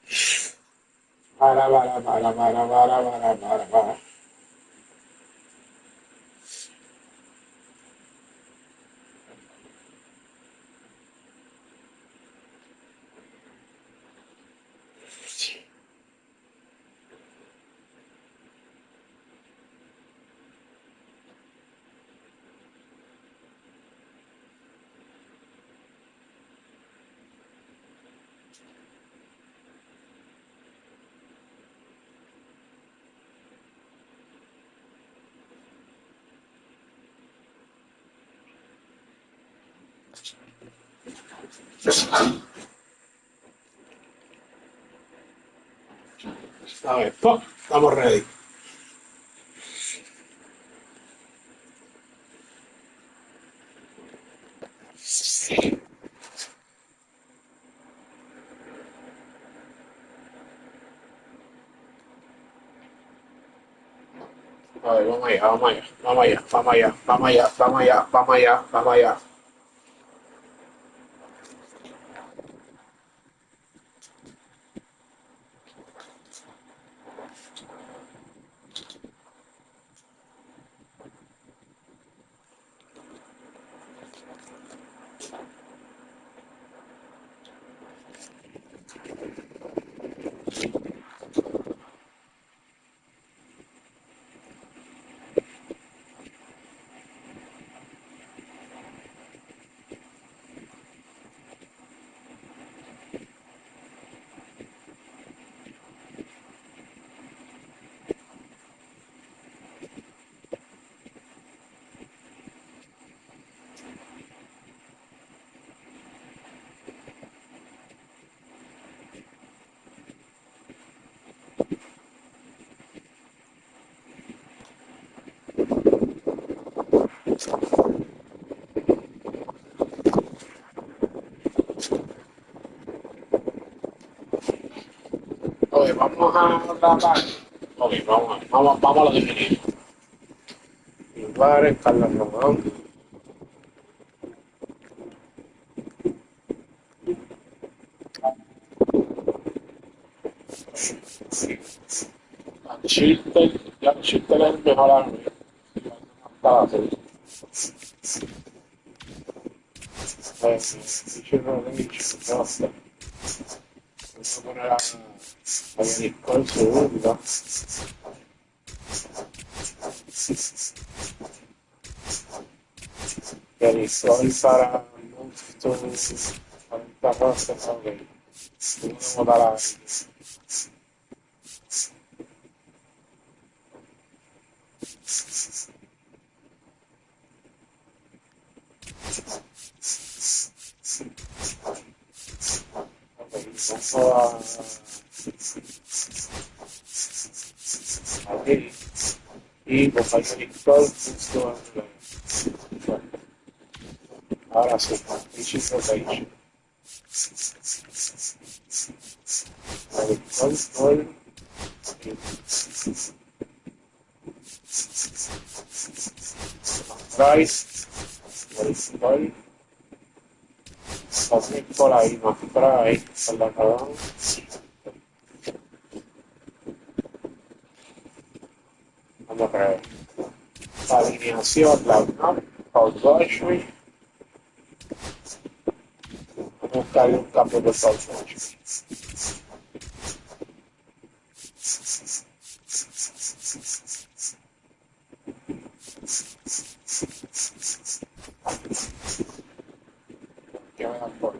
Para. A ver, ¡pum! Estamos ready. A ver, vamos allá, vamos allá, vamos allá, vamos allá, vamos allá, vamos allá, vamos allá, vamos allá. Ok, vamos a tratar. Ok, vamos a lo definido. Lugares, Carlos Román. Chiste, ya chiste es el mejor amigo. Para hacer. Dicho no dicho, no sé. Vamos a poner a Nicole segunda. Y a Nicole para muchos 40 rostros, ok. Vamos a dar a vamos a aquí. Y compañero Nicole, justo ahora sí, dicho page. Nicole, Price, Nicole, pasé por ahí, más por ahí, por la cadena. Vamos a ver. La alineación, la UNAM, Paul Goldschmidt, vamos a buscarle un cambio de Paul Goldschmidt. Que me dan por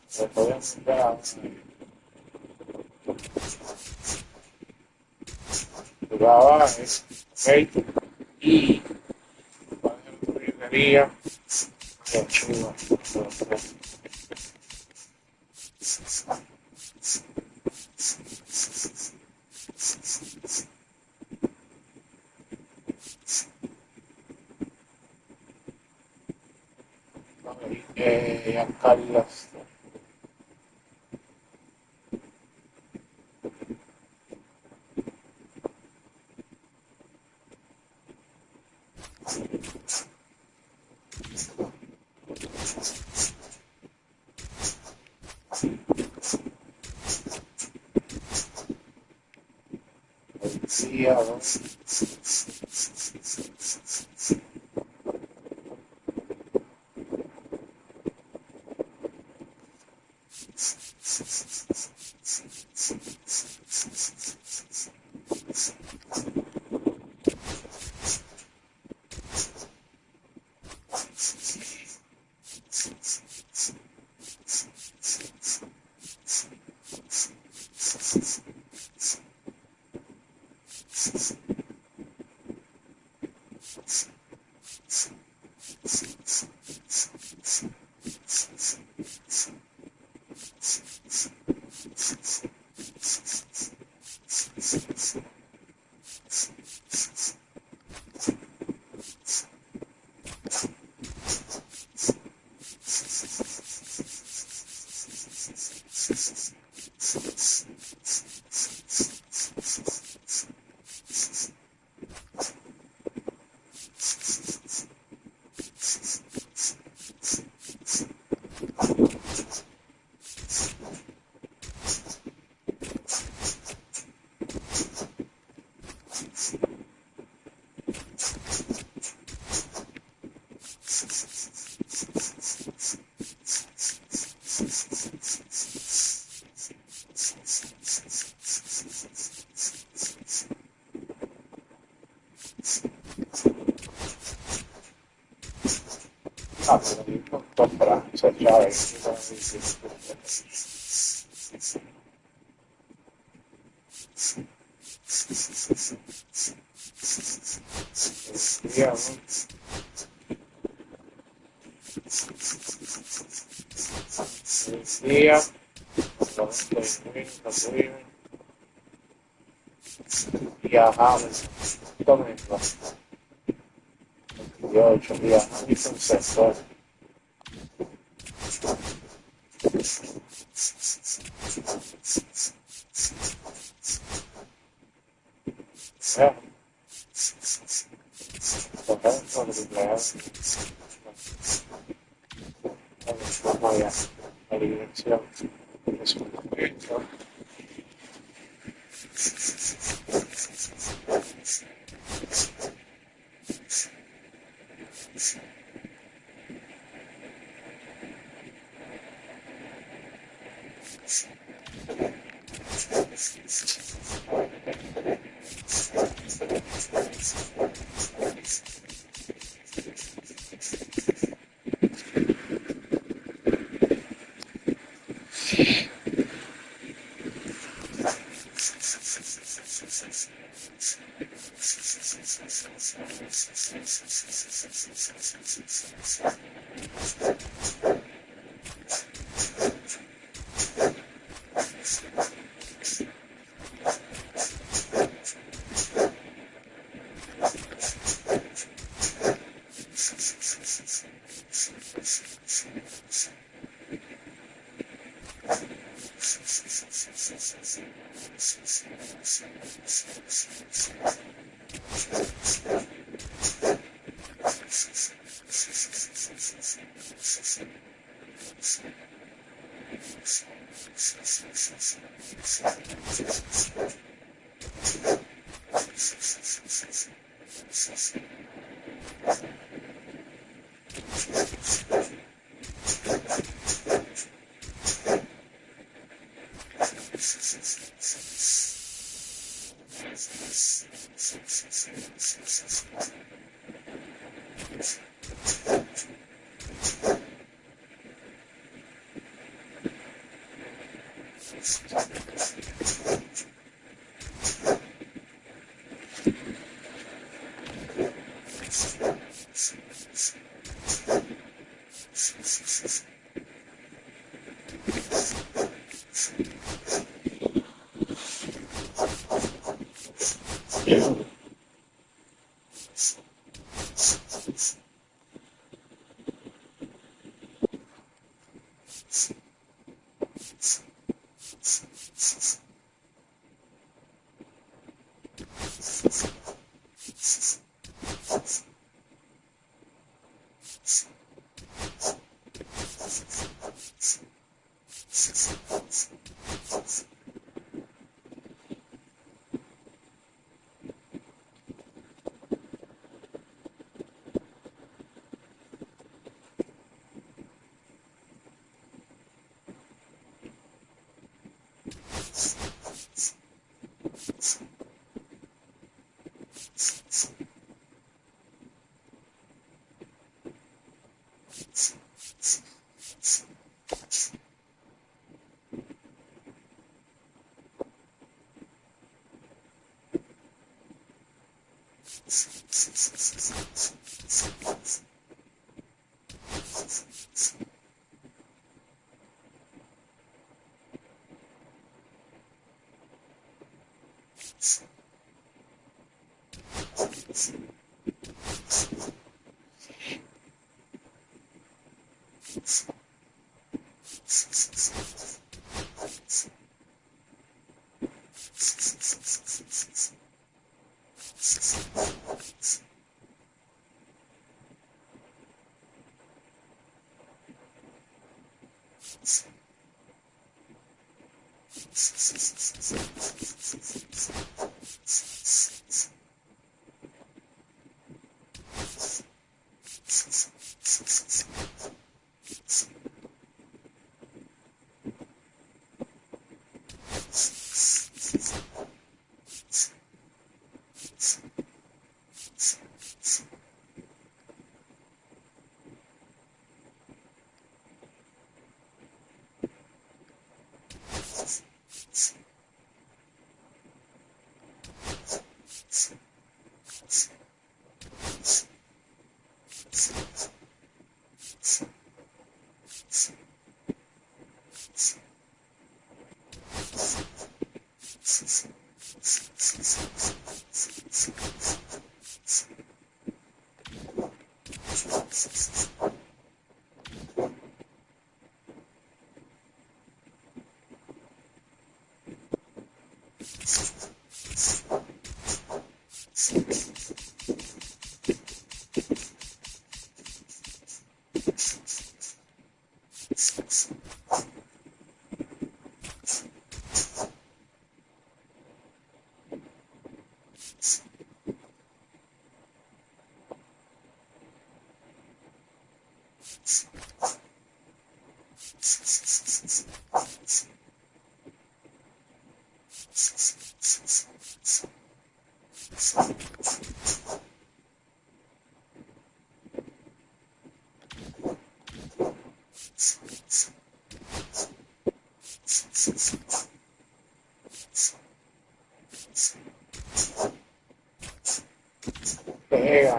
se pueden ver jugaba es Facebook y via, e acciuga. E accalla polizia, no? Ah, non so braccia, già è via, polizia, via Hamilton, come va? Io c'ho via Hamilton, sesso, corretto, problema, mamma mia, la direzione, dentro,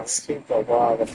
Assim, provável.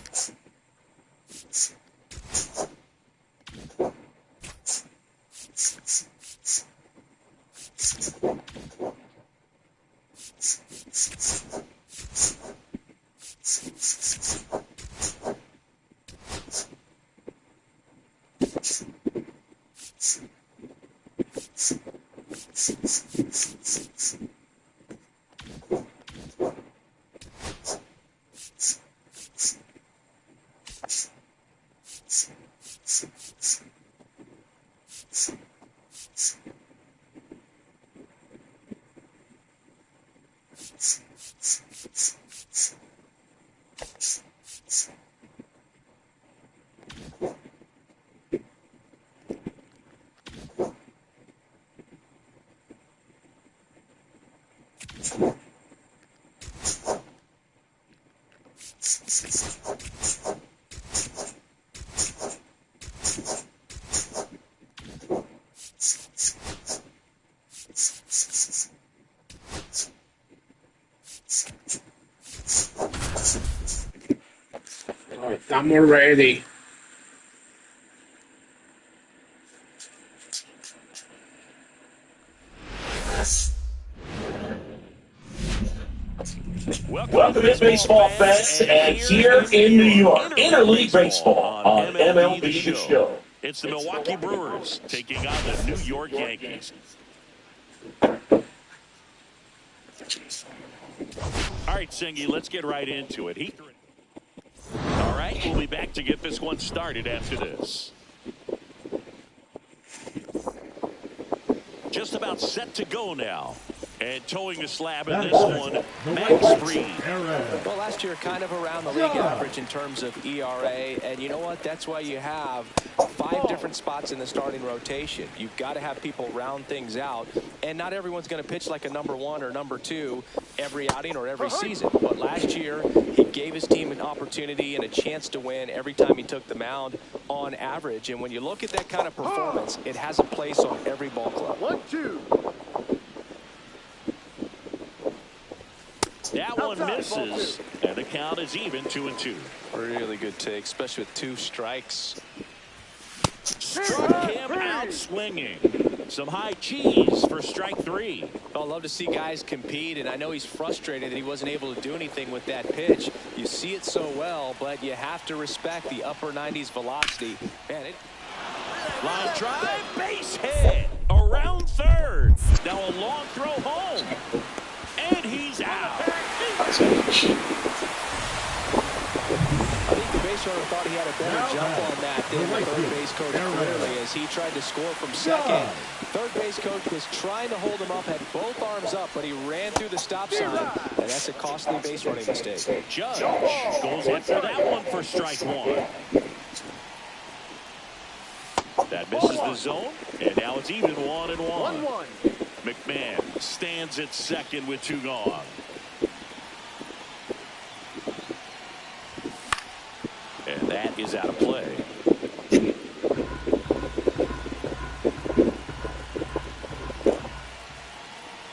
Estamos ready. Welcome to baseball fans, and here in New York, Interleague Baseball on MLB The Show. It's the Milwaukee Brewers taking on the New York Yankees. All right, Singy, let's get right into it. All right, we'll be back to get this one started after this. Just about set to go now. And towing the slab in this one, Max Fried. Well, last year kind of around the league average in terms of ERA. And you know what? That's why you have 5 different spots in the starting rotation. You've got to have people round things out. And not everyone's going to pitch like a number 1 or number 2 every outing or every season. But last year, he gave his team an opportunity and a chance to win every time he took the mound on average. And when you look at that kind of performance, it has a place on every ball club. 1-2. That one misses, and the count is even 2-2. Really good take, especially with 2 strikes. Struck him out swinging. Some high cheese for strike 3. I love to see guys compete, and I know he's frustrated that he wasn't able to do anything with that pitch. You see it so well, but you have to respect the upper 90s velocity. Man, line drive, base hit, around third. Now a long throw home, and he's out. I think the base runner thought he had a better jump on that than the third base coach clearly as he tried to score from second. Third base coach was trying to hold him up, had both arms up, but he ran through the stop sign, and that's a costly base running mistake. Judge goes in for that one for strike 1. That misses the zone, and now it's even 1-1. McMahon stands at second with 2 gone. And that is out of play.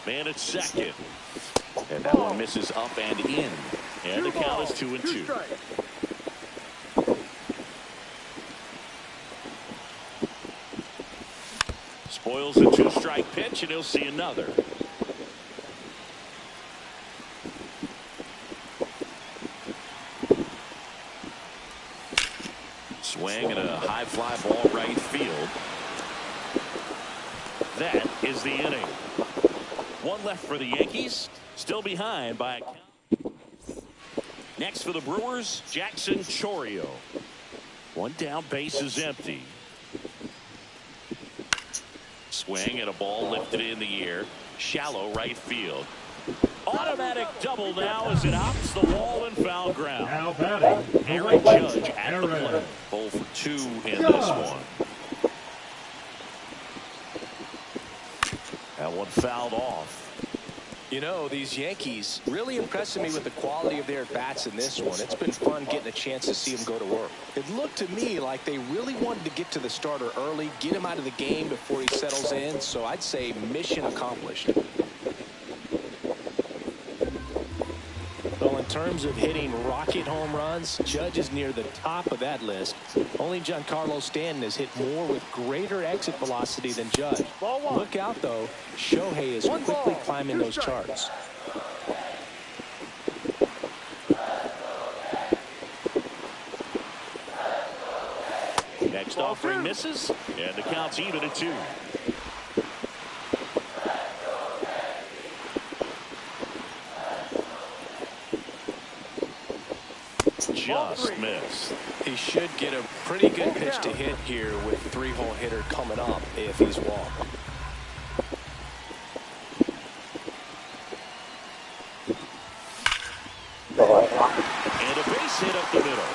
Man at second. And that one misses up and in. And the count is 2-2. Spoils the 2-strike pitch, and he'll see another. Swing and a high fly ball right field. That is the inning. 1 left for the Yankees. Still behind by a count. Next for the Brewers, Jackson Chourio. 1 down, base is empty. Swing and a ball lifted in the air. Shallow right field. Automatic double now as it hops the wall and foul ground. Now batting, Aaron Judge at the plate. 0 for 2 in this one. That one fouled off. You know, these Yankees really impressing me with the quality of their at-bats in this one. It's been fun getting a chance to see them go to work. It looked to me like they really wanted to get to the starter early, get him out of the game before he settles in. So I'd say mission accomplished. Well, in terms of hitting rocket home runs, Judge is near the top of that list. Only Giancarlo Stanton has hit more with greater exit velocity than Judge. Look out, though. Shohei is quickly climbing those charts. Next offering misses, and the count's even at 2. Just missed. He should get a pretty good pitch to hit here with 3-hole hitter coming up if he's walked. And a base hit up the middle.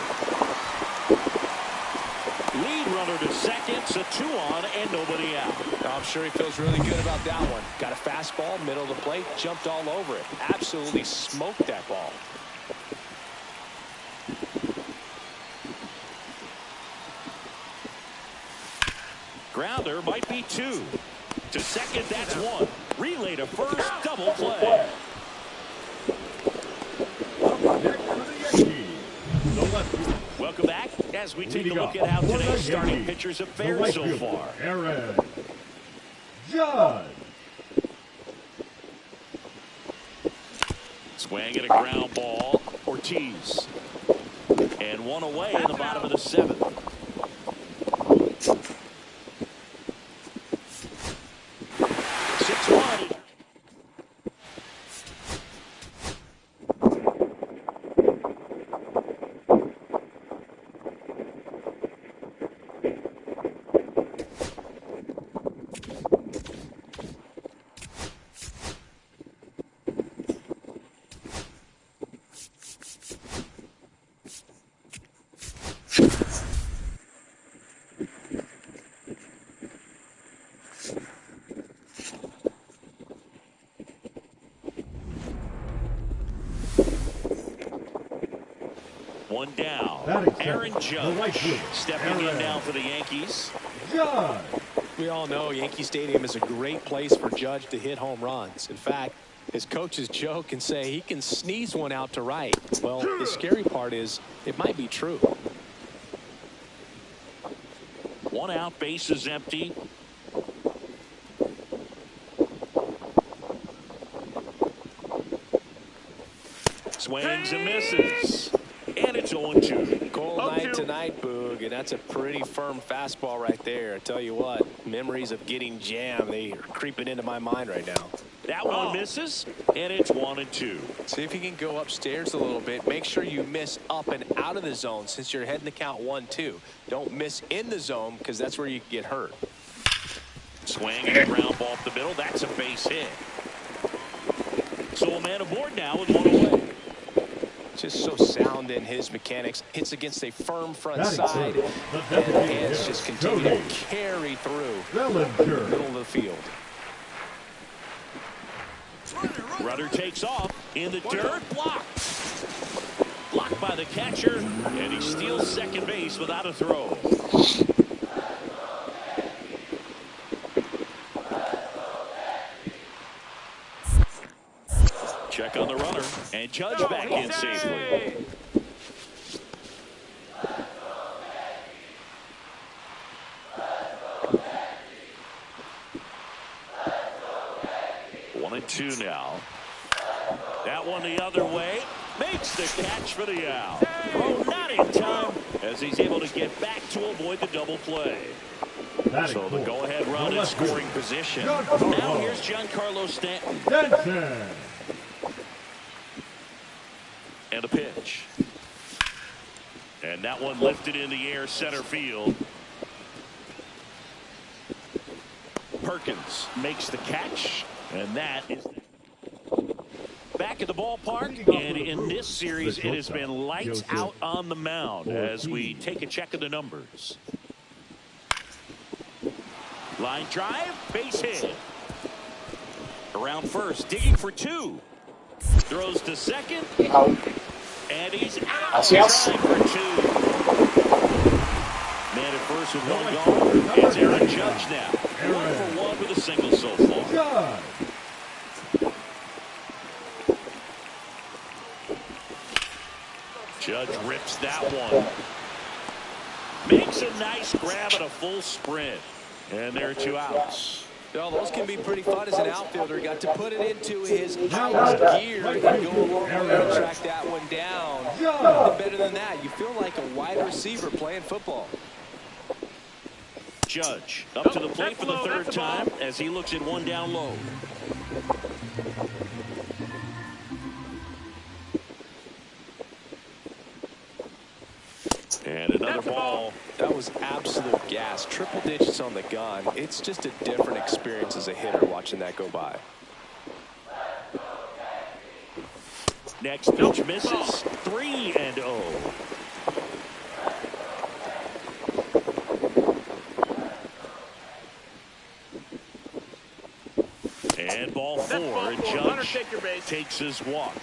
Lead runner to second, so 2 on and nobody out. I'm sure he feels really good about that one. Got a fastball, middle of the plate, jumped all over it. Absolutely smoked that ball. Grounder might be 2. To second, that's 1. Relay to first, double play. As we take a look at how today's starting pitchers have fared so far. Aaron Judge. Swing at a ground ball. Ortiz. And one away in the bottom of the 7th. 6-1. One down. Aaron Judge stepping in now for the Yankees. Judge. We all know Yankee Stadium is a great place for Judge to hit home runs. In fact, his coaches joke and say he can sneeze one out to right. Well, the scary part is it might be true. 1 out, bases empty. Swings and misses. And it's 0-2. Cold night tonight, Boog, and that's a pretty firm fastball right there. I tell you what, memories of getting jammed, they are creeping into my mind right now. That one misses, and it's 1-2. See if you can go upstairs a little bit. Make sure you miss up and out of the zone since you're heading to count 1-2. Don't miss in the zone because that's where you can get hurt. Swing and a ground ball up the middle. That's a base hit. So a man aboard now with 1 away. Just so sound in his mechanics. Hits against a firm front side. And the hands just continue to carry through the middle of the field. Runner takes off in the dirt. Blocked. Blocked by the catcher. And he steals second base without a throw. Check on the runner. And Judge back in safely. One and two now. That one the other way. Makes the catch for the out. Oh, not in time as he's able to get back to avoid the double play. So the go-ahead run in scoring position. Now here's Giancarlo Stanton. And a pitch. And that one lifted in the air center field. Perkins makes the catch. And that is back at the ballpark. And in this series, it has been lights out on the mound as we take a check of the numbers. Line drive, base hit. Around first, digging for 2. Throws to second. And he's out. Trying for 2. Man at first with 1 gone. It's Aaron Judge now. 1 for 1 with a single so far. Judge rips that one. Makes a nice grab at a full sprint. And there are 2 outs. Well, those can be pretty fun as an outfielder. Got to put it into his highest gear and go along and track that one down. Nothing better than that. You feel like a wide receiver playing football. Judge up to the plate for the 3rd time as he looks at 1 down low. And another ball. That was absolute gas. Triple digits on the gun. It's just a different experience as a hitter watching that go by. Next pitch misses. 3-0. And ball 4. And Judge takes his walk.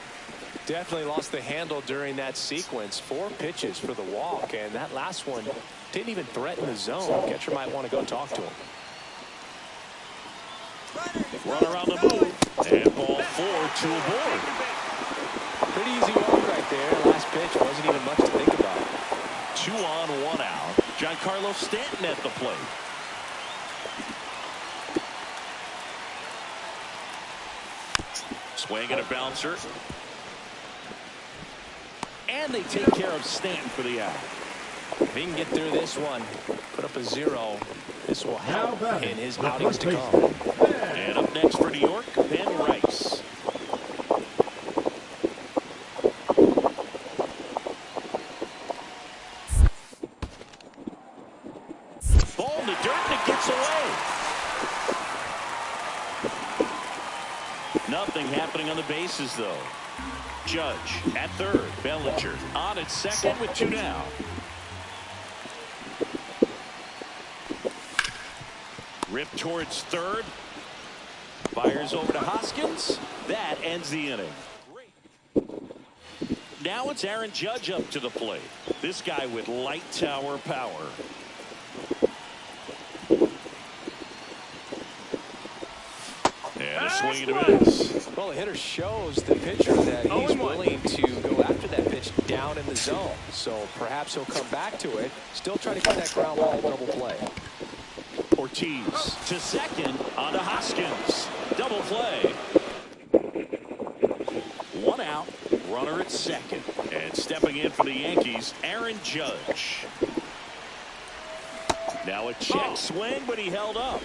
Definitely lost the handle during that sequence. 4 pitches for the walk, and that last one didn't even threaten the zone. Catcher might want to go talk to him. Runner on the move, and ball 4, 2 aboard. Pretty easy walk right there. Last pitch wasn't even much to think about. 2 on, 1 out. Giancarlo Stanton at the plate. Swing and a bouncer. And they take care of Stanton for the out. If he can get through this one, put up a 0, this will help in his outings to come. And up next for New York, Ben Rice. Ball in the dirt and it gets away. Nothing happening on the bases, though. Judge at third. Bellinger on at second with 2 down. Rip towards third. Fires over to Hoskins. That ends the inning. Now it's Aaron Judge up to the plate. This guy with light tower power. And a swing and a miss. Well, the hitter shows the pitcher that he's willing to go after that pitch down in the zone. So perhaps he'll come back to it. Still trying to get that ground ball double play. Ortiz to second on to Hoskins. Double play. 1 out. Runner at second. And stepping in for the Yankees, Aaron Judge. Now a check swing, but he held up.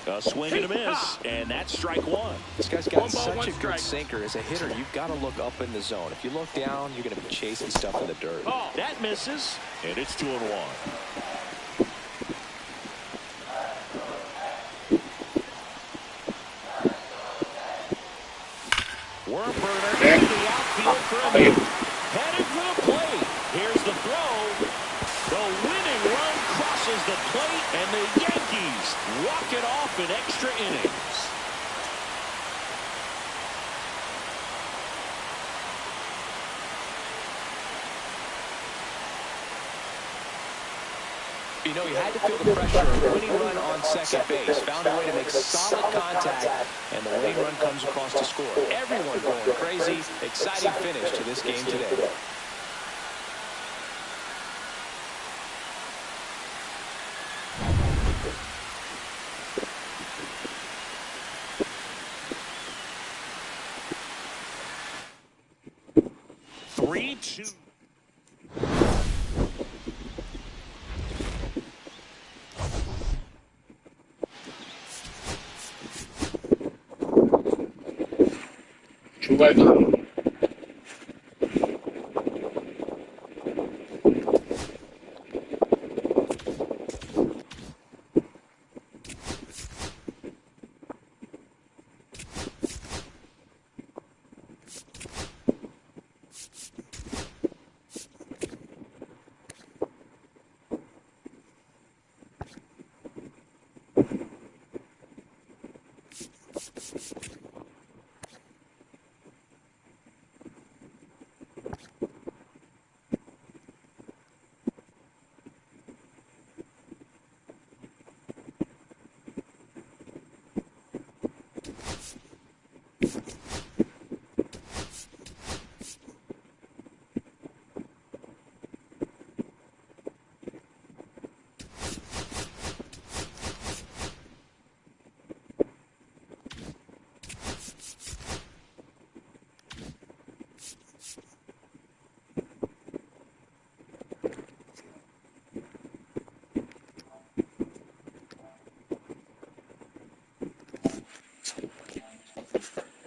A swing and a miss, and that's strike 1. This guy's got such a good sinker. As a hitter, you've got to look up in the zone. If you look down, you're going to be chasing stuff in the dirt. That misses, and it's 2-1. Worm burner in the outfield for a hit. Headed for the plate. Here's the throw. The winning run crosses the plate, and the Yankees walk it off in extra innings. You know, he had to feel the pressure of a winning run on second base. Found a way to make solid contact, and the winning run comes across to score. Everyone going crazy. Exciting finish to this game today.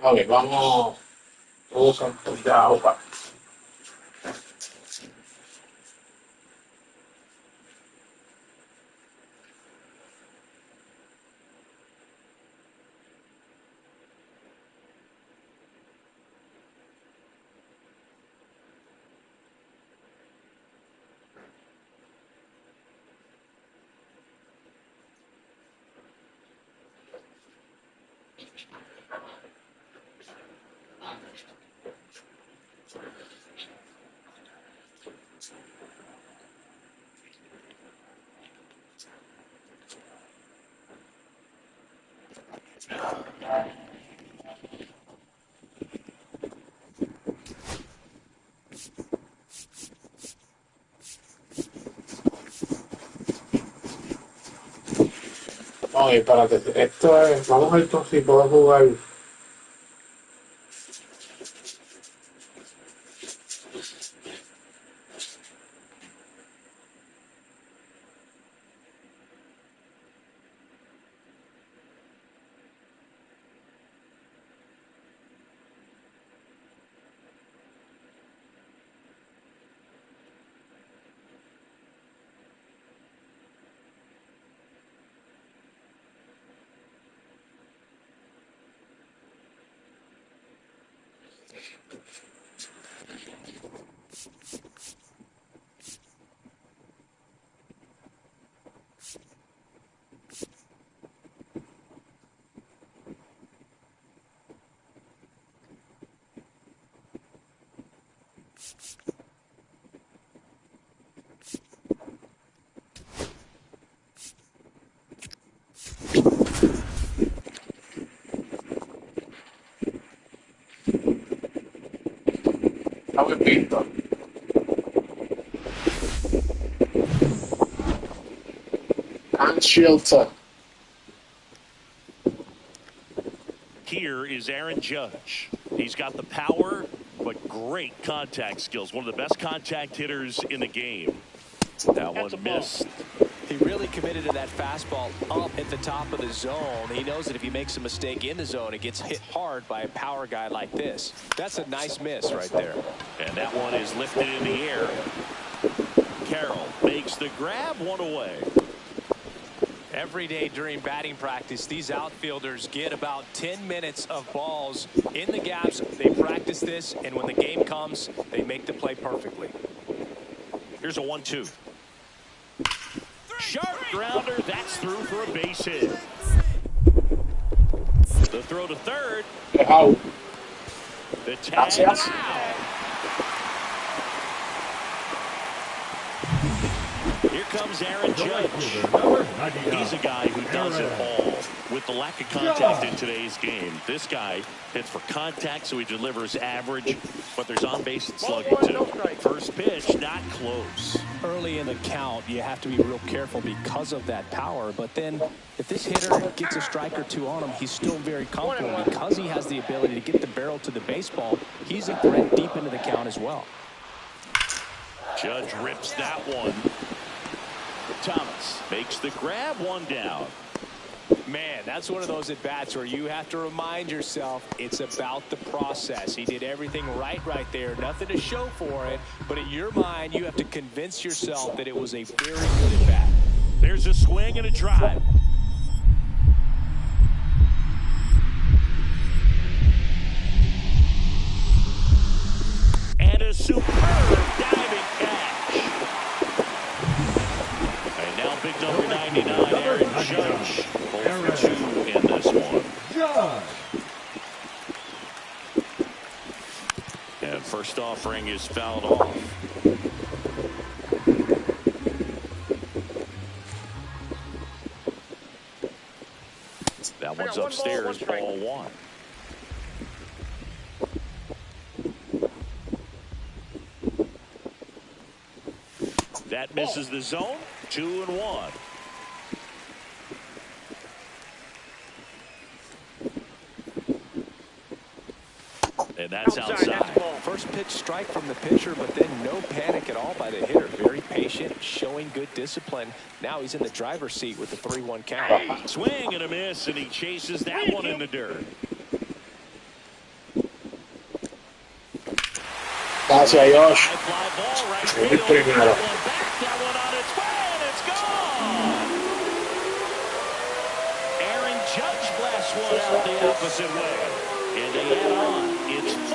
Vale, vamos todos a autoridad. Oye, espérate, esto es, vamos a ver si puedo jugar. A ver, pinto. And shelter. Here is Aaron Judge. He's got the power, but great contact skills. One of the best contact hitters in the game. That one missed. He really committed to that fastball up at the top of the zone. He knows that if he makes a mistake in the zone, it gets hit hard by a power guy like this. That's a nice miss right there. And that one is lifted in the air. Carroll makes the grab, one away. Every day during batting practice, these outfielders get about 10 minutes of balls in the gaps. They practice this, and when the game comes, they make the play perfectly. Here's a 1-2. Sharp grounder. That's through for a base hit. The throw to third. Out. The tag. Gracias. Here comes Aaron Judge. He's a guy who does it all. With the lack of contact in today's game, this guy hits for contact, so he delivers average, but there's on base and slugging too. First pitch, not close. Early in the count, you have to be real careful because of that power. But then if this hitter gets a strike or two on him, he's still very comfortable because he has the ability to get the barrel to the baseball. He's a threat deep into the count as well. Judge rips that one. Thomas makes the grab, one down. Man, that's one of those at-bats where you have to remind yourself it's about the process. He did everything right there. Nothing to show for it. But in your mind, you have to convince yourself that it was a very good at-bat. There's a swing and a drive. And a superb diving catch. And now big number 99, Aaron Judge. 0-for-2 in this one. And first offering is fouled off. That one's upstairs, ball one. That misses the zone. 2-1. And that's outside. First pitch strike from the pitcher, but then no panic at all by the hitter. Very patient, showing good discipline. Now he's in the driver's seat with the 3-1 count. Swing and a miss, and he chases that one in the dirt. Gracias, Josh. High fly ball right El field. primero. That one on its way, and it's gone. Aaron Judge blasts one out the opposite way. And they add on. It's 4-0.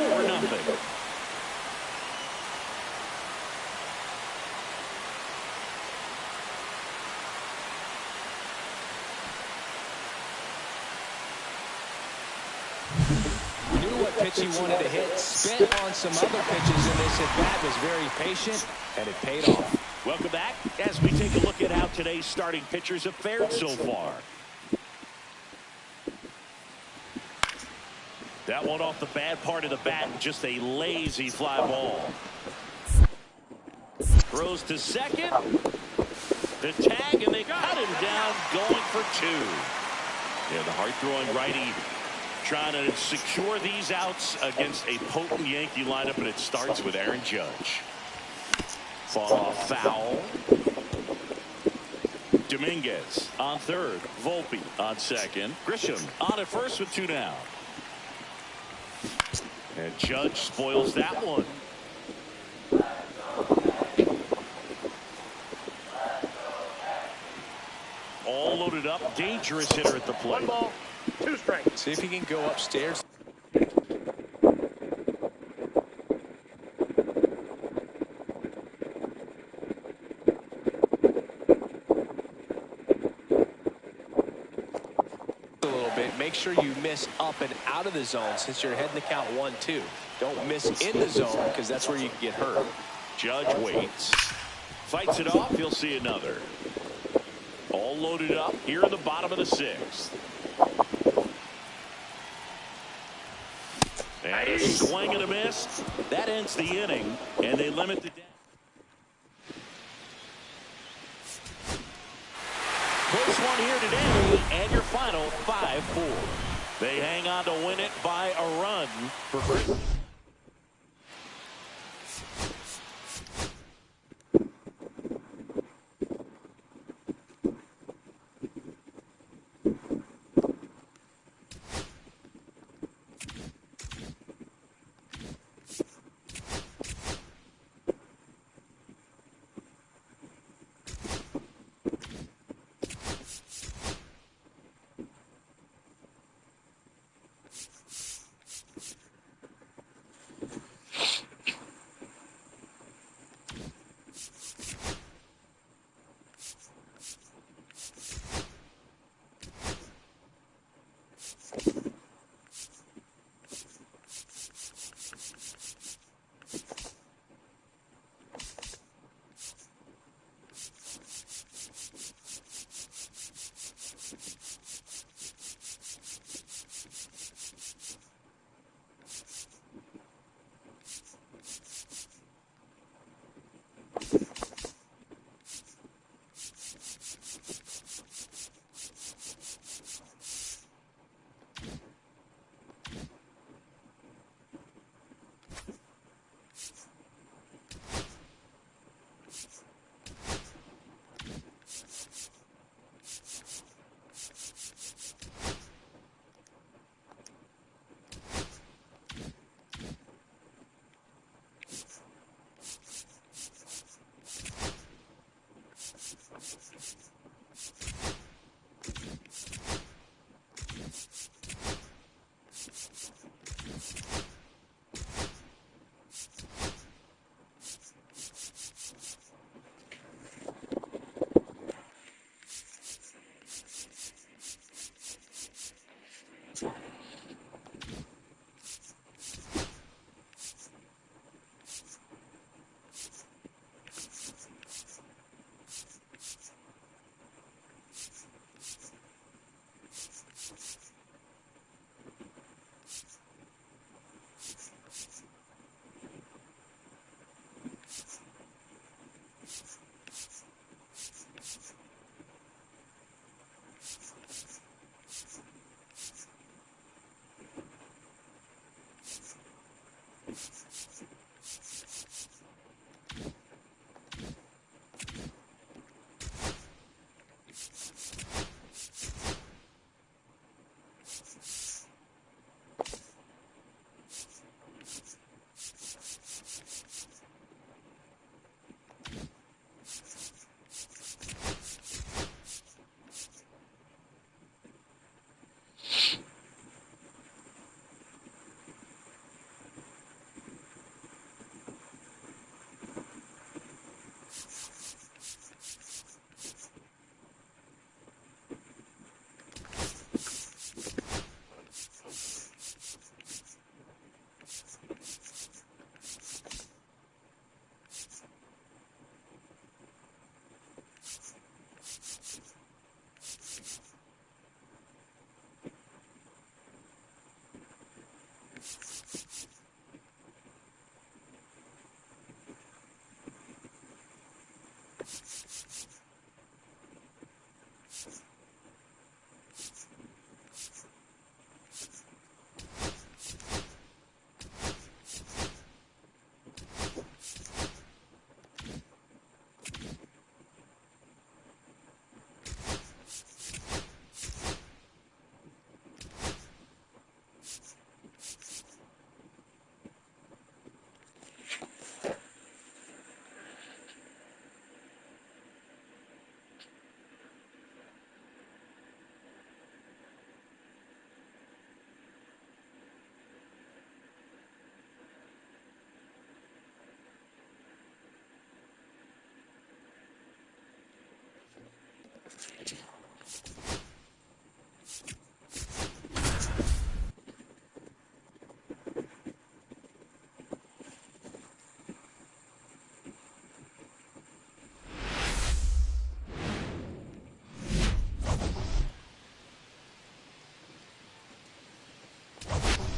Knew what pitch he wanted to hit. Spent on some other pitches in this at-bat. Was very patient, and it paid off. Welcome back as we take a look at how today's starting pitchers have fared so far. That one off the bad part of the bat, just a lazy fly ball. Throws to second. The tag, and they cut him down, going for two. Yeah, the hard-throwing righty trying to secure these outs against a potent Yankee lineup, and it starts with Aaron Judge. Fought off foul. Dominguez on third. Volpe on second. Grisham on at first with two down. And Judge spoils that one. All loaded up. Dangerous hitter at the plate. 1 ball, 2 strikes. See if he can go upstairs. A little bit. Make sure you miss up and out of the zone since you're heading the count 1-2. Don't miss in the zone because that's where you can get hurt. Judge waits. Fights it off. He'll see another. All loaded up here in the bottom of the 6th. And a swing and a miss. That ends the inning, and they limit the damage. Close one here today, and your final 5-4. They hang on to win it by a run for Chris.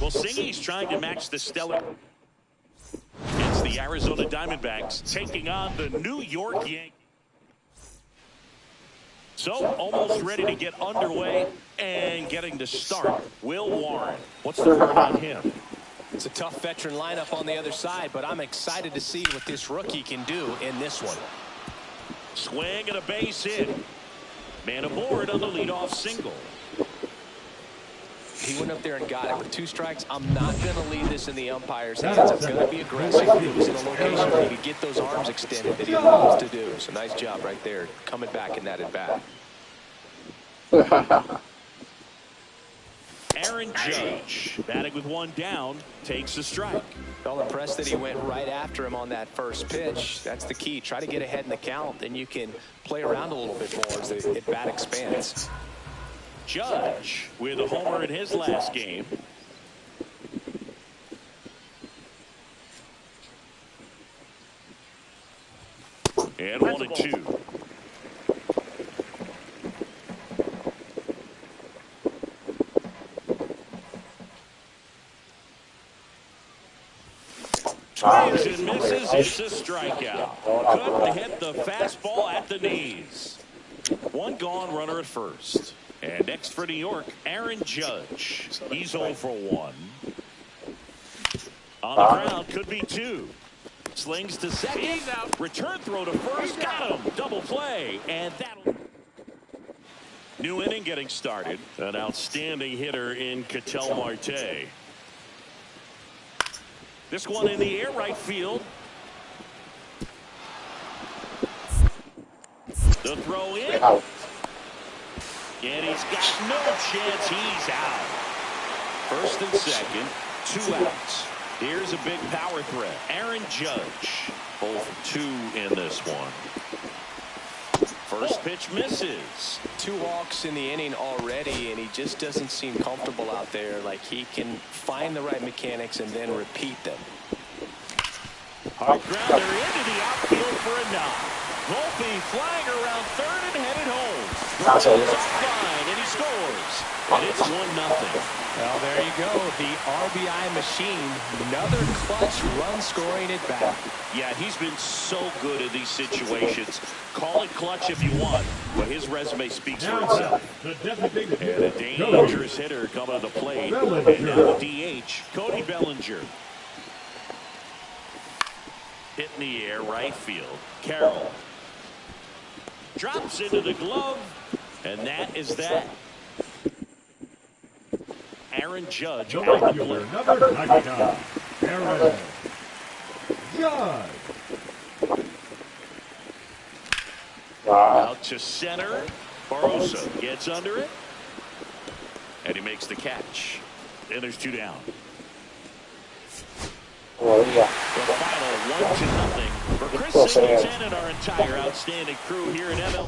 Well, Singy's trying to match the stellar. It's the Arizona Diamondbacks taking on the New York Yankees. So almost ready to get underway and getting to start. Will Warren. What's the word on him? It's a tough veteran lineup on the other side, but I'm excited to see what this rookie can do in this one. Swing and a base hit. Man aboard on the leadoff single. He went up there and got it with 2 strikes. I'm not going to leave this in the umpire's hands. I'm going to be aggressive. He was in a location where he could get those arms extended that he loves to do. So nice job right there, coming back in that at bat. Aaron Judge, batting with 1 down, takes a strike. Felt impressed that he went right after him on that first pitch. That's the key. Try to get ahead in the count, then you can play around a little bit more as the at bat expands. Judge with a homer in his last game. And 1-2. Swings and misses. It's a strikeout. Couldn't hit the fastball at the knees. 1 gone, runner at first. And next for New York, Aaron Judge. He's 0 for 1. On the ground, could be 2. Slings to second. He's out. Return throw to first. Got him. Double play. And that'll... New inning getting started. An outstanding hitter in Ketel Marte. This one in the air, right field. The throw in. And he's got no chance. He's out. First and second, 2 outs. Here's a big power threat. Aaron Judge, 0 for 2 in this one. First pitch misses. 2 walks in the inning already, and he just doesn't seem comfortable out there. Like he can find the right mechanics and then repeat them. Hard grounder into the outfield for a knock. Volpe flying around third and headed home. Rolls off line and he scores. And it's 1-0. Well, there you go. The RBI machine. Another clutch run scoring at bat. Yeah, he's been so good in these situations. Call it clutch if you want, but his resume speaks for itself. And a dangerous hitter coming to the plate. And now DH, Cody Bellinger. Hit in the air, right field. Carroll. Drops into the glove, and that is that. Aaron Judge out of the plate. Aaron Judge. Out to center. Barroso gets under it, and he makes the catch. And there's 2 down. The final 1-0 for Chris Singleton and our entire outstanding crew here in ML.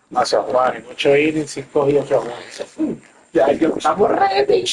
Nossa, Juan, mucho ir y 5 días que aguanta. Ya estamos ready.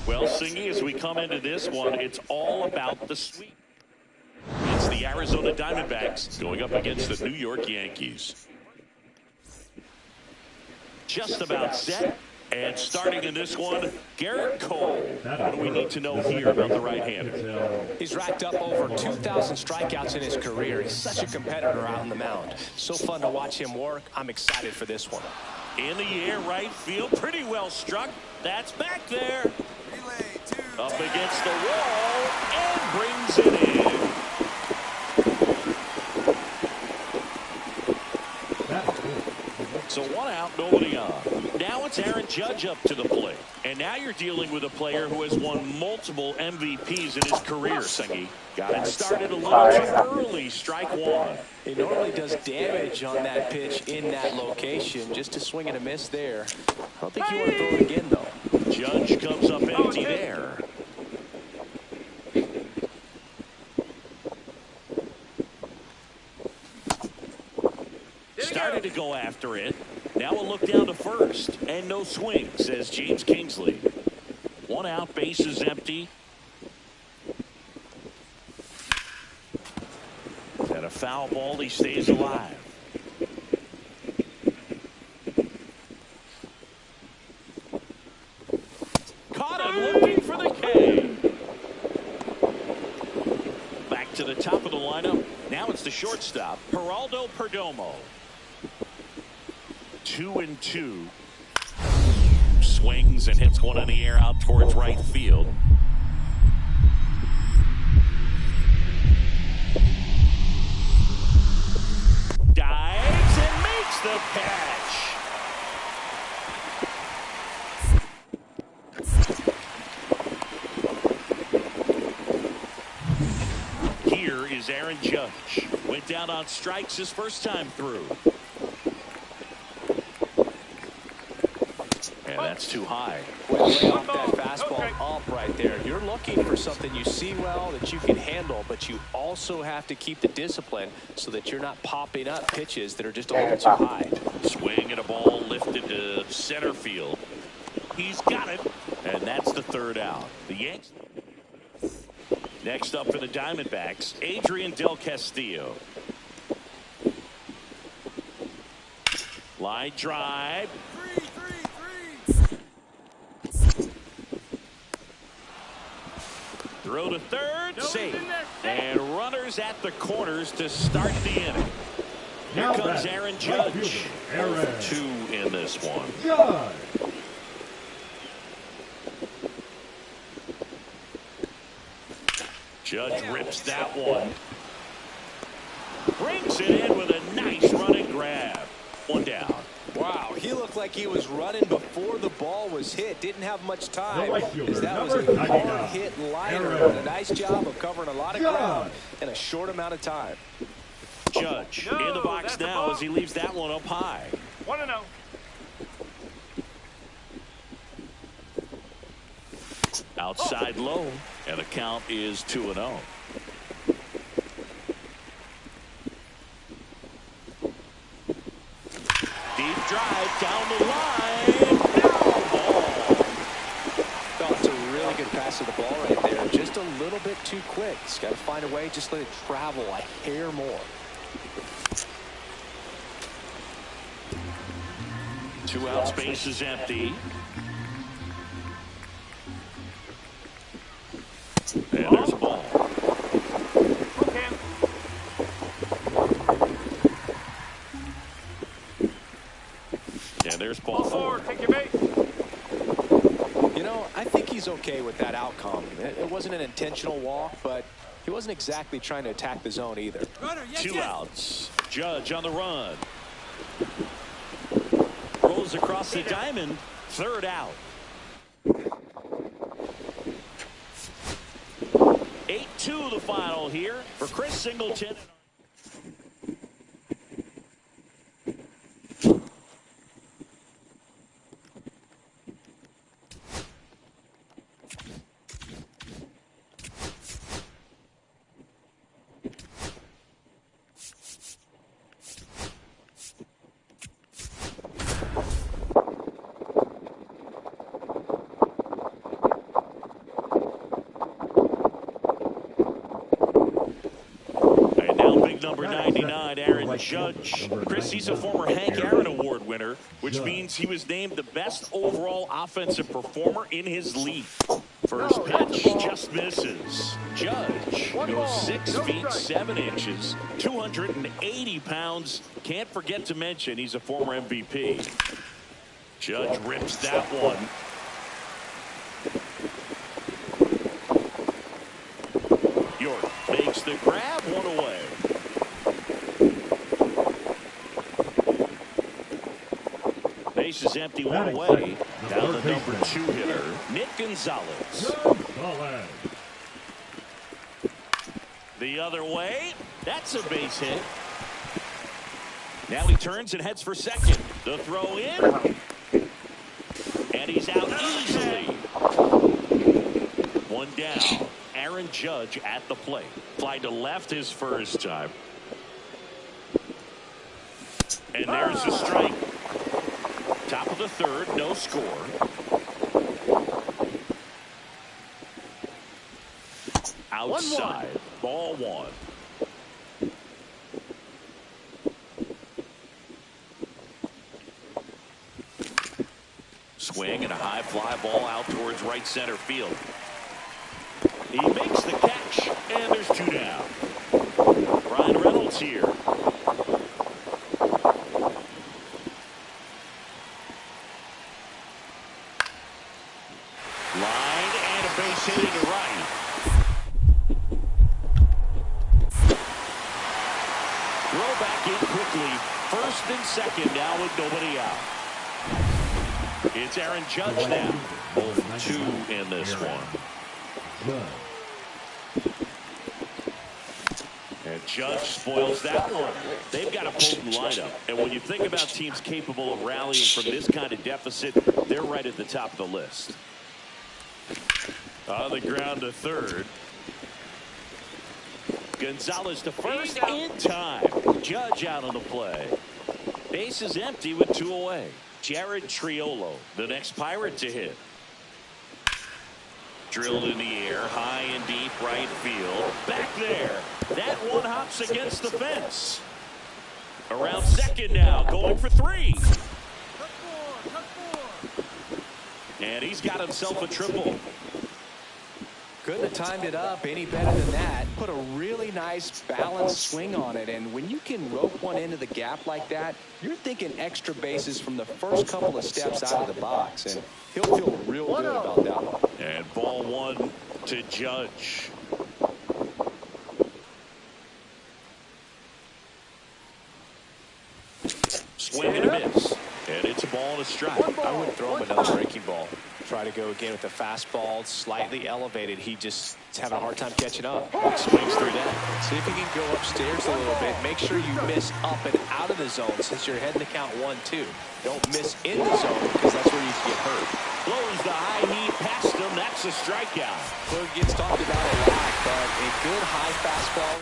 Well, Singy, as we come into this one, it's all about the sweep. It's the Arizona Diamondbacks going up against the New York Yankees. Just about set. And starting in this one, Garrett Cole. What do we need to know here about the right-hander? He's racked up over 2,000 strikeouts in his career. He's such a competitor out on the mound. So fun to watch him work. I'm excited for this one. In the air, right field, pretty well struck. That's back there. Up against the wall and brings it in. So 1 out, nobody on. Now it's Aaron Judge up to the plate. And now you're dealing with a player who has won multiple MVPs in his career, Sengi. Got it started a little too early. Strike one. He normally does damage on that pitch in that location. Just a swing and a miss there. I don't think you want to throw it again, though. Judge comes up empty there. Started to go after it. Now a look down to first. And no swing, says James Kingsley. One out, bases empty. And a foul ball, he stays alive. Caught him looking for the K. Back to the top of the lineup. Now it's the shortstop, Geraldo Perdomo. 2-2. Swings and hits one in the air out towards right field. Dives and makes the catch. Here is Aaron Judge. Went down on strikes his first time through. And that's too high. Lay off that fastball up right there. You're looking for something you see well that you can handle, but you also have to keep the discipline so that you're not popping up pitches that are just a little too high. Swing and a ball lifted to center field. He's got it, and that's the third out. The Yanks. Next up for the Diamondbacks, Adrian Del Castillo. Line drive. Throw to third, safe. And runners at the corners to start the inning. Here comes Aaron Judge. 2 in this one. Judge rips that one. Brings it in with a nice running grab. One down. Wow, he looked like he was running before the ball was hit. Didn't have much time. Fielder, That was a hard-hit liner. But a nice job of covering a lot of ground in a short amount of time. Judge in the box now as he leaves that one up high. 1-0. Outside low, and the count is 2-0. Deep drive down the line. Foul ball. Oh, it's a really good pass to the ball right there. Just a little bit too quick. He's got to find a way. Just let it travel a hair more. 2 out, space is empty. And there's a ball. And there's ball 4. Take your bait. You know, I think he's okay with that outcome. It wasn't an intentional walk, but he wasn't exactly trying to attack the zone either. 2 outs. Judge on the run. Rolls across the diamond. Third out. 8-2 the final here for Chris Singleton. Number 99, Aaron Judge. Chris, he's a former Hank Aaron Award winner, which means he was named the best overall offensive performer in his league. First pitch just misses. Judge goes 6 feet 7 inches, 280 pounds. Can't forget to mention he's a former MVP. Judge rips that one. York makes the grab, one away. Base is empty, one away. Now the third number baseman, 2 hitter, Nick Gonzalez. Gonzalez. The other way. That's a base hit. Now he turns and heads for second. The throw in. And he's out easily. One down. Aaron Judge at the plate. Fly to left his first time. And there's the strike. Top of the third, no score. Outside, 1-1. Swing and a high fly ball out towards right center field. He makes the catch, and there's 2 down. Ryan Reynolds here. Line and a base hit into right. Throw back in quickly. First and second now with nobody out. It's Aaron Judge now. 0-2 in this one. And Judge spoils that one. They've got a potent lineup. And when you think about teams capable of rallying from this kind of deficit, they're right at the top of the list. On the ground to third. Gonzalez to first in time. Judge out on the play. Base is empty with 2 away. Jared Triolo, the next Pirate to hit. Drilled in the air, high and deep right field. Back there. That one hops against the fence. Around second now, going for 3. And he's got himself a triple. Couldn't have timed it up any better than that. Put a really nice balanced swing on it. And when you can rope one into the gap like that, you're thinking extra bases from the first couple of steps out of the box. And he'll feel real good about that one. And ball 1 to Judge. Swing and a miss. And it's a ball and a strike. I wouldn't throw him another breaking ball. Try to go again with the fastball, slightly elevated. He just is having a hard time catching up. Swings through that. See if you can go upstairs a little bit. Make sure you miss up and out of the zone since you're heading to count 1-2. Don't miss in the zone because that's where you can get hurt. Blows the high knee past him. That's a strikeout. So it gets talked about a lot, but a good high fastball.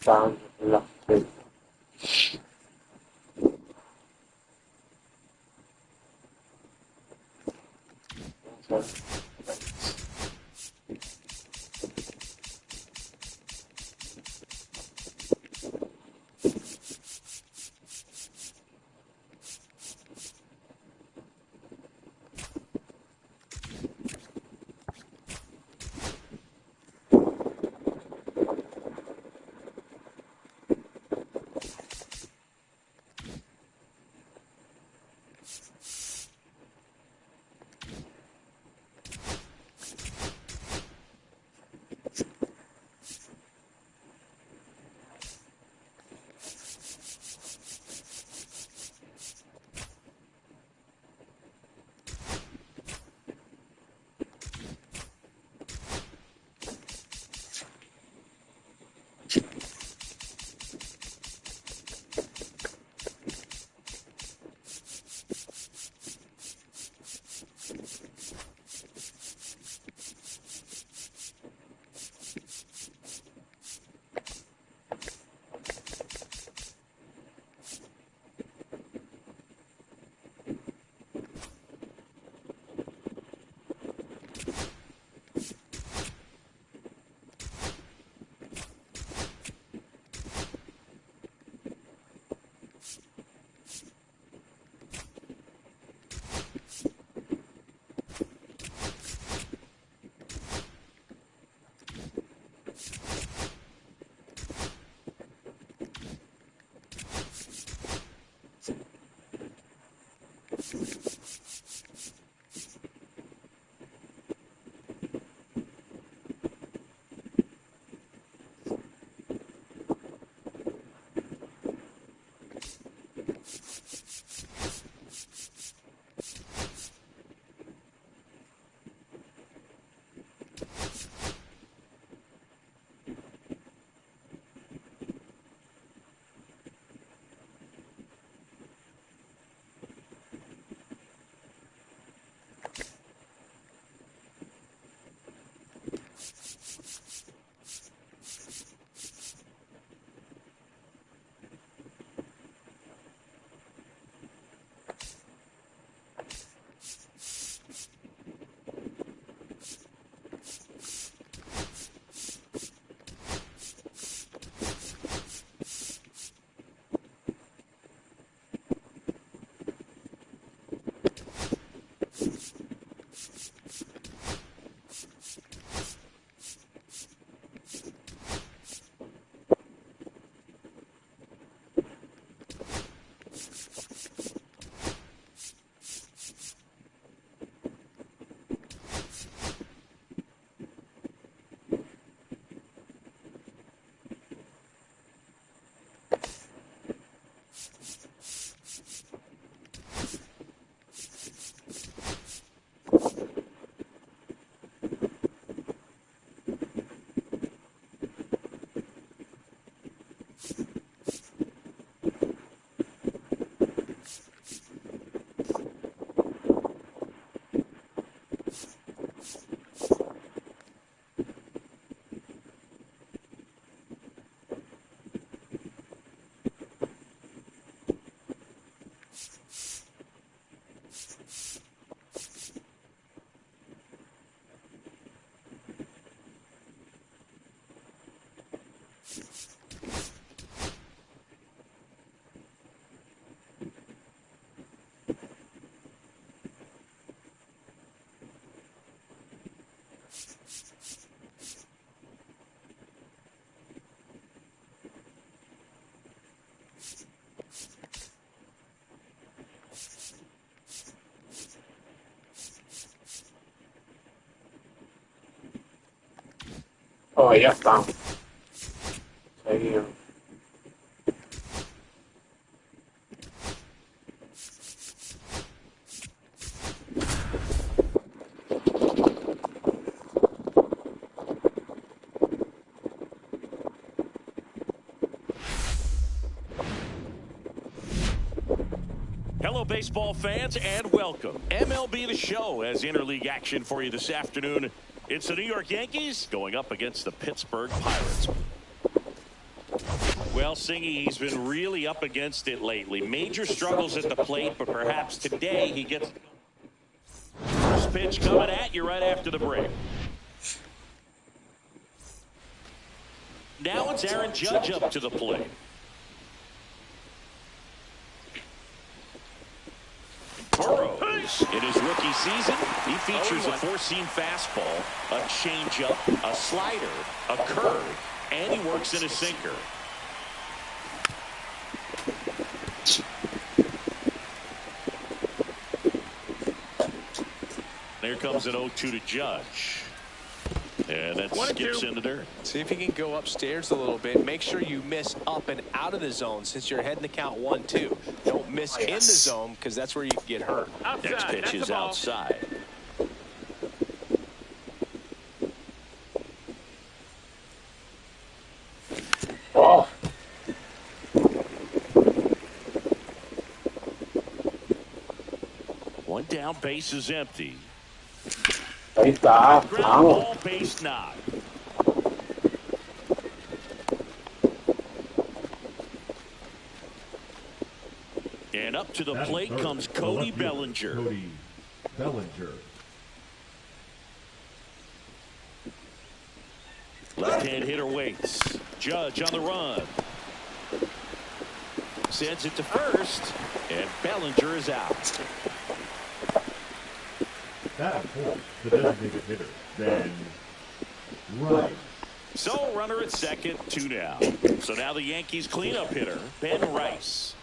Down left field. Oh, ya está. Seguimos. Hello, baseball fans, and welcome. MLB The Show has interleague action for you this afternoon. It's the New York Yankees going up against the Pittsburgh Pirates. Well, Singy, he's been really up against it lately. Major struggles at the plate, but perhaps today he gets... First pitch coming at you right after the break. Now it's Aaron Judge up to the plate. Burrows, in his rookie season, he features a four-seam fastball, a changeup, a slider, a curve, and he works in a sinker. There comes an 0-2 to Judge. And that skips in the dirt. See if you can go upstairs a little bit. Make sure you miss up and out of the zone since you're heading the count 1-2. Don't miss in the zone because that's where you can get hurt. Outside. Next pitch is outside. Oh. One down, base is empty. Ahí está. Ground Vamos. ball, base knock. And up to the plate comes Cody Bellinger. Cody Bellinger. Left-hand hitter waits. Judge on the run. Sends it to first, and Bellinger is out. That pulls the designated hitter. Then right. So runner at second, 2 down. So now the Yankees cleanup hitter, Ben Rice.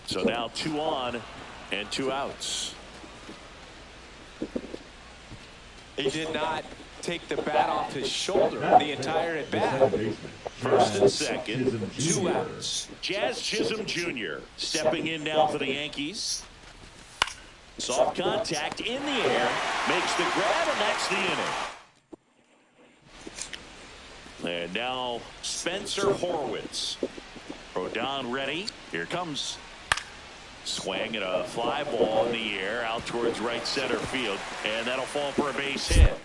So now 2 on and 2 outs. He did not take the bat off his shoulder the entire at bat. First and second, 2 outs. Jazz Chisholm Jr. stepping in now for the Yankees. Soft contact in the air, makes the grab, and that's the inning. And now Spencer Horwitz. Rodon ready. Here comes. Swing and a fly ball in the air out towards right center field, and that'll fall for a base hit.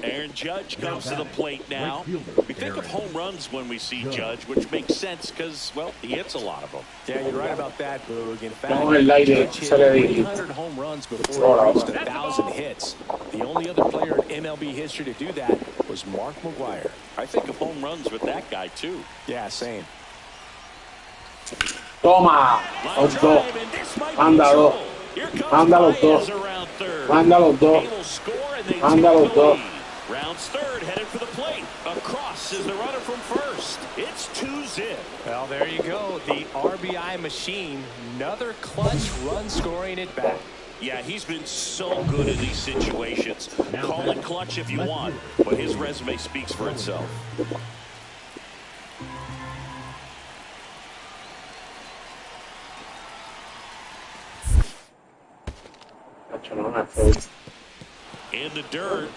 Aaron Judge comes to the plate now. We think of home runs when we see Judge, which makes sense because, well, he hits a lot of them. Yeah, you're right about that, Boog. In fact, Vamos el aire, Judge hit se le di. 300 home runs before he reached 1,000 hits. The only other player in MLB history to do that was Mark McGwire. I think of home runs with that guy, too. Yeah, same. Toma. Line Los dos. drive, and this might be Manda trouble. dos. Here comes Manda los Baez dos. around third. Manda los dos. They will score, and they Manda take los the dos. lead. Rounds third, headed for the plate. Across is the runner from first. It's 2-zip. Well, there you go. The RBI machine. Another clutch run scoring at bat. Yeah, he's been so good in these situations. Call it clutch if you want, but his resume speaks for itself. Nacho, no me fue. In the dirt.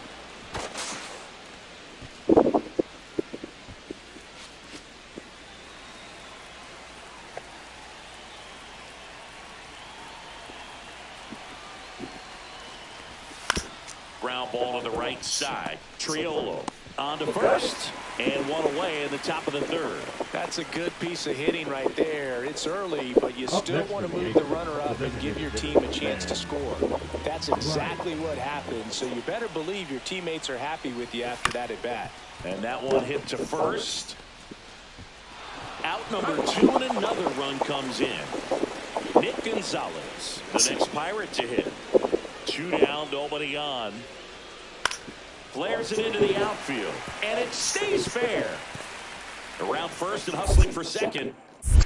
Ground ball to the right side. Triolo on to first, and one away in the top of the third. That's a good piece of hitting right there. It's early, but you still want to move the runner up and give your team a chance to score. That's exactly what happened, so you better believe your teammates are happy with you after that at bat. And that one hit to first. Out number 2, and another run comes in. Nick Gonzalez, the next Pirate to hit. 2 down, nobody on. Flares it into the outfield, and it stays fair. Around first and hustling for second.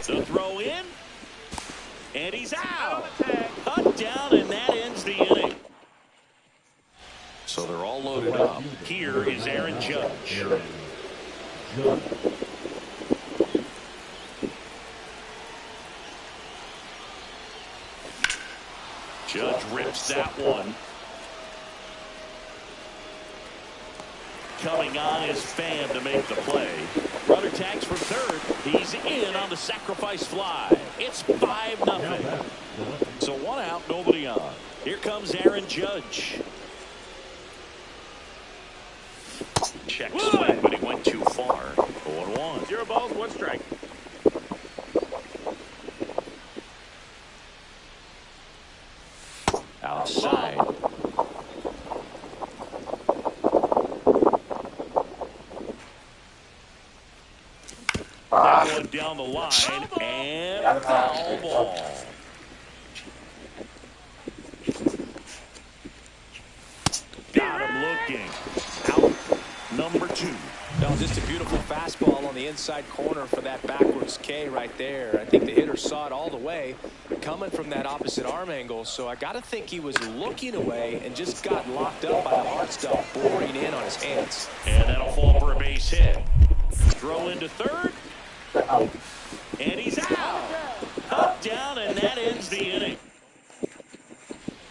The throw in. And he's out. Cut down, and that ends the inning. So they're all loaded up. Here is Aaron Judge. Judge rips that one. Coming on is Fan to make the play. Runner tags from third. He's in on the sacrifice fly. It's 5-0. So one out, nobody on. Here comes Aaron Judge. Check swing, but he went too far. 0-1. 0 balls, 1 strike. Outside. That one down the line, and foul ball. Got him looking. Out number 2. No, just a beautiful fastball on the inside corner for that backwards K right there. I think the hitter saw it all the way coming from that opposite arm angle. So I got to think he was looking away and just got locked up by the hard stuff boring in on his hands. And that'll fall for a base hit. Throw into third. And he's out. Up, down, and that ends the inning.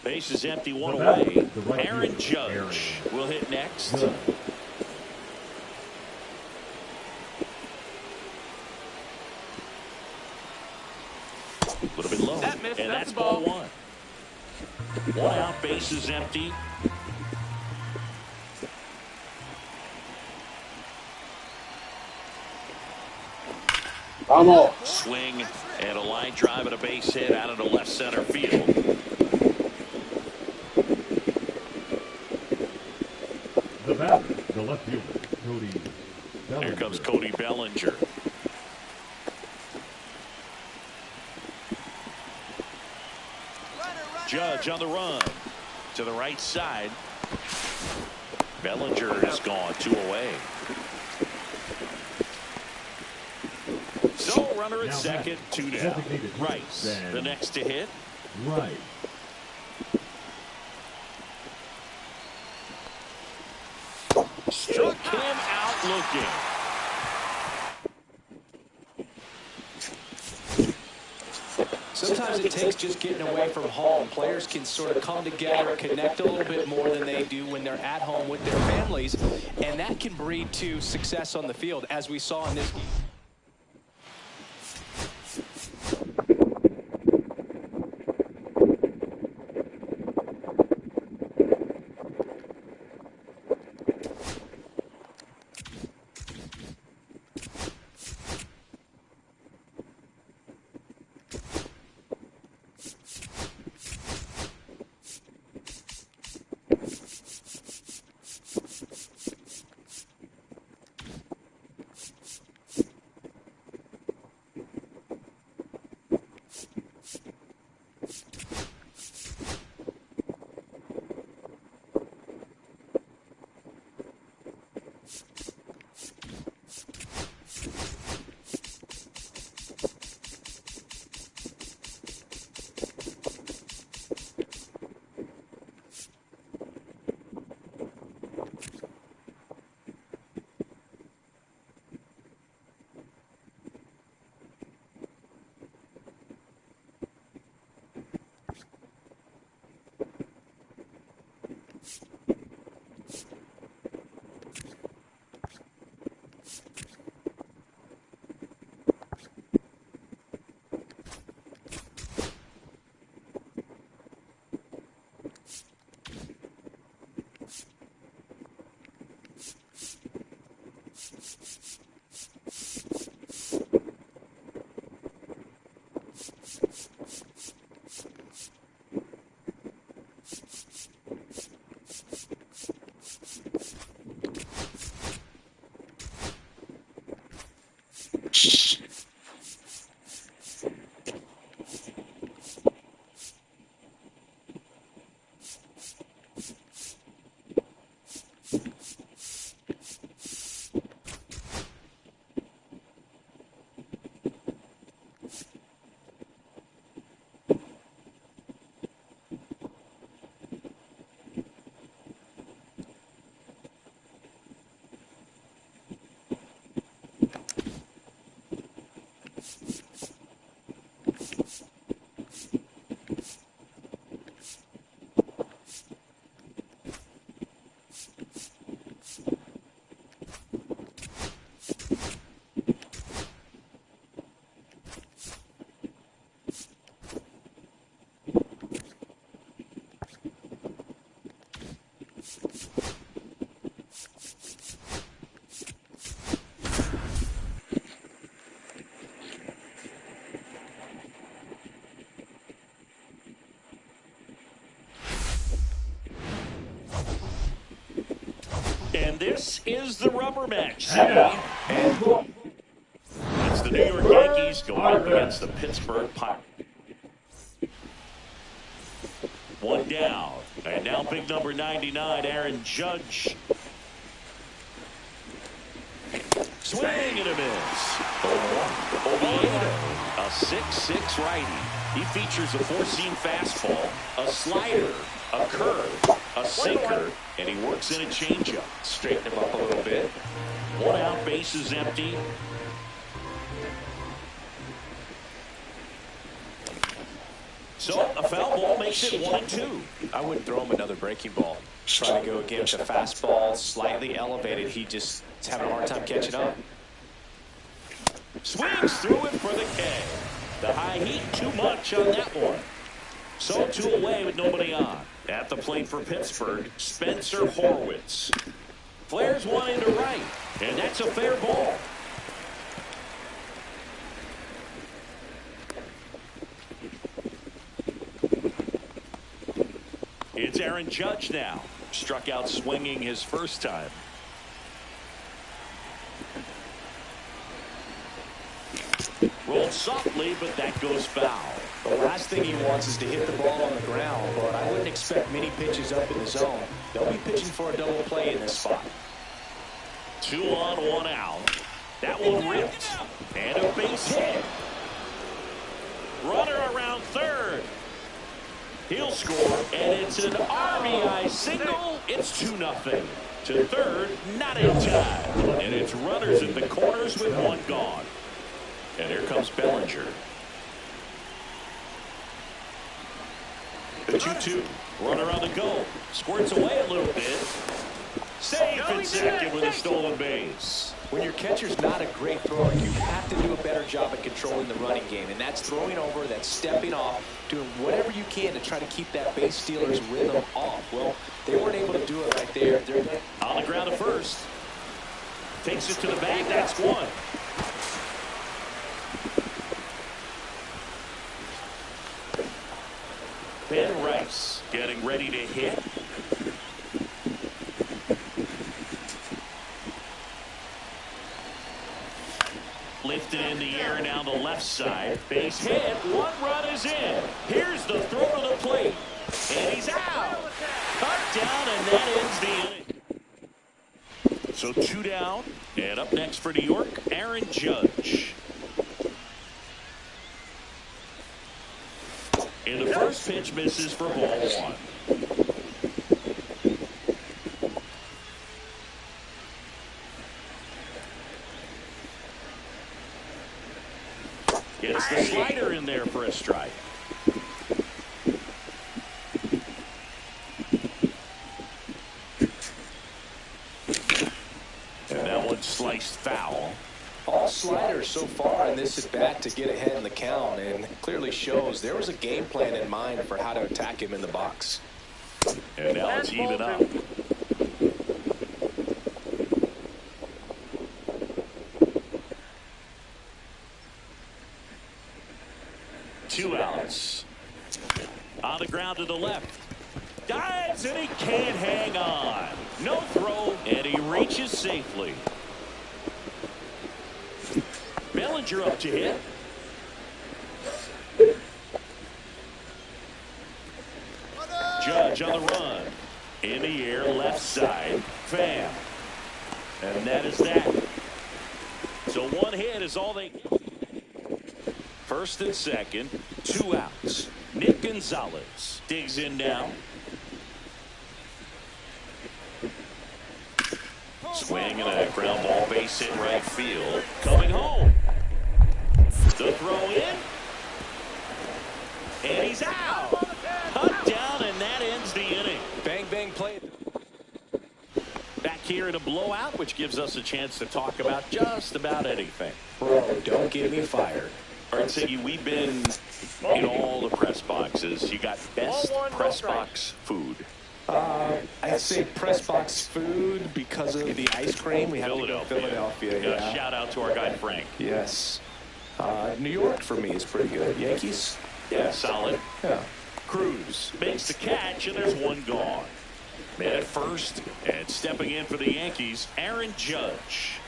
Base is empty, one away. Aaron Judge will hit next. A little bit low. And that's ball 1. 1 out, base is empty. Vamos. Swing and a line drive and a base hit out into left center field. The batter, the left fielder, Cody Bellinger. Here comes Cody Bellinger. Judge on the run to the right side. Bellinger is gone, 2 away. So runner at second, 2 down. Rice, the next to hit. Right. Struck him out looking. Sometimes it takes just getting away from home. Players can sort of come together, connect a little bit more than they do when they're at home with their families, and that can breed to success on the field, as we saw in this game. And this is the rubber match. And it's the New York Yankees going up against the Pittsburgh Pirates. One down. And now big number 99, Aaron Judge. Swing and a miss. Oviedo, a 6'6" righty. He features a four-seam fastball, a slider, a curve, a sinker, and he works in a changeup. Straighten him up a little bit. One out, base is empty. So a foul ball makes it 1-2. I wouldn't throw him another breaking ball. Trying to go against a fastball, slightly elevated. He just is having a hard time catching up. Swings through it for the K. The high heat, too much on that one. So 2 away with nobody on. At the plate for Pittsburgh, Spencer Horwitz. Flares one into right, and that's a fair ball. It's Aaron Judge now. Struck out swinging his first time. Rolled softly, but that goes foul. The last thing he wants is to hit the ball on the ground, but I wouldn't expect many pitches up in the zone. They'll be pitching for a double play in this spot. 2 on, 1 out. That one ripped. And a base hit. Runner around third. He'll score, and it's an RBI single. It's 2-0. To third, not in time. And it's runners in the corners with 1 gone. And here comes Bellinger. The 2-2. Runner on the go. Squirts away a little bit. Safe at second with a stolen base. When your catcher's not a great thrower, you have to do a better job at controlling the running game. And that's throwing over, that's stepping off, doing whatever you can to try to keep that base stealer's rhythm off. Well, they weren't able to do it right there. They're on the ground at first. Takes it to the bag. That's 1. Ben Rice getting ready to hit. Lifted in the air down the left side. Base hit. 1 run is in. Here's the throw to the plate. And he's out. Cut down, and that ends the inning. So 2 down. And up next for New York, Aaron Judge. And the first pitch misses for ball 1. Gets the slider in there for a strike. And that one sliced foul. all sliders so far in this at-bat to get ahead in the count, and clearly shows there was a game plan in mind for how to attack him in the box. And now it's even up. Two outs. On the ground to the left. Dives, and he can't hang on. No throw, and he reaches safely. Bellinger up to hit. Judge on the run. In the air, left side. Fam. And that is that. So one hit is all they... First and second, two outs. Nick Gonzalez digs in now. Swing and a ground ball base hit right field. Coming home. The throw in. And he's out. Cut down, and that ends the inning. Bang, bang play. Back here in a blowout, which gives us a chance to talk about just about anything. Bro, don't get me fired. All right, Siggy, we've been in all the press boxes. You got best press box food. I'd say press box food because of the ice cream. We have to go to Philadelphia. Yeah. Shout out to our guy Frank. Yes. New York for me is pretty good. Yankees? Yeah, solid. Yeah. Cruz makes the catch, and there's one gone. Man at first, and stepping in for the Yankees, Aaron Judge.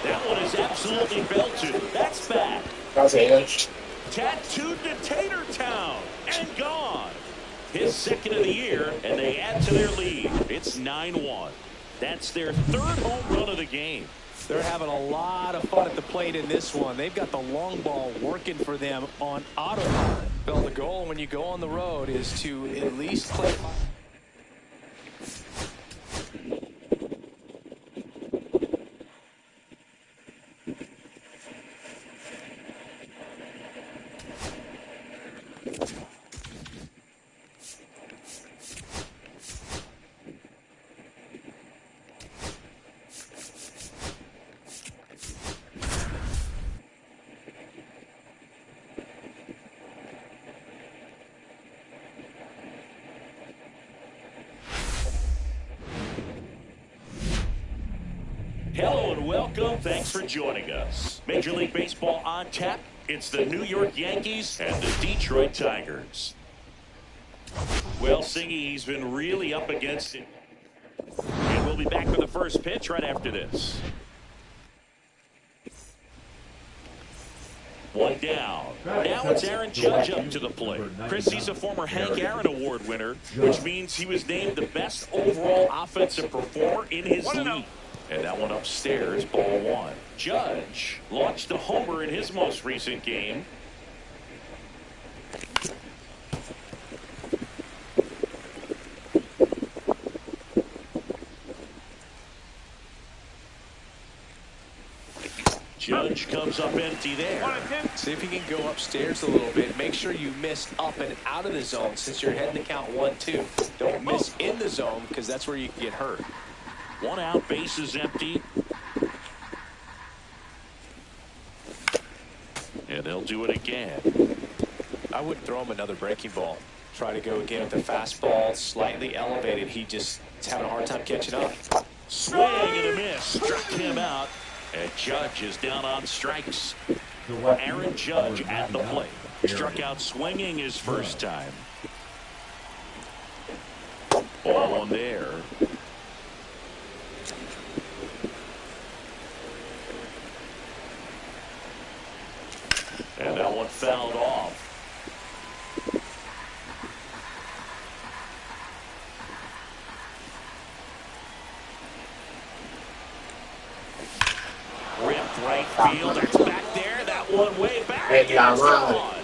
That one is absolutely belted. That's bad. That's it. Tattooed to Tater Town and gone. His second of the year, and they add to their lead. It's 9-1. That's their third home run of the game. They're having a lot of fun at the plate in this one. They've got the long ball working for them on autopilot. Well, the goal when you go on the road is to at least play. Hello and welcome. Thanks for joining us. Major League Baseball on tap. It's the New York Yankees and the Detroit Tigers. Well, Singy, he's been really up against it. And we'll be back for the first pitch right after this. One down. Now it's Aaron Judge up to the plate. Chris, he's a former Hank Aaron Award winner, which means he was named the best overall offensive performer in his league. And that one upstairs, ball one. Judge launched a homer in his most recent game. Judge comes up empty there. See if you can go upstairs a little bit. Make sure you miss up and out of the zone since you're heading to count 1-2. Don't miss in the zone because that's where you can get hurt. One out, bases empty. And they'll do it again. I wouldn't throw him another breaking ball. Try to go again with the fastball slightly elevated. He's having a hard time catching up. Swing and a miss. Struck him out. And Judge is down on strikes. Aaron Judge at the plate. Struck out swinging his first time. Ball one there. And that one fouled off. Ripped right field. That's back there. That one way back. It's gone.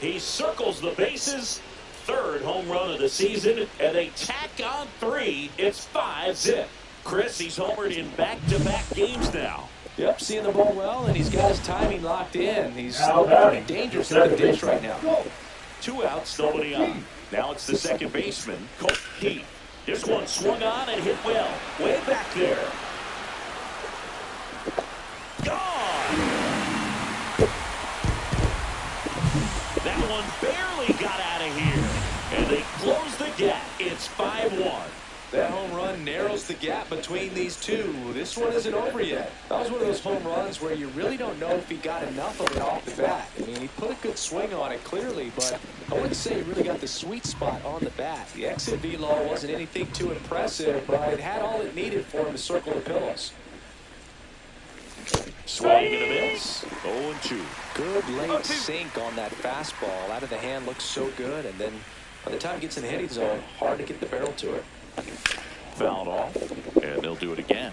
He circles the bases. Third home run of the season. And they tack on 3. It's 5-zip. Chris, he's homered in back-to-back games now. Yep, seeing the ball well, and he's got his timing locked in. He's pretty dangerous in the ditch right now. 2 outs, nobody on. Now it's the second baseman, Colt Heath. This one swung on and hit well. Way back there. Gone! That one barely got out of here. And they close the gap. It's 5-1. That home run narrows the gap between these two. This one isn't over yet. That was one of those home runs where you really don't know if he got enough of it off the bat. I mean, he put a good swing on it clearly, but I wouldn't say he really got the sweet spot on the bat. The exit velo wasn't anything too impressive, but it had all it needed for him to circle the pillows. Swing and a miss. 0-2. Good late sink on that fastball. Out of the hand looks so good, and then by the time it gets in the hitting zone, hard to get the barrel to it. Fouled off, and they'll do it again.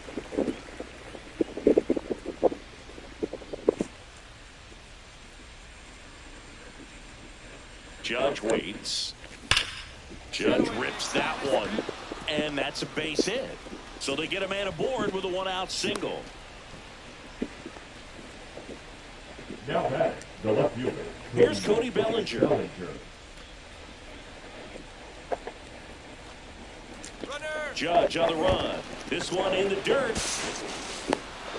Judge waits. Judge rips that one, and that's a base hit. So they get a man aboard with a 1-out single. Now back, the left fielder. Here's Cody Bellinger. Judge on the run. This one in the dirt.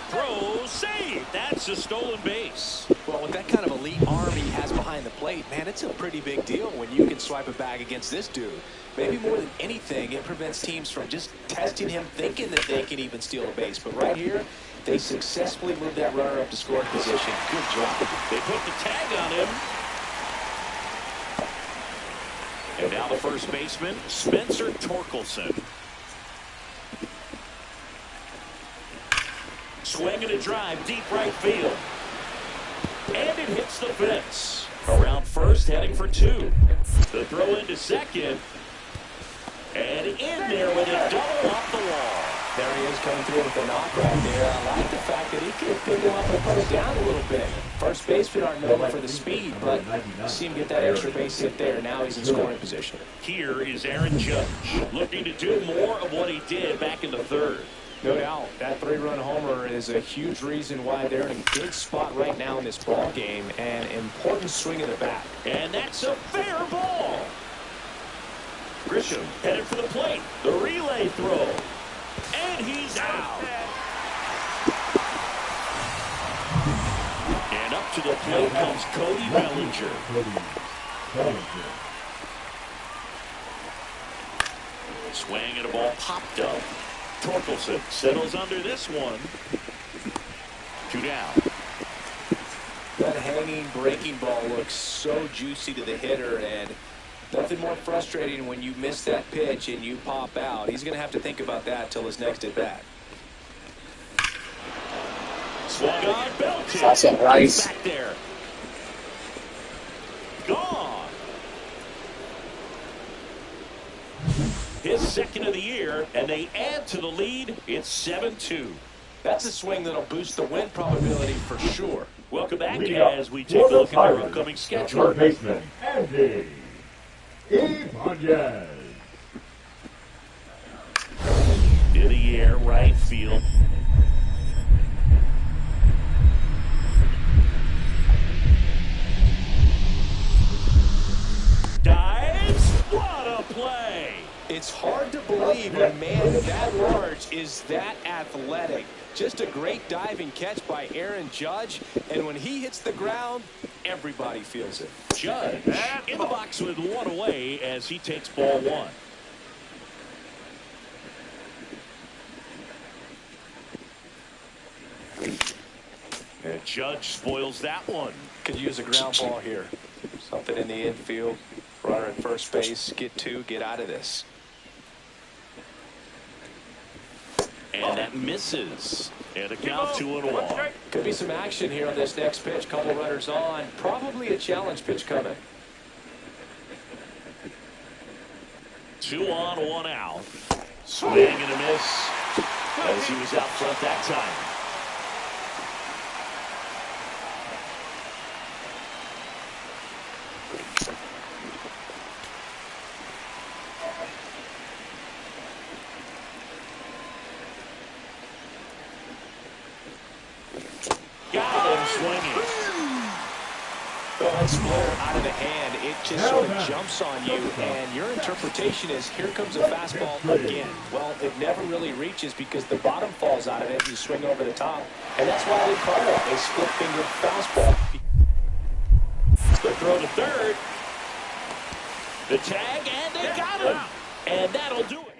Throw, save. That's a stolen base. Well, with that kind of elite arm he has behind the plate, man, it's a pretty big deal when you can swipe a bag against this dude. Maybe more than anything, it prevents teams from just testing him, thinking that they can even steal a base. But right here, They successfully moved that runner up to scoring position. Good job. They put the tag on him. And now the first baseman, Spencer Torkelson. Swing and a drive, deep right field. And it hits the fence. Around first, heading for 2. The throw into second. And in there with a double off the wall. There he is coming through with the knock right there. I like the fact that he could pick him up and put it down a little bit. First baseman aren't known for the speed, but see him get that extra base hit there. Now he's in scoring position. Here is Aaron Judge, looking to do more of what he did back in the third. No doubt, that 3-run homer is a huge reason why they're in a good spot right now in this ball game. An important swing of the bat. And that's a fair ball. Grisham headed for the plate. The relay throw. And he's out. And up to the plate comes Cody Bellinger. Swing and a ball popped up. Torkelson settles under this one. 2 down. That hanging breaking ball looks so juicy to the hitter, and nothing more frustrating when you miss that pitch and you pop out. He's going to have to think about that till his next at bat. Swung on, belted. That's it, Rice. Back there. Gone. His second of the year, and they add to the lead. It's 7-2. That's a swing that'll boost the win probability for sure. Welcome back as we take a look at our upcoming schedule. Third baseman, Andy Ibanez. In the air, right field. Dives. What a play. It's hard to believe a man that large is that athletic. Just a great diving catch by Aaron Judge, and when he hits the ground, everybody feels it. Judge in the box with 1 away as he takes ball 1. And Judge spoils that one. Could use a ground ball here. Something in the infield. Runner at first base. Get 2, get out of this. And that misses. And a count 2-1. Could be some action here on this next pitch. Couple runners on. Probably a challenge pitch coming. 2 on, 1 out. Swing and a miss as he was out front that time. Swinging. Well, that splitter out of the hand, it just sort of jumps on you, and your interpretation is, here comes a fastball again. Well, it never really reaches because the bottom falls out of it, and you swing over the top, and that's why they call it a split-finger fastball. The throw to third. The tag, and they got him. And that'll do it.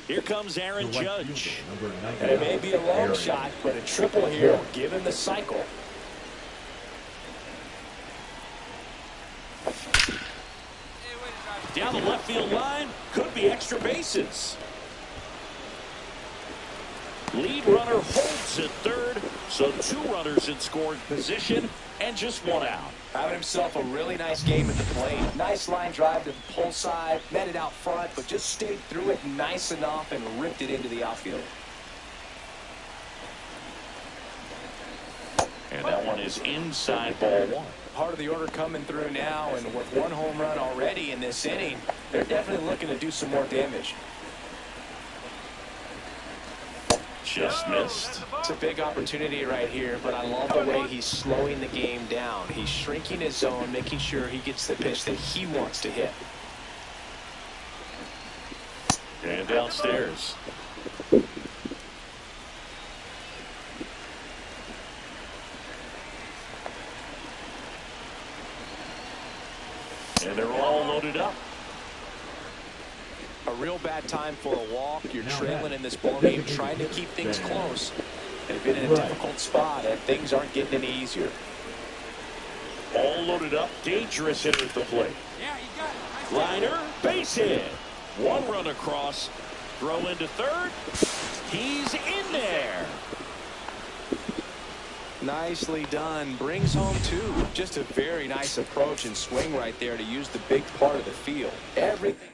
Here comes Aaron Judge. And it may be a long shot, but a triple here, given the cycle. Down the left field line, could be extra bases. Lead runner holds at third, so 2 runners in scoring position and just 1 out. Having himself a really nice game at the plate. Nice line drive to the pull side, met it out front, but just stayed through it nice enough and ripped it into the outfield. And that one is inside ball 1. Part of the order coming through now, and with 1 home run already in this inning, they're definitely looking to do some more damage. Just missed. It's a big opportunity right here, but I love the way he's slowing the game down. He's shrinking his zone, making sure he gets the pitch that he wants to hit. And downstairs. And they're all loaded up. A real real bad time for a walk. You're trailing in this ball game, trying to keep things close. They've been in a difficult spot, and things aren't getting any easier. All loaded up, dangerous hitter at the plate. Liner, base hit. One run across, throw into third. He's in there. Nicely done. Brings home two. Just a very nice approach and swing right there to use the big part of the field. Everything.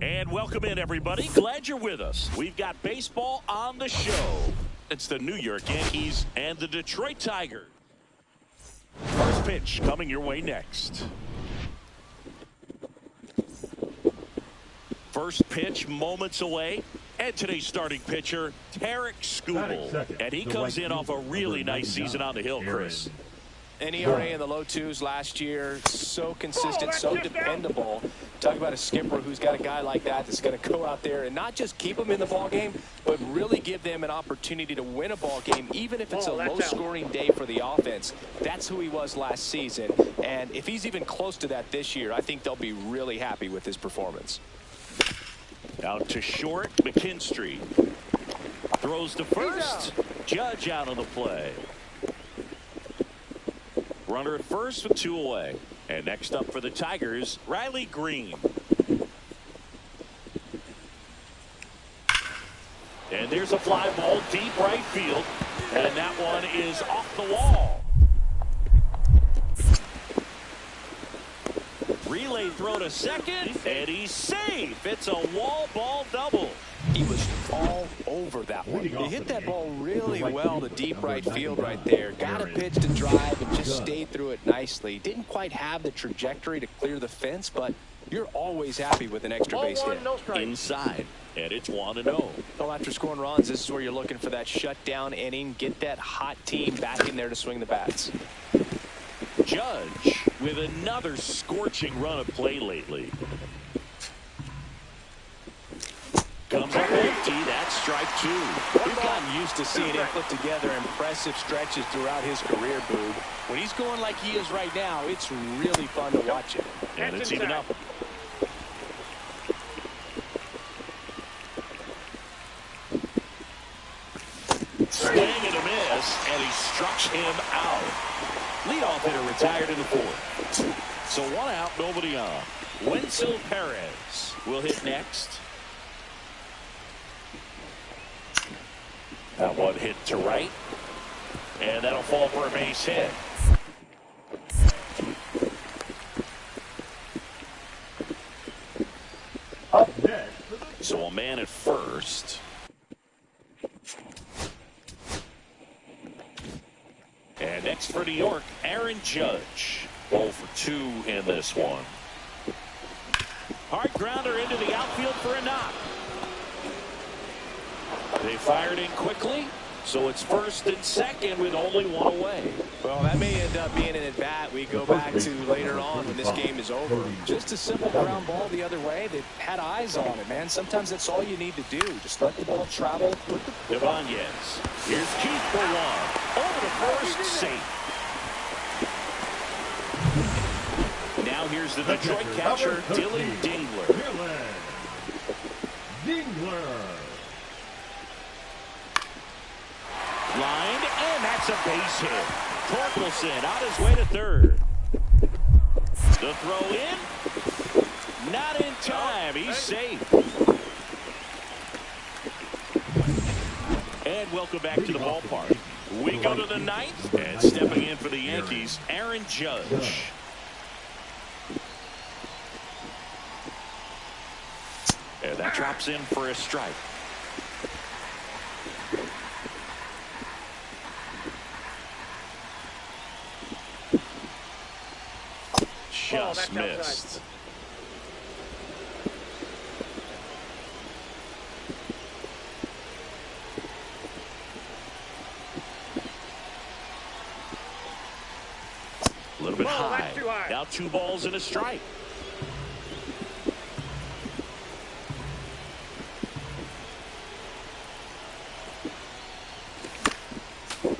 And welcome in, everybody. Glad you're with us. We've got baseball on the show. It's the New York Yankees and the Detroit Tigers. First pitch coming your way next. First pitch moments away. And today's starting pitcher, Tarek Skubal. And he comes in off a really nice season on the hill, Chris. An ERA in the low twos last year. So consistent, so dependable. Talk about a skipper who's got a guy like that that's going to go out there and not just keep them in the ball game, but really give them an opportunity to win a ball game, even if it's a low-scoring day for the offense. That's who he was last season. And if he's even close to that this year, I think they'll be really happy with his performance. Out to short, McKinstry. Throws to first. Judge out of the play. Runner at first with two away. And next up for the Tigers, Riley Green. And there's a fly ball deep right field. And that one is off the wall. Relay throw to second, and he's safe. It's a wall ball double. He was all over that one. He hit that ball really well to deep right field right there. Got a pitch to drive and just stayed through it nicely. Didn't quite have the trajectory to clear the fence, but you're always happy with an extra base hit. Inside, and it's 1-0. Well, after scoring runs, this is where you're looking for that shutdown inning. Get that hot team back in there to swing the bats. Judge with another scorching run of play lately. Comes up empty. That's strike two. We've gotten used to seeing him put together impressive stretches throughout his career, Boog. When he's going like he is right now, it's really fun to watch him. And it's even up. Swing and a miss, and he struck him out. Leadoff hitter retired in the fourth. So one out, nobody on. Wenzel Perez will hit next. That one hit to right. And that'll fall for a base hit. So a man at first. And next for New York, Aaron Judge. 0 for 2 in this one. Hard grounder into the outfield for a knock. They fired in quickly. So it's first and second with only one away. Well, that may end up being an at-bat we go back to later on when this game is over. Just a simple ground ball the other way. They had eyes on it, man. Sometimes that's all you need to do. Just let the ball travel. Ibanez. Here's Keith for one. Over to first, safe. Now here's the Detroit catcher, Dylan Dingler. Lined, and that's a base hit. Torkelson on his way to third. The throw in. Not in time. He's safe. And welcome back to the ballpark. We go to the ninth, and stepping in for the Yankees, Aaron Judge. And that drops in for a strike. Just missed. A little bit high. Now 2 balls and a strike.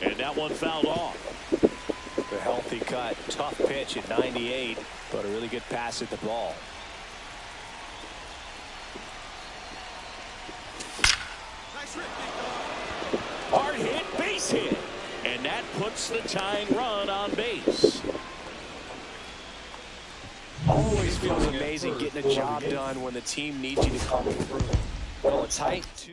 And that one fouled off. The healthy cut. Tough pitch at 98, but a really good pass at the ball. Hard hit, base hit. And that puts the tying run on base. Always feels amazing getting a job done when the team needs you to come through. Well, it's tight, too.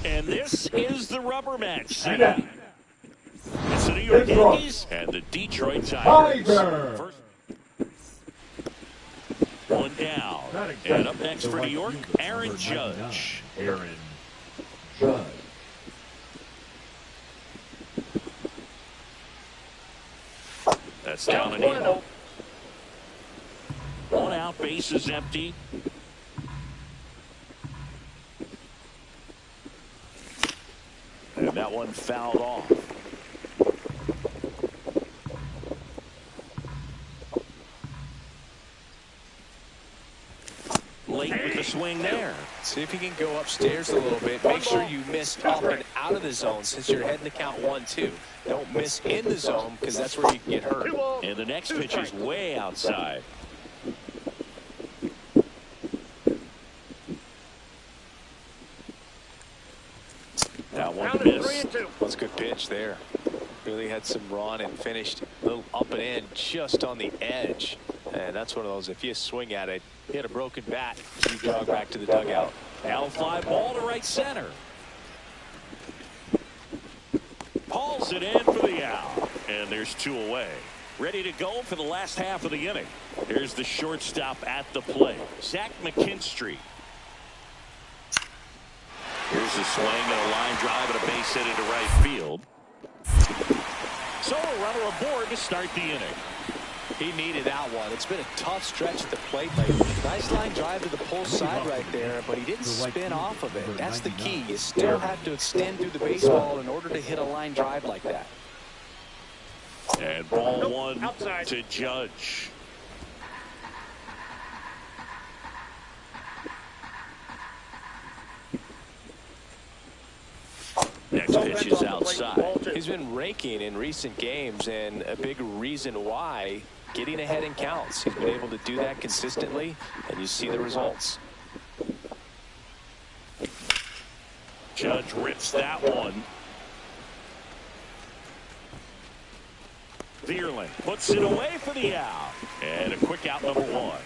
And this is the rubber match scene. It's the New York Yankees and the Detroit Tigers. First, one down. And up next for New York, Aaron Judge. That's down and in. 1 out, base is empty. And that one fouled off. Late with the swing there. See if you can go upstairs a little bit. Make sure you miss up and out of the zone since you're heading to count 1-2. Don't miss in the zone because that's where you can get hurt. And the next pitch is way outside. That one missed. That's a good pitch there. Really had some run and finished a little up and in just on the edge. And that's one of those, if you swing at it, hit a broken bat, you jog back to the dugout. Now fly ball to right center. Hauls it in for the out. And there's 2 away. Ready to go for the last half of the inning. Here's the shortstop at the plate, Zach McKinstry. Here's a swing and a line drive and a base hit into right field. So a runner aboard to start the inning. He needed that one. It's been a tough stretch at the plate lately. Nice line drive to the pull side right there, but he didn't spin off of it. That's the key. You still have to extend through the baseball in order to hit a line drive like that. And ball one to Judge. Next pitch is outside. He's been raking in recent games, and a big reason why, getting ahead in counts. He's been able to do that consistently, and you see the results. Judge rips that one. Vierling puts it away for the out. And a quick out, number one.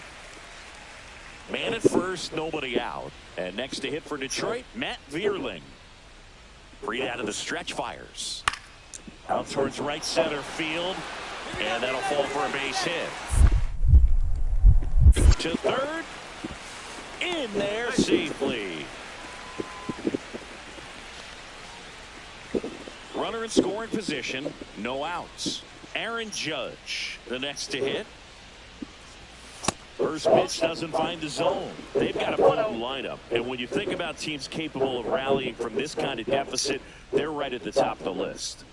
Man at first, nobody out. And next to hit for Detroit, Matt Vierling. Reed out of the stretch fires. Out towards right center field. And that'll fall for a base hit. To third. In there safely. Runner in scoring position. No outs. Aaron Judge, the next to hit. First pitch doesn't find the zone. They've got a full lineup. And when you think about teams capable of rallying from this kind of deficit, they're right at the top of the list.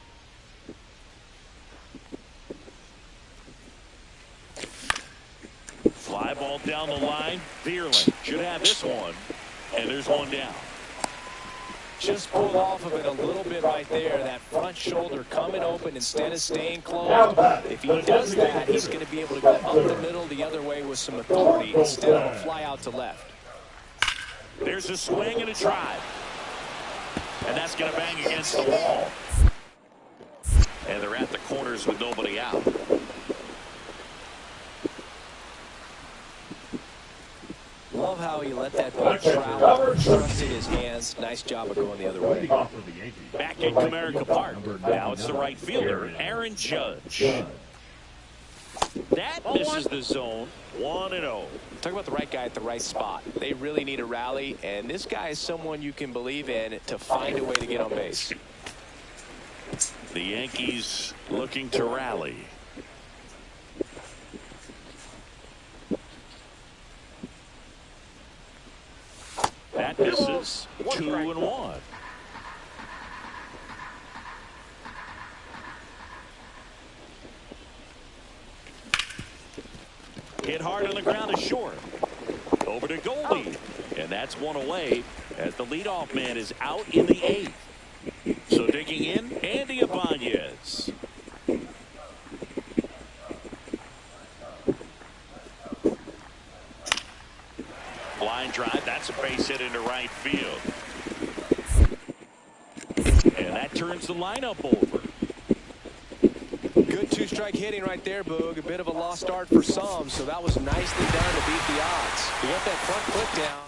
Fly ball down the line. Vierling should have this one. And there's one down. Just pulled off of it a little bit right there. That front shoulder coming open instead of staying closed. If he does that, he's going to be able to go up the middle the other way with some authority instead of a fly out to left. There's a swing and a drive. And that's going to bang against the wall. And they're at the corners with nobody out. Love how he let that ball travel, trusted his hands. Nice job of going the other way. Back at Comerica Park. Now it's the right fielder, Aaron Judge. That misses the zone. 1-0. Talk about the right guy at the right spot. They really need a rally, and this guy is someone you can believe in to find a way to get on base. The Yankees looking to rally. That misses. 2-1. Hit hard on the ground is short. Over to Goldie. And that's one away as the leadoff man is out in the eighth. So digging in, Andy Ibanez. Line drive, that's a base hit into right field. And that turns the lineup over. Good two-strike hitting right there, Boog. A bit of a lost start for some, so that was nicely done to beat the odds. You got that front foot down.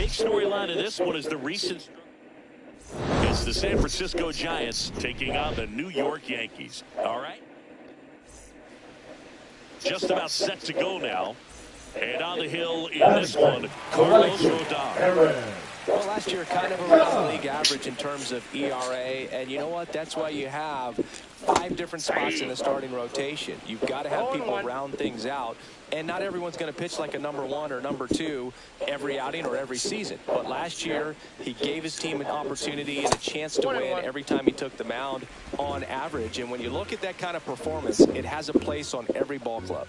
Big storyline of this one is the recent. It's the San Francisco Giants taking on the New York Yankees. All right. Just about set to go now. And on the hill in this one, Carlos Rodon. Well, last year kind of around the league average in terms of ERA, and you know what? That's why you have 5 different spots in the starting rotation. You've got to have people round things out, and not everyone's going to pitch like a number 1 or number 2 every outing or every season. But last year, he gave his team an opportunity and a chance to win every time he took the mound on average. And when you look at that kind of performance, it has a place on every ball club.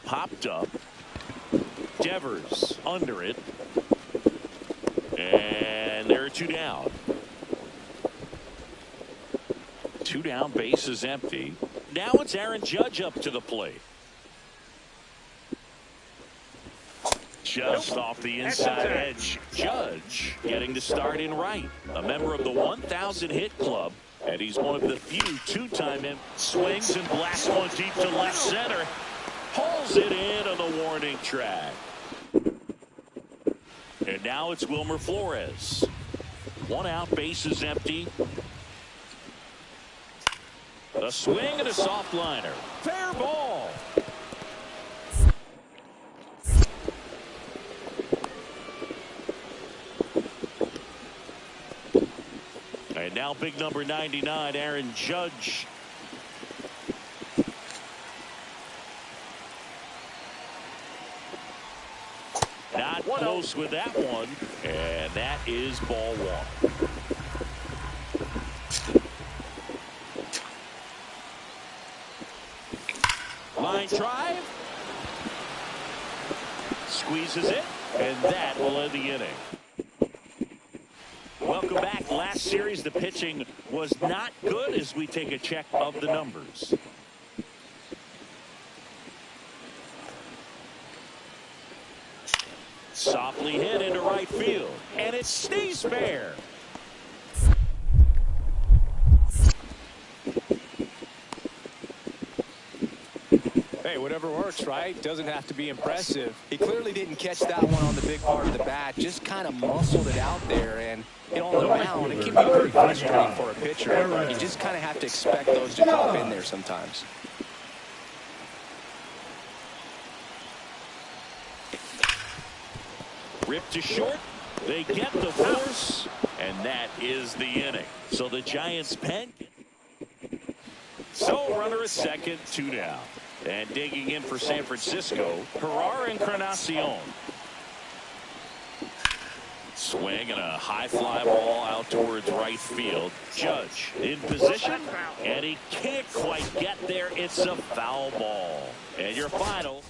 Popped up. Devers under it. And there are 2 down. 2 down, base is empty. Now it's Aaron Judge up to the plate. Just off the inside edge. Judge getting to start in right. A member of the 1,000 hit club. And he's one of the few 2-time swings and blasts one deep to left center. Pulls it in on the warning track. And now it's Wilmer Flores. 1 out, base is empty. A swing and a soft liner. Fair ball. And now big number 99, Aaron Judge. Not close with that one, and that is ball 1. Line drive. Squeezes it, and that will end the inning. Welcome back. Last series, the pitching was not good as we take a check of the numbers. Softly hit into right field, and it stays fair. Hey, whatever works, right? Doesn't have to be impressive. He clearly didn't catch that one on the big part of the bat, just kind of muscled it out there. And on the mound, it can be pretty frustrating for a pitcher. You just kind of have to expect those to drop in there sometimes. Ripped to short. They get the force, and that is the inning. So the Giants pen. So runner at second, 2 down. And digging in for San Francisco, Herrera Encarnacion. Swing and a high fly ball out towards right field. Judge in position, and he can't quite get there. It's a foul ball. And your final.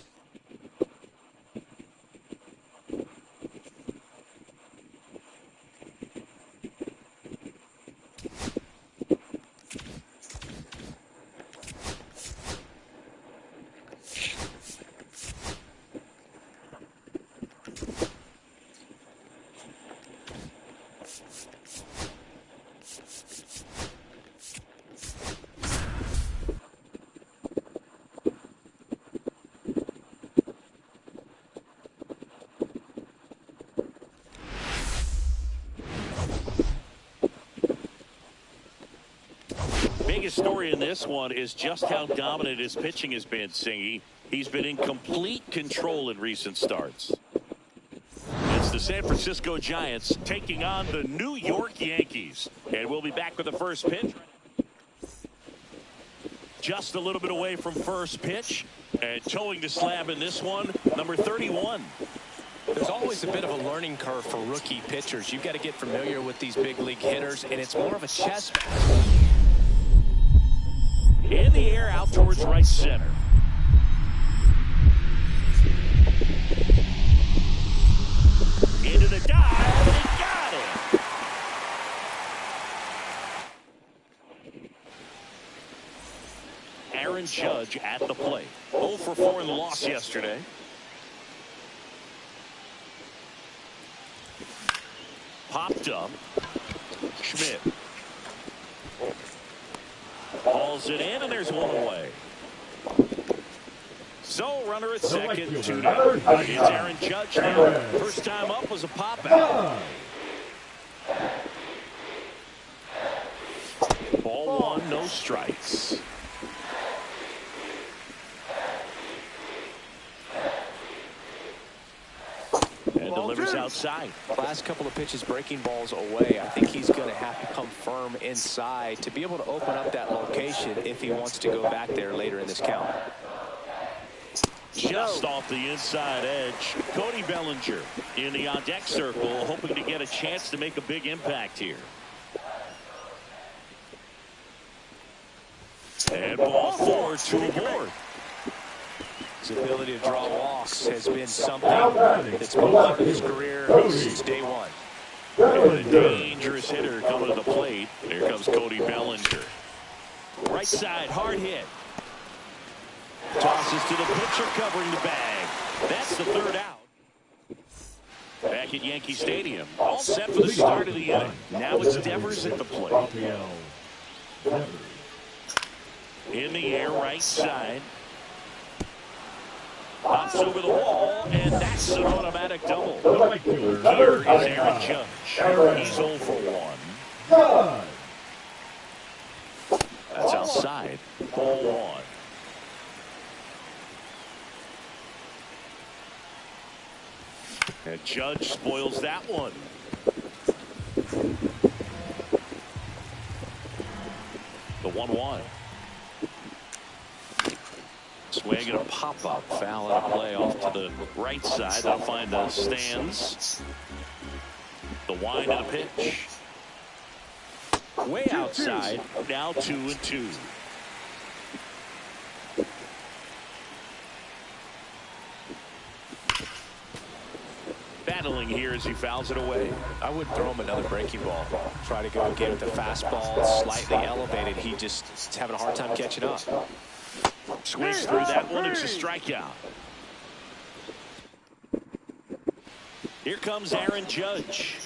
biggest story in this one is just how dominant his pitching has been, Singy. He's been in complete control in recent starts. It's the San Francisco Giants taking on the New York Yankees. And we'll be back with the first pitch. Just a little bit away from first pitch. And towing the slab in this one, number 31. There's always a bit of a learning curve for rookie pitchers. You've got to get familiar with these big league hitters, and it's more of a chess match. In the air out towards right center. Into the dive, and he got it. Aaron Judge at the plate. 0 for 4 in the loss yesterday. Popped up. Schmidt. Hauls it in, and there's one away. So, runner at second, 2 down. It's Aaron Judge now. First time up was a pop out. Ball 1, no strikes. And delivers outside. Last couple of pitches breaking balls away. I think he's going to have to come firm inside to be able to open up that location if he wants to go back there later in this count. Just off the inside edge. Cody Bellinger in the on-deck circle, hoping to get a chance to make a big impact here. And ball 4, 2 aboard. His ability to draw walks has been something that's been part of his career since day one. And a dangerous hitter coming to the plate. Here comes Cody Bellinger. Right side, hard hit. Tosses to the pitcher covering the bag. That's the third out. Back at Yankee Stadium. All set for the start of the inning. Now it's Devers at the plate. In the air, right side. Pops over the wall, and that's an automatic double. Here is Aaron Judge. He's 0 for 1. That's outside. Ball 1. And Judge spoils that one. The 1-1. Swing and a pop-up. Foul out of play off to the right side. That'll find the stands. The wind of the pitch. Way outside. Now 2-2. Battling here as he fouls it away. I would throw him another breaking ball. Try to go again with the fastball slightly elevated. He just is having a hard time catching up. Swings through that one. It's a strikeout. Here comes Aaron Judge.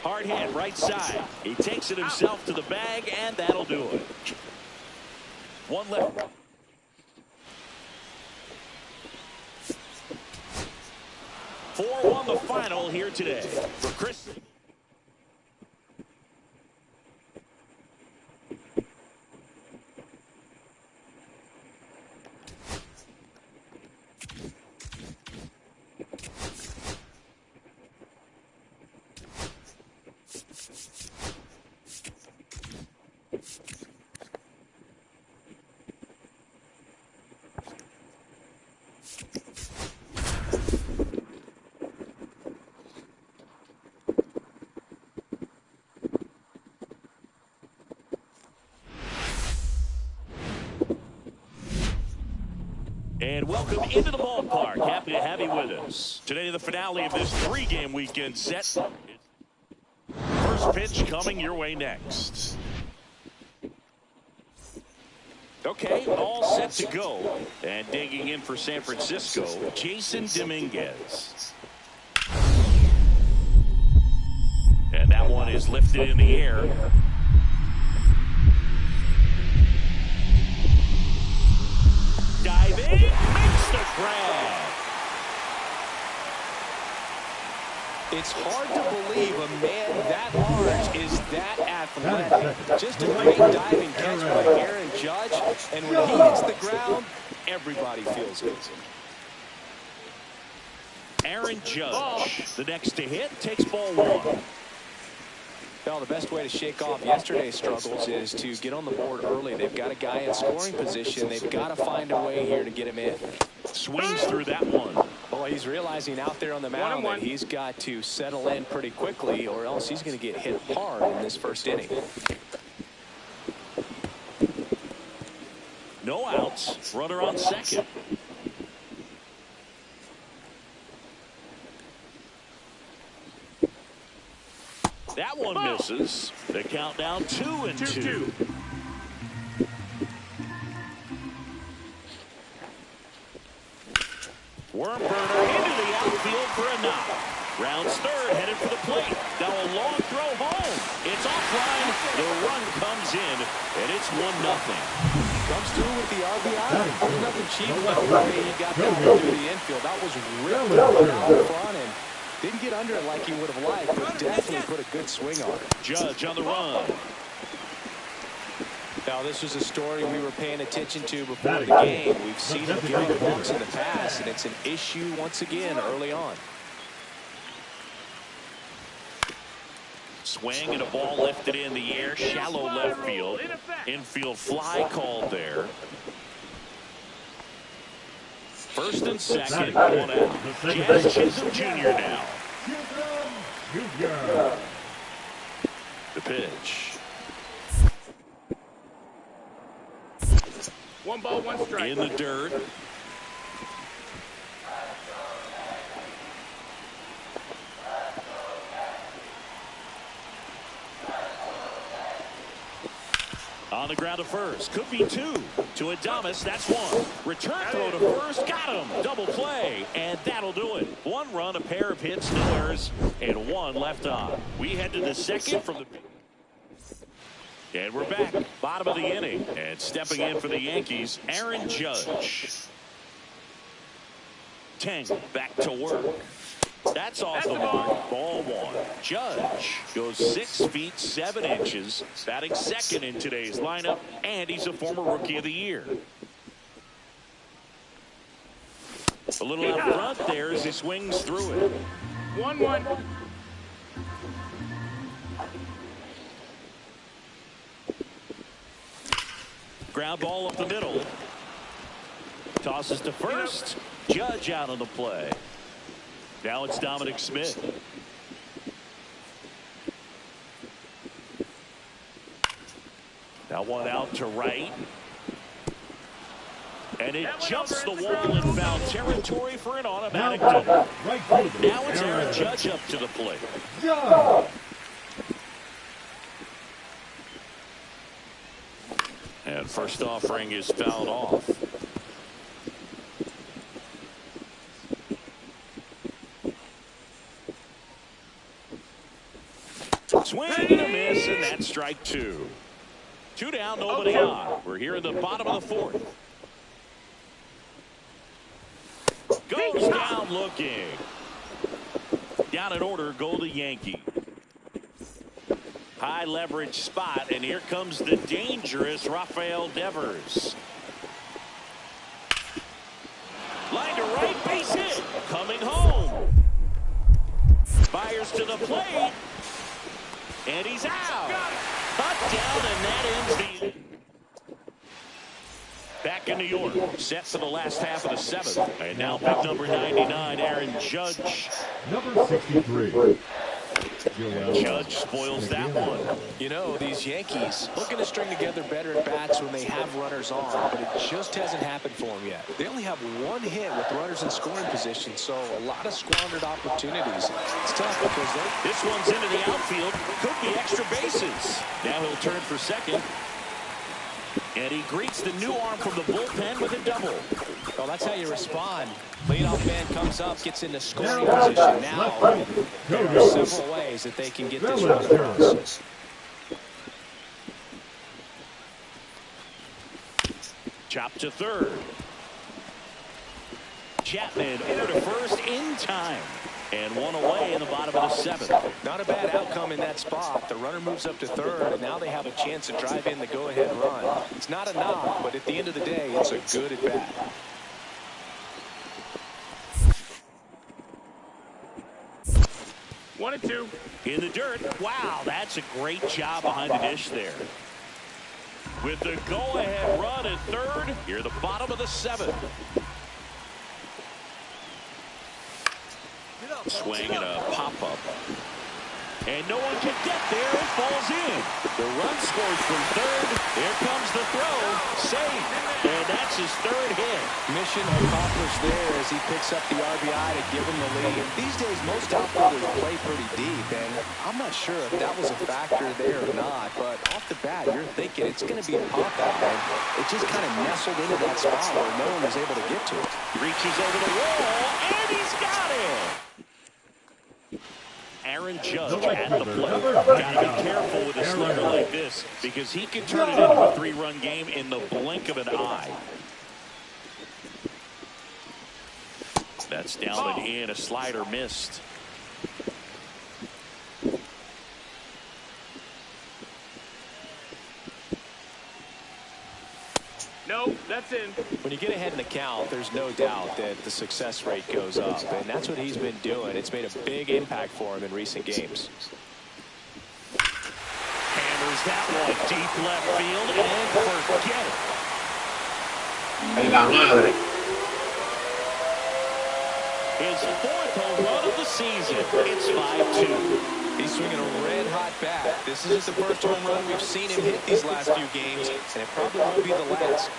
Hard hit right side. He takes it himself to the bag, and that'll do it. One left. Four-1 the final here today for Chris. And welcome into the ballpark. Happy to have you with us. Today, the finale of this 3-game weekend set. First pitch coming your way next. Okay, all set to go. And digging in for San Francisco, Jason Dominguez. And that one is lifted in the air. Dive in, makes the grab. It's hard to believe a man that large is that athletic. Just a great diving catch by Aaron Judge. And when he hits the ground, everybody feels it. Aaron Judge, the next to hit, takes ball 1. Well, the best way to shake off yesterday's struggles is to get on the board early. They've got a guy in scoring position. They've got to find a way here to get him in. Swings through that one. Well, he's realizing out there on the mound that he's got to settle in pretty quickly, or else he's going to get hit hard in this first inning. No outs. Runner on second. That one misses. The count down 2-2. Worm burner into the outfield for a knock. Rounds third, headed for the plate. Now a long throw home. It's offline. The run comes in, and it's 1-0. Comes through with the RBI. There's nothing cheap about the way he got that one through the infield. That was really out front and didn't get under it like he would have liked, but definitely put a good swing on it. Judge on the run. Now, this was a story we were paying attention to before the game. We've seen him give up walks in the past, and it's an issue once again early on. Swing and a ball lifted in the air. Shallow left field. Infield fly called there. First and second, 1 out. Jazz Chisholm Jr. now. The pitch. 1 ball, 1 strike. In the dirt. On the ground to first. Could be 2. To Adames, that's 1. Return throw to first. Got him. Double play. And that'll do it. 1 run, a pair of hits, no errors, and 1 left on. We head to the second from the... And we're back. Bottom of the inning. And stepping in for the Yankees, Aaron Judge. 10 back to work. That's off the mark. Ball 1. Judge goes 6 feet 7 inches, batting second in today's lineup, and he's a former Rookie of the Year. A little out front there as he swings through it. 1-1. Ground ball up the middle. Tosses to first. Judge out on the play. Now it's Dominic Smith. Now 1 out to right. And it jumps the wall in foul territory for an automatic double. Now it's Aaron Judge up to the plate. And first offering is fouled off. Swing and a miss, and that's strike 2. 2 down, nobody on. We're here in the bottom of the 4th. Goes down looking. Down in order go the Yankee. High leverage spot, and here comes the dangerous Rafael Devers. Line to right, base hit. Coming home. Fires to the plate. And he's out. Cut down, and that ends the... Back in New York, set for the last half of the 7th. And now pick number 99, Aaron Judge. Number 63. Judge spoils that one. You know, these Yankees looking to string together better at bats when they have runners on, but it just hasn't happened for them yet. They only have 1 hit with runners in scoring position, so a lot of squandered opportunities. It's tough because this one's into the outfield. Could be extra bases. Now he'll turn for second. And he greets the new arm from the bullpen with a double. Well, that's how you respond. Leadoff man comes up, gets into scoring position. Now, there are several ways that they can get this run across. Chop to third. Chapman over to first in time. And one away in the bottom of the 7th. Not a bad outcome in that spot. The runner moves up to third, and now they have a chance to drive in the go-ahead run. It's not a knock, but at the end of the day, it's a good at-bat. One and two. In the dirt. Wow, that's a great job behind the dish there. With the go-ahead run at third, here the bottom of the 7th. Swing and a pop-up. And no one can get there. It falls in. The run scores from third. Here comes the throw. Safe. And that's his third hit. Mission accomplished there as he picks up the RBI to give him the lead. These days, most outfielders play pretty deep, and I'm not sure if that was a factor there or not, but off the bat, you're thinking it's going to be a pop-up, and it just kind of nestled into that spot where no one was able to get to it. Reaches over the wall, and he's got it. Aaron Judge at the plate. Got to be careful with a slugger like this because he can turn it into a 3-run game in the blink of an eye. That's down and in. A slider missed. No, that's in. When you get ahead in the count, there's no doubt that the success rate goes up, and that's what he's been doing. It's made a big impact for him in recent games. Hammers that one deep left field and forget it. En la madre. His 4th home run of the season. It's 5-2. He's swinging a red-hot bat. This isn't the first home run we've seen him hit these last few games, and it probably won't be the last.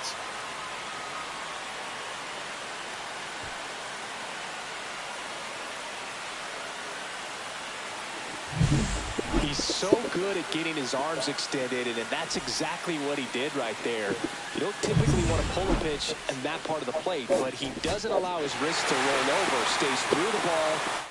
He's so good at getting his arms extended, and that's exactly what he did right there. You don't typically want to pull a pitch in that part of the plate, but he doesn't allow his wrist to roll over, stays through the ball.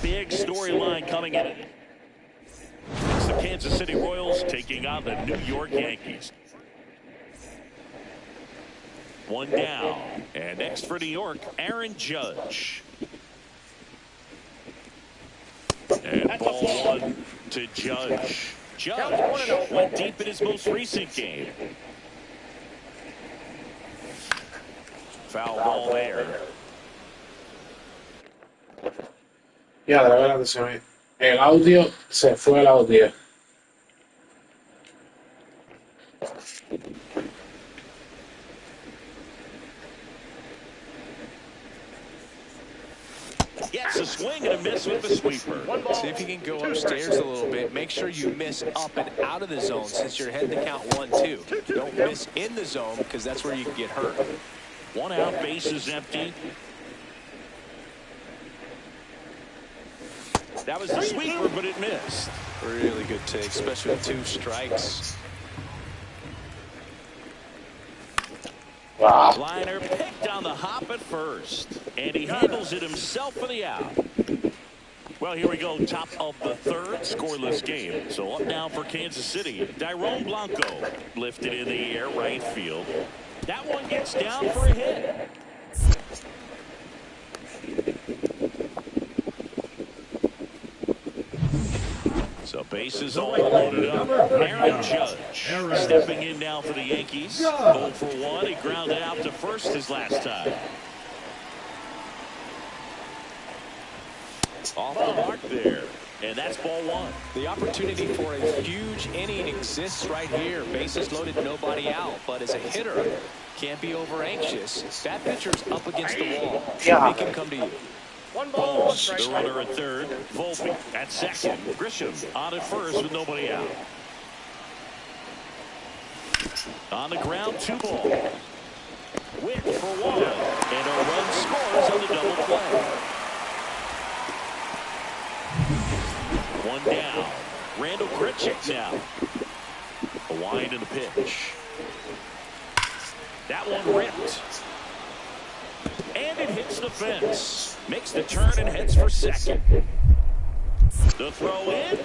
Big storyline coming in. It's the Kansas City Royals taking on the New York Yankees. One down. And next for New York, Aaron Judge. And ball one to Judge. Judge went deep in his most recent game. Foul ball there. Ya, de verdad, el audio se fue el audio. Gets a swing and a miss with the sweeper. See if you can go upstairs a little bit. Make sure you miss up and out of the zone since you're heading to count 1-2. Don't miss in the zone because that's where you can get hurt. 1 out, bases empty. That was the sweeper, but it missed. Really good take, especially with 2 strikes. Wow. Liner picked on the hop at first, and he handles it himself for the out. Well, here we go, top of the 3rd, scoreless game. So up now for Kansas City, Dairon Blanco lifted in the air, right field. That one gets down for a hit. So bases all loaded up. Aaron Judge stepping in now for the Yankees. 0 for 1. He grounded out to first his last time. Off the mark there. And that's ball 1. The opportunity for a huge inning exists right here. Bases loaded, nobody out. But as a hitter, can't be over anxious. That pitcher's up against the wall. Make him come to you. 1 ball, 1 strike. The runner at third, Volpe at second. Grisham on at first with nobody out. On the ground, 2 ball. Witt for 1. And a run scores on the double play. 1 down. Randall Grichuk now. A wind in the pitch. That one ripped. And it hits the fence. Makes the turn and heads for second. The throw in.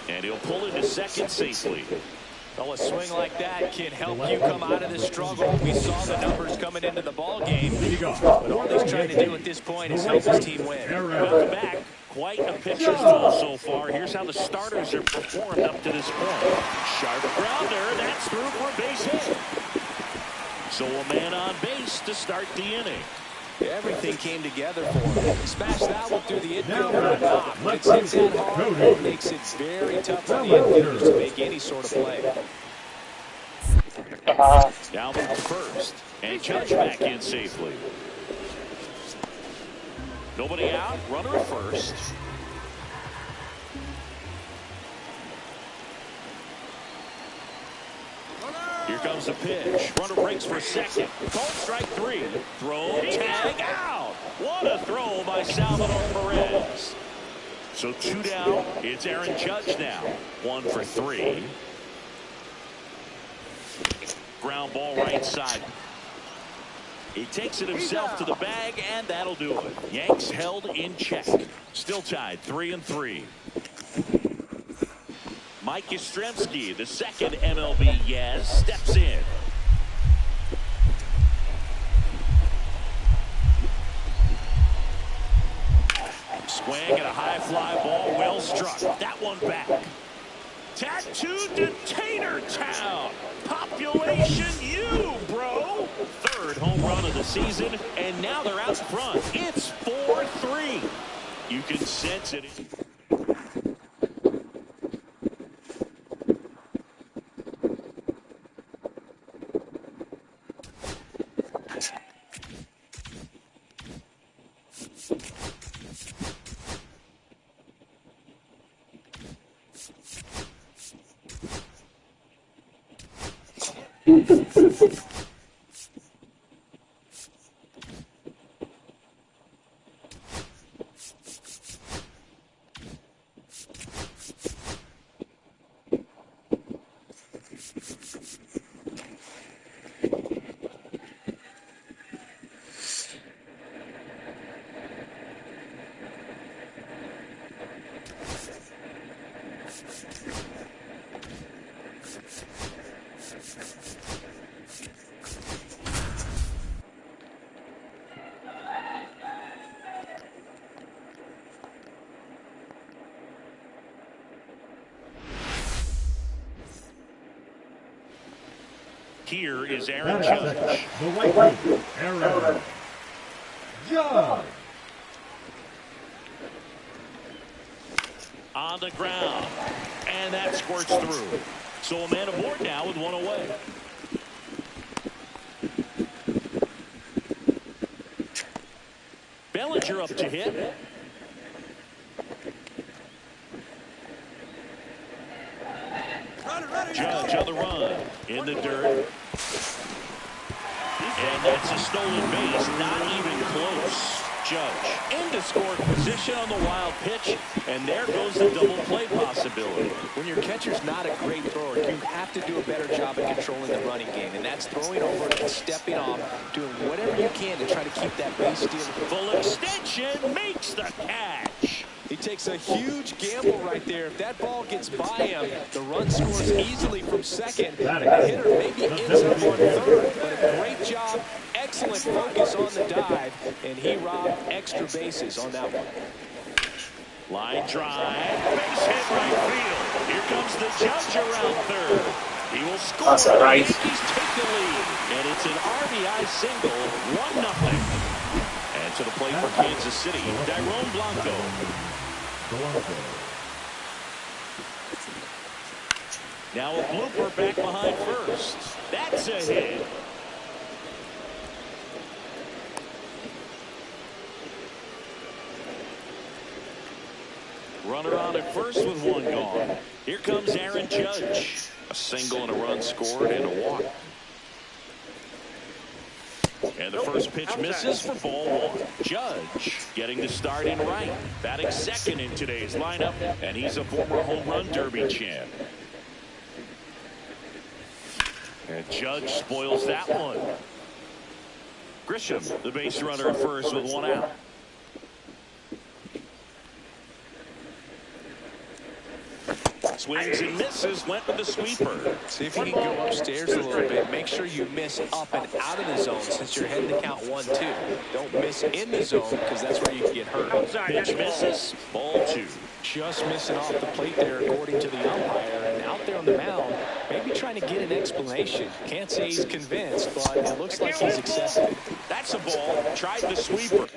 And he'll pull into second safely. Well, a swing like that can help you come out of the struggle. We saw the numbers coming into the ball game. But all he's trying to do at this point is help his team win. Welcome back. Quite a pitcher's duel so far. Here's how the starters have performed up to this point. Sharp grounder. That's through for a base hit. So a man on base to start the inning. Everything came together for him. Smash that one through the infield or not. When it's hit that hard, it makes it very tough on the infielders to make any sort of play. Down from first. And Judge back in safely. Nobody out. Runner at first. Here comes the pitch. Runner breaks for second. Called strike 3. Throw, tag, out. What a throw by Salvador Perez. So 2 down. It's Aaron Judge now. 1 for 3. Ground ball right side. He takes it himself to the bag, and that'll do it. Yanks held in check. Still tied 3-3. Mike Yastrzemski, the second MLB Yaz, steps in. Swing and a high fly ball, well struck. That one back. Tattooed to Tater Town. Population you, bro. 3rd home run of the season, and now they're out front. It's 4-3. You can sense it. Here is Aaron Judge. The White League, Aaron Judge. On the ground. And that squirts through. So a man aboard now with 1 away. Bellinger up to hit. Judge on the run. In the dirt. And that's a stolen base. Not even close. Judge into scoring position on the wild pitch. And there goes the double play possibility. When your catcher's not a great thrower, you have to do a better job at controlling the running game. And that's throwing over and stepping off, doing whatever you can to try to keep that base steal. Full extension makes the catch. He takes a huge gamble right there. If that ball gets by him, the run scores easily from second. The hitter maybe ends up on third. But a great job, excellent focus on the dive, and he robbed extra bases on that one. Line drive, base hit right field. Here comes the Judge around third. He will score. That's all right. The Yankees take the lead, and it's an RBI single, 1-0. And to the plate for Kansas City, Dairon Blanco. Now a blooper back behind first. That's a hit. Runner on at first with one gone. Here comes Aaron Judge. A single and a run scored and a walk. And the first pitch misses for ball one. Judge getting the start in right. Batting second in today's lineup. And he's a former home run derby champ. And Judge spoils that one. Grisham, the base runner at first with one out. Swings and misses, went with the sweeper. See if you can go upstairs a little bit. Make sure you miss up and out of the zone since you're heading to count 1-2. Don't miss in the zone because that's where you can get hurt. Pitch misses, ball two. Just missing off the plate there according to the umpire. And out there on the mound, maybe trying to get an explanation. Can't say he's convinced, but it looks like he's accepted it. That's a ball. Tried the sweeper.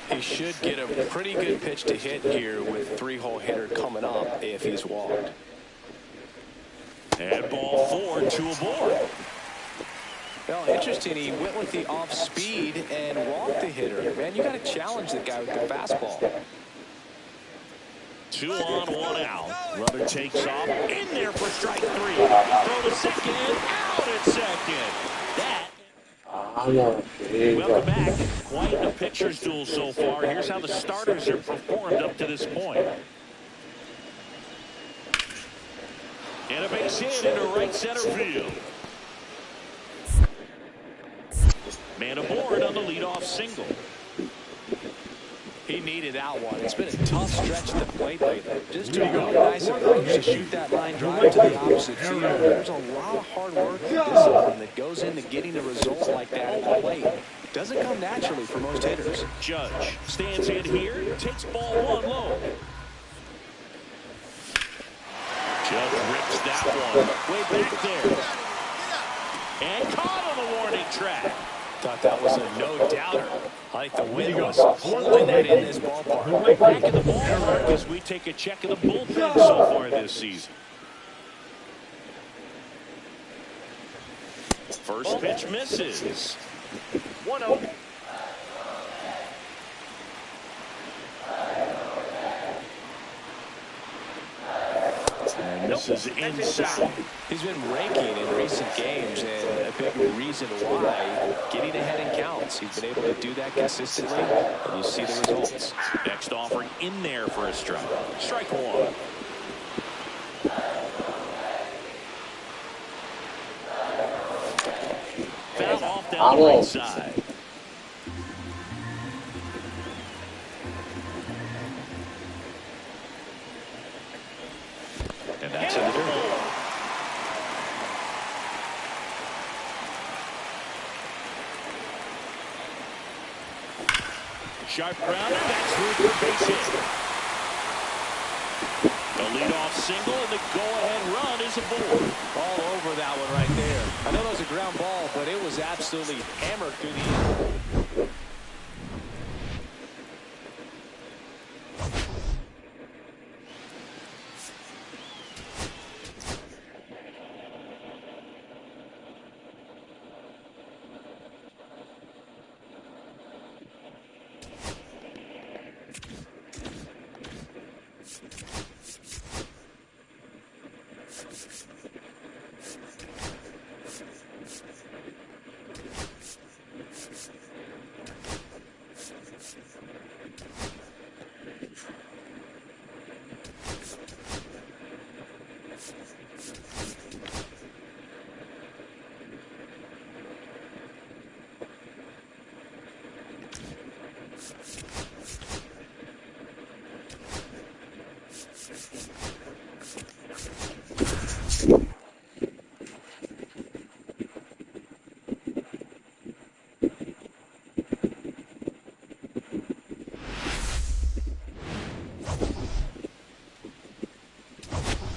He should get a pretty good pitch to hit here with three-hole hitter coming up if he's walked. And ball four, two aboard. Well, interesting. He went with the off speed and walked the hitter. Man, you got to challenge the guy with the fastball. 2 on, 1 out. Runner takes off. In there for strike three. Throw to second. Out at second. That. Welcome back. Quite a pitcher's duel so far. Here's how the starters have performed up to this point. And a base hit into right center field. Man aboard on the leadoff single. He needed that one. It's been a tough stretch at the plate lately. Just doing really nice approach to shoot that line drive to the opposite field. There's a lot of hard work and discipline that goes into getting a result like that at the plate. Doesn't come naturally for most hitters. Judge stands in here, takes ball one low. Judge rips that one way back there. And caught on the warning track. Thought that was a no-doubter. I think the wind was holding that in this ballpark. Back in the ballpark as we take a check of the bullpen so far this season. First pitch misses. 1-0. And this is inside. He's been raking in recent games, and a big reason why, getting ahead in counts. He's been able to do that consistently, and you see the results. Next offering in there for a strike. Strike one. Foul off down the right side. And that's in the dirt. Sharp grounder, that's through for base hit. The leadoff single and the go-ahead run is aboard. All over that one right there. I know it was a ground ball, but it was absolutely hammered through the end.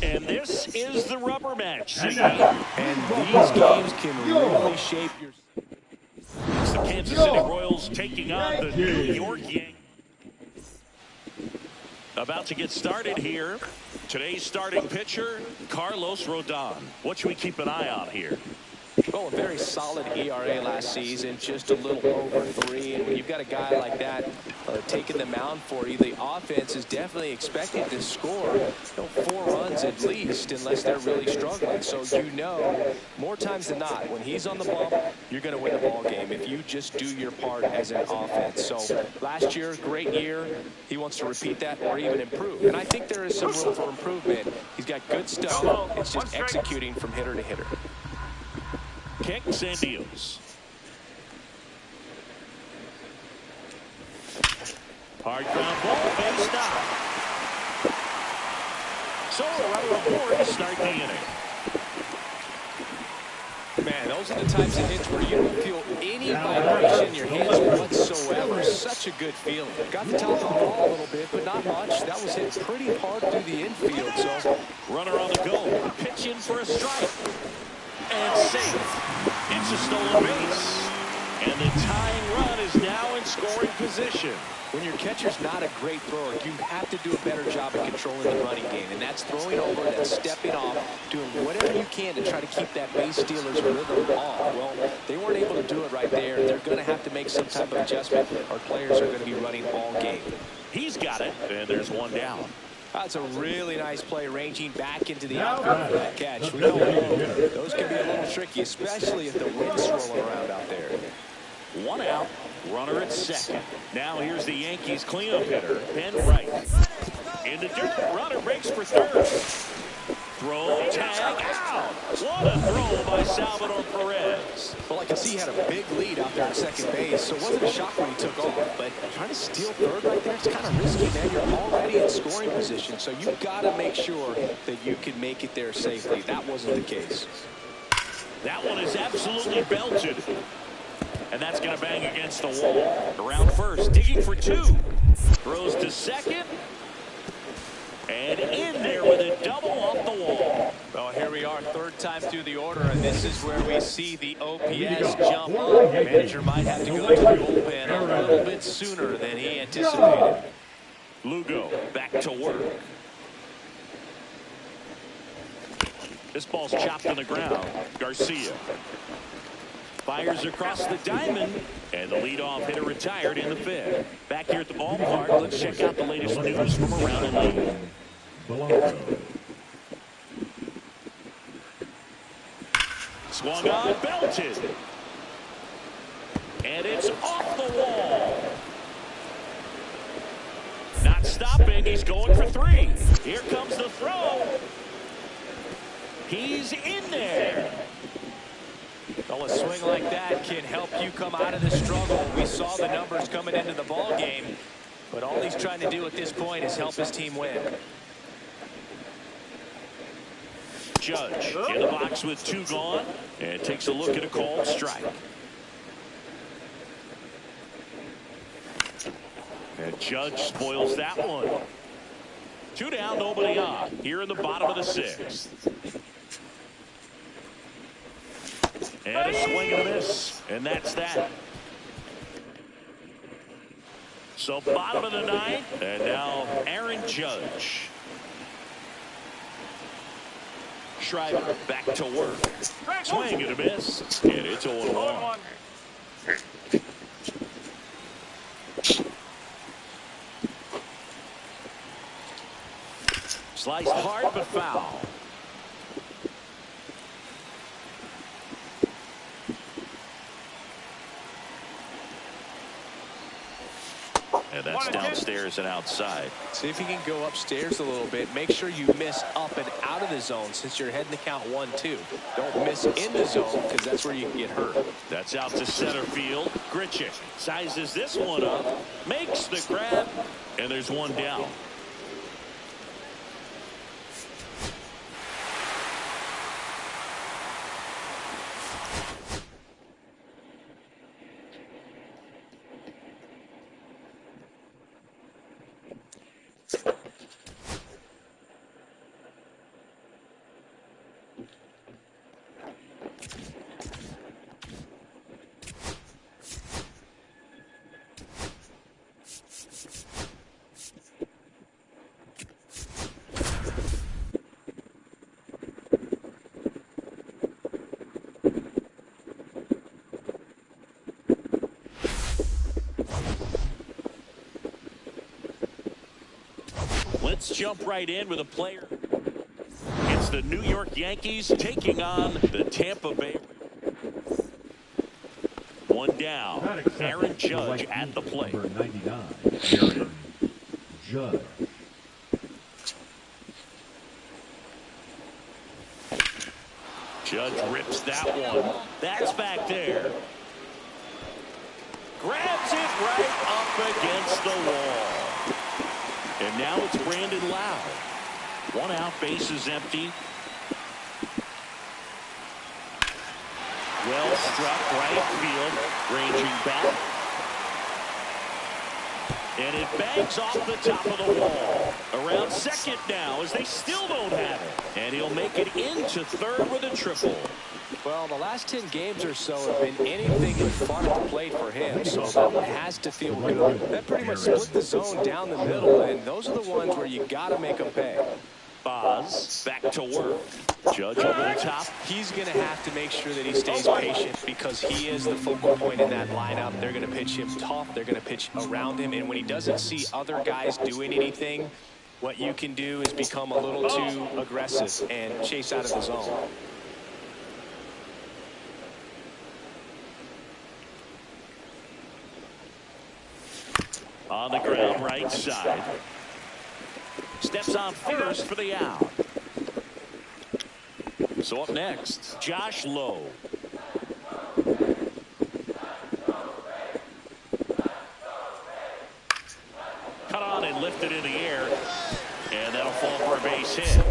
And this is the rubber match. And these games can really shape your... It's the Kansas City Royals taking on the New York Yankees. About to get started here. Today's starting pitcher, Carlos Rodon. What should we keep an eye on here? Well, a very solid ERA last season, just a little over 3. And when you've got a guy like that taking the mound for you, the offense is definitely expected to score 4 runs at least, unless they're really struggling. So you know, more times than not, when he's on the bump, you're going to win the ball game if you just do your part as an offense. So last year, great year. He wants to repeat that or even improve. And I think there is some room for improvement. He's got good stuff. It's just executing from hitter to hitter. Kicks and deals. Hard ground ball, base stop. So a runner aboard to start the inning. Man, those are the types of hits where you don't feel any vibration in your hands whatsoever. Such a good feeling. Got the top of the ball a little bit, but not much. That was hit pretty hard through the infield. So runner on the go. Pitch in for a strike. And safe. It's a stolen base. And the tying run is now in scoring position. When your catcher's not a great thrower, you have to do a better job of controlling the running game. And that's throwing over, that's stepping off, doing whatever you can to try to keep that base stealer's rhythm off. Well, they weren't able to do it right there. They're going to have to make some type of adjustment. Our players are going to be running all game. He's got it, and there's one down. That's a really nice play, ranging back into the outfield for that catch. We know those can be a little tricky, especially if the wind's swirling around out there. One out, runner at second. Now here's the Yankees cleanup hitter, Ben Wright. In the dirt, runner breaks for third. Throw, tag, out. What a throw by Salvador Perez. Well, I can see he had a big lead out there at second base, so it wasn't a shock when he took off. But trying to steal third right there, it's kind of risky, man. You're already in scoring position, so you've got to make sure that you can make it there safely. That wasn't the case. That one is absolutely belted. And that's going to bang against the wall. Around first, digging for 2. Throws to second. And in there with a double off the wall. Well, here we are, third time through the order, and this is where we see the OPS jump up. The manager might have to go to the bullpen a little bit sooner than he anticipated. Lugo back to work. This ball's chopped on the ground. Garcia fires across the diamond, and the leadoff hitter retired in the 5th. Back here at the ballpark, let's check out the latest news from around the league. Swung on, belted. And it's off the wall. Not stopping, he's going for 3. Here comes the throw. He's in there. Well, a swing like that can help you come out of the struggle. We saw the numbers coming into the ball game, but all he's trying to do at this point is help his team win. Judge in the box with 2 gone, and takes a look at a called strike. And Judge spoils that one. 2 down, nobody on. Here in the bottom of the 6th. And a swing and a miss. And that's that. So bottom of the 9th. And now Aaron Judge. Schreiber back to work. Swing and a miss. And it's 0-1. Sliced hard, but foul. And that's downstairs and outside. See if you can go upstairs a little bit. Make sure you miss up and out of the zone since you're heading to count 1-2. Don't miss in the zone because that's where you can get hurt. That's out to center field. Grichuk sizes this one up, makes the grab, and there's one down. Let's jump right in with a player. It's the New York Yankees taking on the Tampa Bay. One down. Aaron Judge at the plate. Number 99, Aaron Judge. Judge rips that one. That's back there. Grabs it right up against the wall. And now it's Brandon Lowe. One out, bases empty. Well struck right field, ranging back. And it bangs off the top of the wall. Around second now as they still don't have it. And he'll make it into third with a triple. Well, the last 10 games or so have been anything but fun at the plate for him, so that one has to feel good. That pretty much split the zone down the middle, and those are the ones where you got to make them pay. Boz back to work. Judge over the top. He's going to have to make sure that he stays patient because he is the focal point in that lineup. They're going to pitch him tough. They're going to pitch around him, and when he doesn't see other guys doing anything, what you can do is become a little too aggressive and chase out of the zone. On the ground, right side. Steps on first for the out. So up next, Josh Lowe. Cut on and lifted in the air. And that'll fall for a base hit.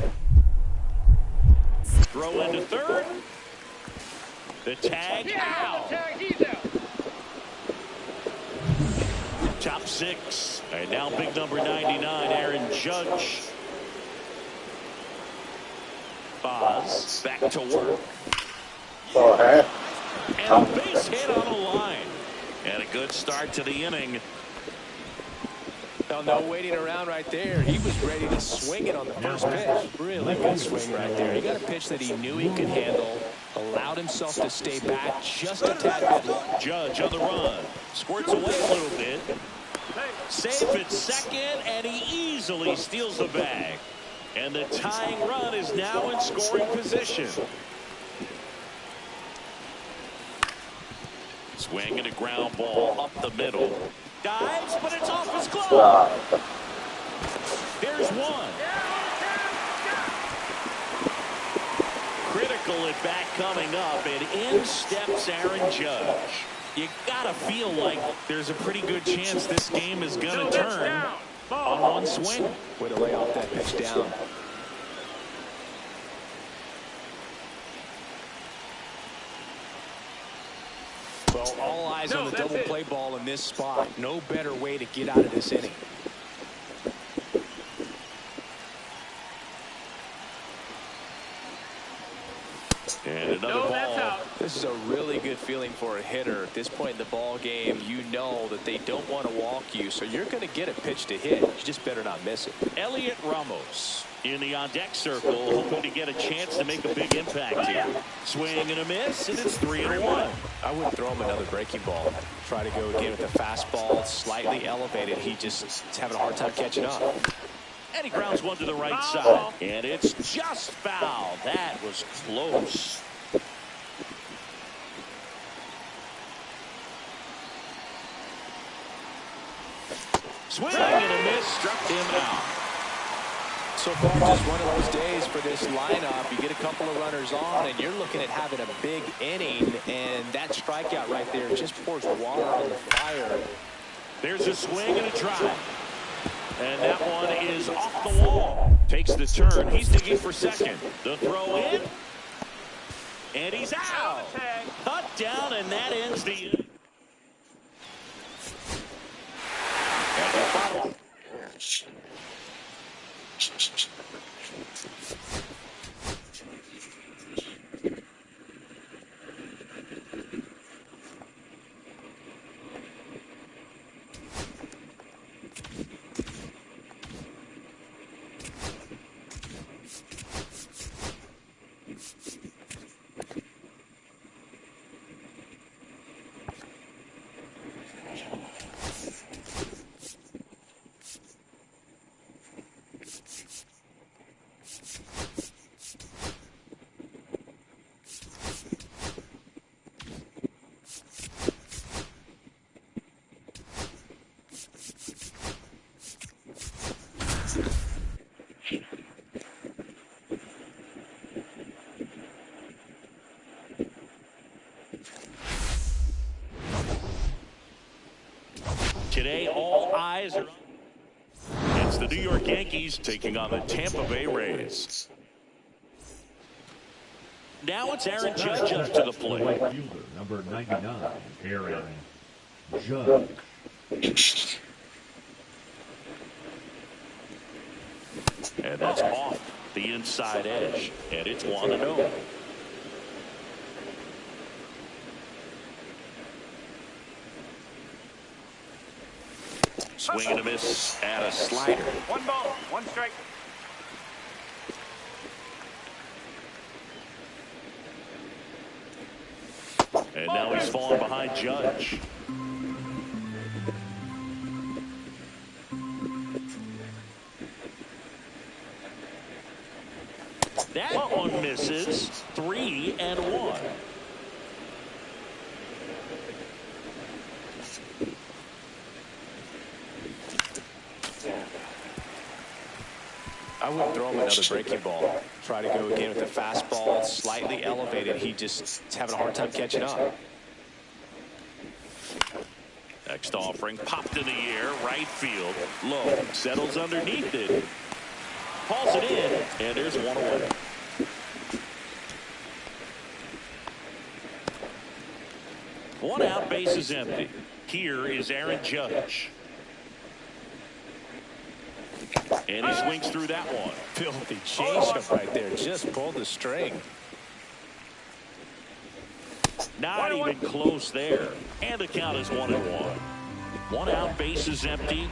Throw into third. The tag out. Top six. And now big number 99, Aaron Judge. Boz back to work. And a base hit on the line. And a good start to the inning. No waiting around right there. He was ready to swing it on the first pitch. Really good swing right there. He got a pitch that he knew he could handle. Allowed himself to stay back just a tad bit. Judge on the run. Squirts away a little bit. Safe at second, and he easily steals the bag. And the tying run is now in scoring position. Swing and a ground ball up the middle. Dives, but it's off his glove. There's one. Critical at bat coming up, and in steps Aaron Judge. You gotta feel like there's a pretty good chance this game is gonna turn on one swing. Way to lay off that pitch down. Well, all eyes on the double play ball in this spot. No better way to get out of this inning. And another ball. This is a really good feeling for a hitter. At this point in the ball game, you know that they don't want to walk you, so you're going to get a pitch to hit. You just better not miss it. Elliot Ramos in the on-deck circle, hoping to get a chance to make a big impact here. Swing and a miss, and it's 3-1. I wouldn't throw him another breaking ball. Try to go again with the fastball, slightly elevated. He just is having a hard time catching up. And he grounds one to the right side. And it's just foul. That was close. Swing and a miss. Struck him out. So far, just one of those days for this lineup. You get a couple of runners on, and you're looking at having a big inning, and that strikeout right there just pours water on the fire. There's a swing and a drive. And that one is off the wall. Takes the turn. He's digging for second. The throw in. And he's out. Cut down, and that ends the inning. And the foul. Today, all eyes are on. It's the New York Yankees taking on the Tampa Bay Rays. Now it's Aaron Judge up to the plate. Right fielder, number 99, Aaron Judge. And that's off the inside edge. And it's 1-0. Swing and a miss at a slider. 1 ball, 1 strike. And now he's falling behind Judge. That one misses. 3-1. I wouldn't throw him another breaking ball. Try to go again with the fastball, slightly elevated. He just is having a hard time catching up. Next offering popped in the air, right field. Low, settles underneath it. Hauls it in, and there's one away. One out, base is empty. Here is Aaron Judge. And he swings through that one. Filthy changeup right there. Just pulled the string. Not even close there. And the count is 1-1. One out, base is empty.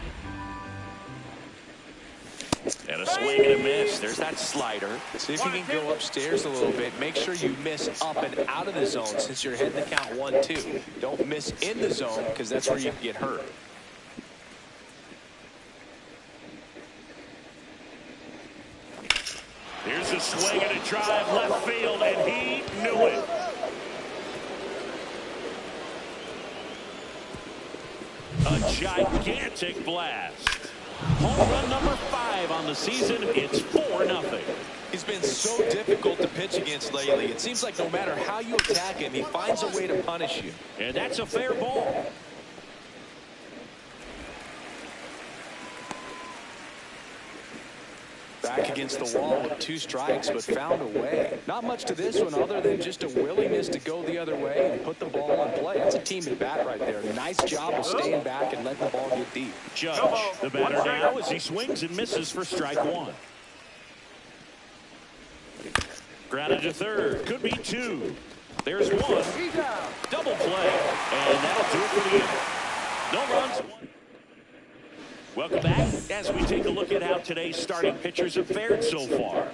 And a swing and a miss. There's that slider. See if you can go upstairs a little bit. Make sure you miss up and out of the zone since you're heading the count 1-2. Don't miss in the zone because that's where you can get hurt. Here's a swing and a drive left field, and he knew it. A gigantic blast. Home run number 5 on the season. It's 4-0. He's been so difficult to pitch against lately. It seems like no matter how you attack him, he finds a way to punish you. And that's a fair ball. Back against the wall with 2 strikes, but found a way. Not much to this one other than just a willingness to go the other way and put the ball in play. That's a team at bat right there. Nice job of staying back and letting the ball get deep. Judge, the batter now as he swings and misses for strike 1. Grounded to third. Could be 2. There's 1. Double play. And that'll do it for the inning. No runs. Welcome back as we take a look at how today's starting pitchers have fared so far.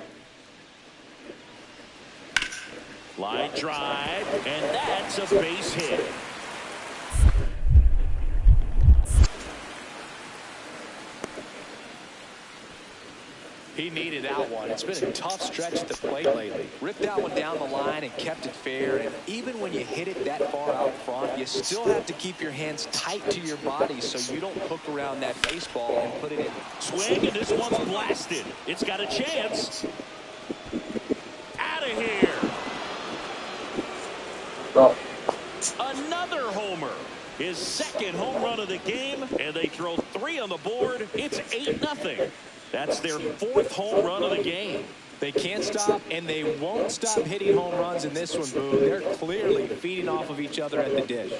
Line drive, and that's a base hit. He needed that one. It's been a tough stretch at the plate lately. Ripped that one down the line and kept it fair. And even when you hit it that far out front, you still have to keep your hands tight to your body so you don't hook around that baseball and put it in. Swing, and this one's blasted. It's got a chance. Out of here. Oh. Another homer. His second home run of the game, and they throw 3 on the board. It's 8-0. That's their 4th home run of the game. They can't stop, and they won't stop hitting home runs in this one, Boo. They're clearly feeding off of each other at the dish.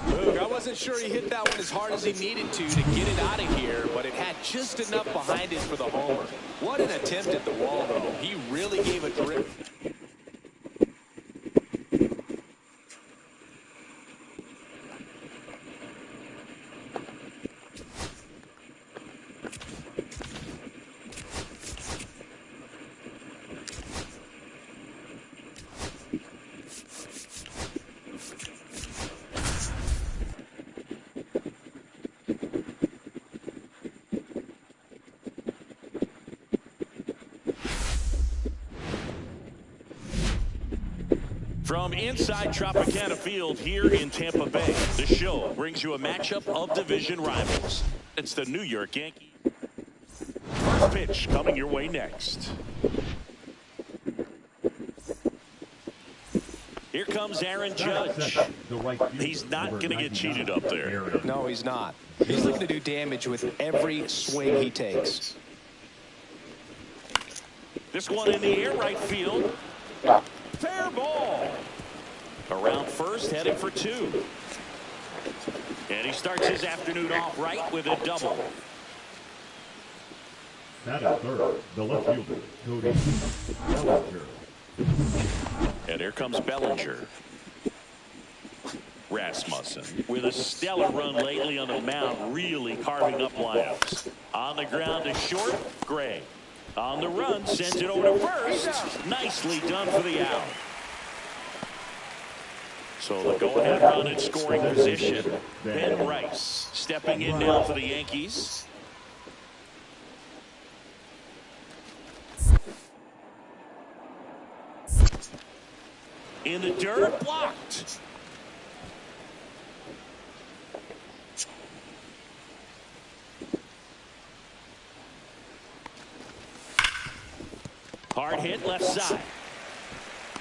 Boog, I wasn't sure he hit that one as hard as he needed to get it out of here, but it had just enough behind it for the homer. What an attempt at the wall, though. He really gave a grip. From inside Tropicana Field here in Tampa Bay, the show brings you a matchup of division rivals. It's the New York Yankees. First pitch coming your way next. Here comes Aaron Judge. He's not going to get cheated up there. No, he's not. He's looking to do damage with every swing he takes. This one in the air, right field. Fair ball. Around first, heading for 2. And he starts his afternoon off right with a double. That at third, the left fielder, Cody Bellinger. And here comes Bellinger. Rasmussen with a stellar run lately on the mound, really carving up lineups. On the ground to short, Gray. On the run, sends it over to first. Nicely done for the out. So the go-ahead run in scoring position. Ben Rice stepping in now for the Yankees. In the dirt, blocked. Hard hit left side.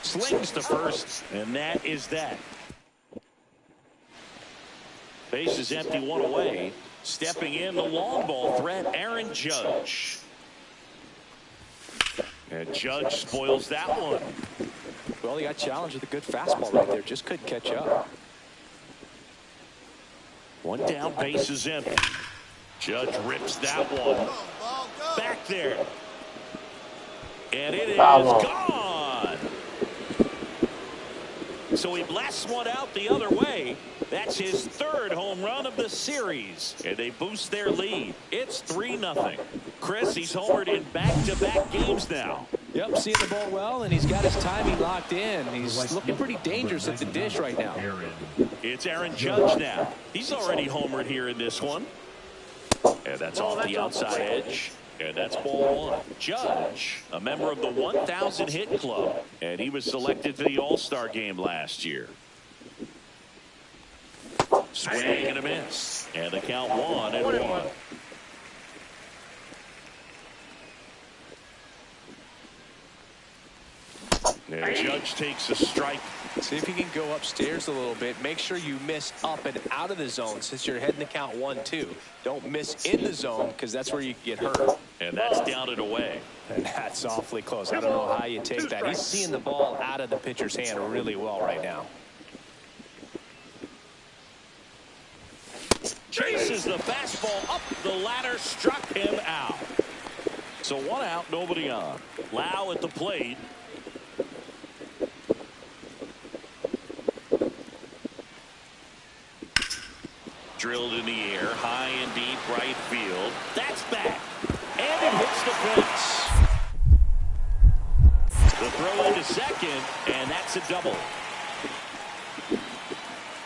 Slings to first, and that is that. Base is empty, 1 away. Stepping in the long ball threat, Aaron Judge. And Judge spoils that one. Well, he got challenged with a good fastball right there. Just couldn't catch up. 1 down, base is empty. Judge rips that one. Back there. And it is gone. So he blasts one out the other way. That's his 3rd home run of the series. And they boost their lead. It's 3-0. Chris, he's homered in back-to-back games now. Yep, seeing the ball well, and he's got his timing locked in. He's looking pretty dangerous at the dish right now. It's Aaron Judge now. He's already homered here in this one. And that's off the outside edge. And that's ball 1. Judge, a member of the 1,000 hit club, and he was selected for the All-Star game last year. Swing and a miss. And the count 1-1. And Judge takes a strike. See if you can go upstairs a little bit. Make sure you miss up and out of the zone since you're heading to count 1-2. Don't miss in the zone because that's where you get hurt. And that's down and away. And that's awfully close. I don't know how you take that. He's seeing the ball out of the pitcher's hand really well right now. Chases the fastball up the ladder, struck him out. So 1 out, nobody on. Lau at the plate. Drilled in the air, high and deep right field. That's back. And it hits the fence. The throw into second, and that's a double.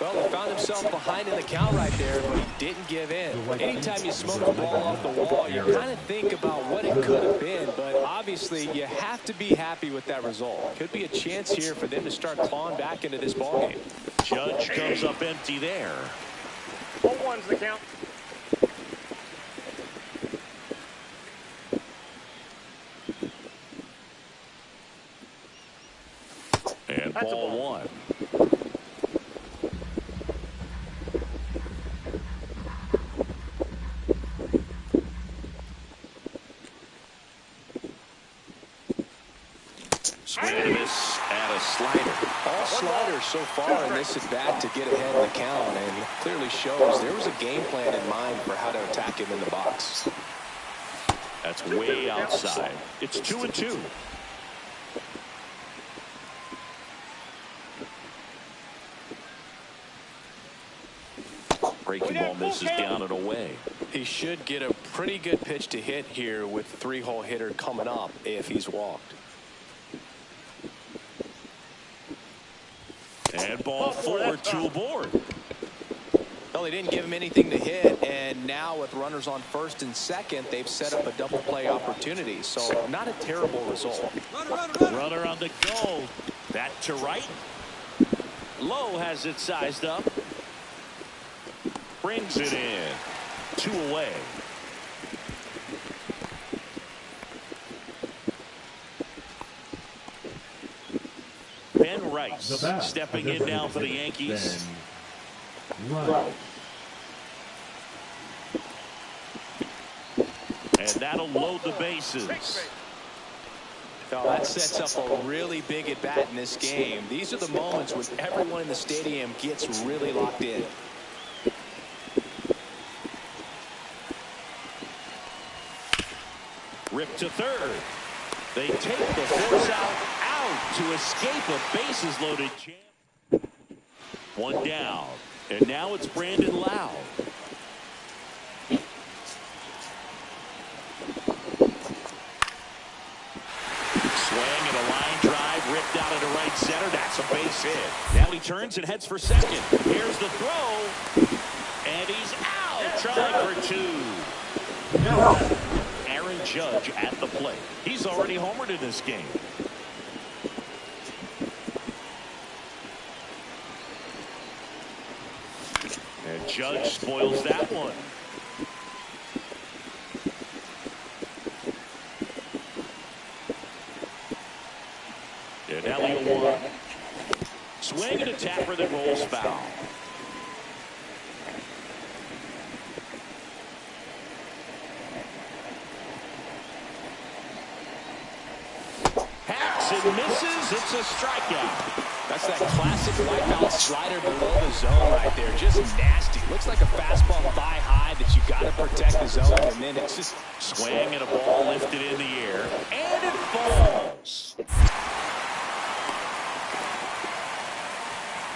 Well, he found himself behind in the count right there, but he didn't give in. Anytime you smoke a ball off the wall, you kind of think about what it could have been, but obviously you have to be happy with that result. Could be a chance here for them to start clawing back into this ballgame. Judge comes up empty there. 0-1's the count. And That's ball one. Swing and a miss at a slider. All sliders so far in this at-bat to get ahead in the count, and clearly shows there was a game plan in mind for how to attack him in the box. That's way outside. It's 2-2. Breaking ball misses down and away. He should get a pretty good pitch to hit here with three-hole hitter coming up if he's walked. And ball four, two aboard. Well, they didn't give him anything to hit, and now with runners on first and second, they've set up a double play opportunity. So not a terrible result. Runner on the go. That to right. Lowe has it sized up. Brings it in. 2 away. Ben Rice stepping in now for the Yankees. And that'll load the bases. Now that sets up a really big at-bat in this game. These are the moments when everyone in the stadium gets really locked in. Rip to third. They take the force out to escape a bases loaded champ. One down. And now it's Brandon Lowe. Swing and a line drive ripped out into right center. That's a base hit. Now he turns and heads for second. Here's the throw. And he's out. Trying for two. Aaron Judge at the plate. He's already homered in this game. And Judge spoils that one. And Elliott one. Swing and a tapper that rolls foul. Hacks and misses. It's a strikeout. That's that classic wipeout slider below the zone right there. Just nasty. Looks like a fastball thigh high that you got to protect the zone, and then it's just swing and a ball lifted in the air, and it falls.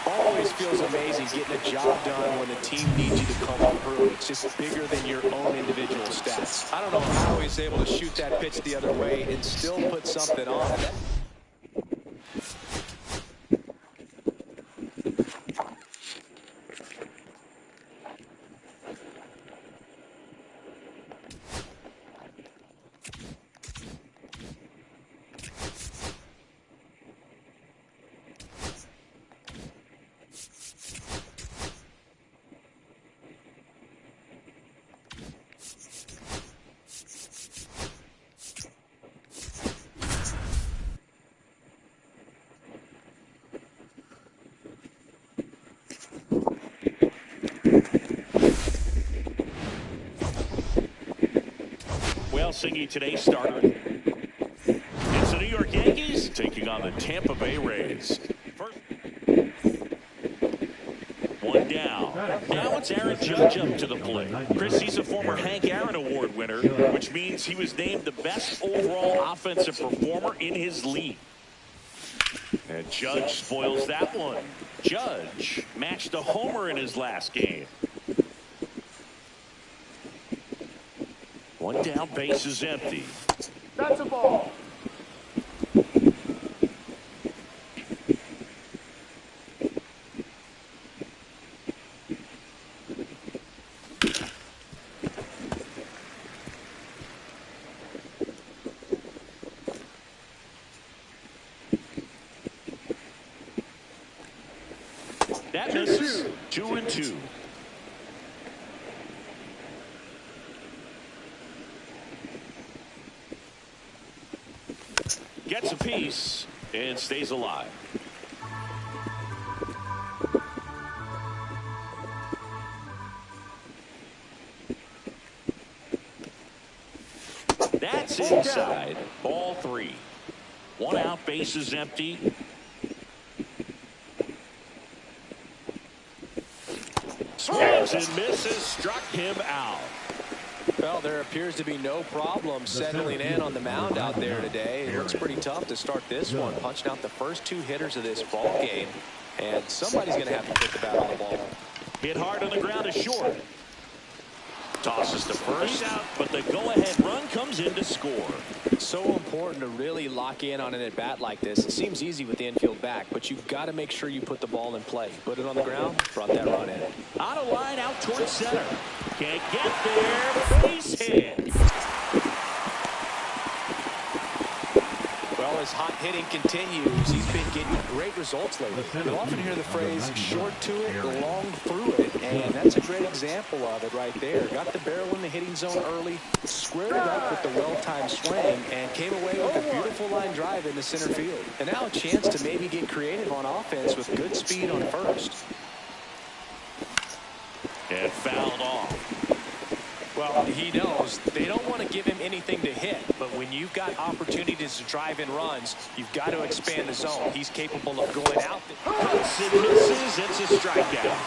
Always feels amazing getting a job done when the team needs you to come through. It's just bigger than your own individual stats. I don't know how he's able to shoot that pitch the other way and still put something on. Singy today's starter. It's the New York Yankees taking on the Tampa Bay Rays. First, one down. Now it's Aaron Judge up to the plate. Chris, he's a former Hank Aaron Award winner, which means he was named the best overall offensive performer in his league. And Judge spoils that one. Judge matched a homer in his last game. One down, base is empty. That's a ball. 2-2. Gets a piece and stays alive. That's inside. Ball 3. 1 out, base is empty. Swings and misses, struck him out. Well, there appears to be no problem settling in on the mound out there today. It looks pretty tough to start this one, punching out the first 2 hitters of this ball game. And somebody's going to have to put the bat on the ball. Hit hard on the ground to short. Tosses to first, but the go-ahead run comes in to score. So important to really lock in on an at-bat like this. It seems easy with the infield back, but you've got to make sure you put the ball in play. Put it on the ground, brought that run in. Out of line, out towards center. Can't get there. Base hit. Well, as hot hitting continues, he's been getting great results lately. You'll often hear the phrase, short to it, long through it, and that's a great example of it right there. Got the barrel in the hitting zone early, squared it up with the well-timed swing, and came away with a beautiful line drive into center field. And now a chance to maybe get creative on offense with good speed on first. And fouled off. Well, he knows they don't want to give him anything to hit, but when you've got opportunities to drive in runs, you've got to expand the zone. He's capable of going out. Cuts and misses. It's a strikeout.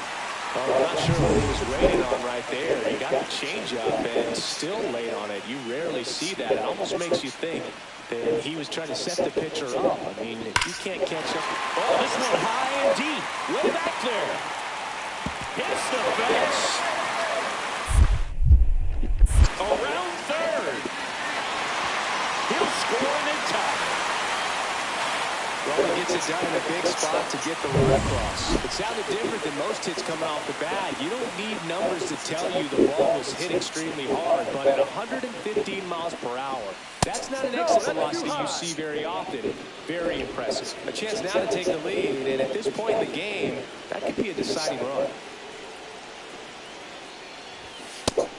Well, I'm not sure what he was rated on right there. He got the changeup and still laid on it. You rarely see that. It almost makes you think that he was trying to set the pitcher up. I mean, if you can't catch up. Oh, this one high and deep. Way back there. Hits the fence. Around third. He'll score in time. Well, he gets it down in a big spot to get the run across. It sounded different than most hits coming off the bat. You don't need numbers to tell you the ball was hit extremely hard, but at 115 miles per hour, that's not an exit velocity you see very often. Very impressive. A chance now to take the lead, and at this point in the game, that could be a deciding run.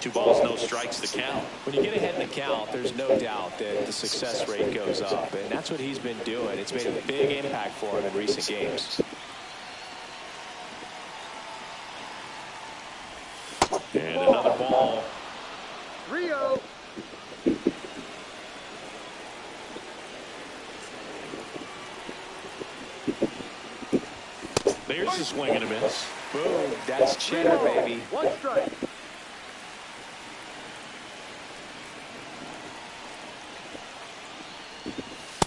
2 balls, no strikes to count. When you get ahead in the count, there's no doubt that the success rate goes up, and that's what he's been doing. It's made a big impact for him in recent games. And another ball. Rio. There's a swing and a miss. Boom, that's cheddar, baby. 1 strike.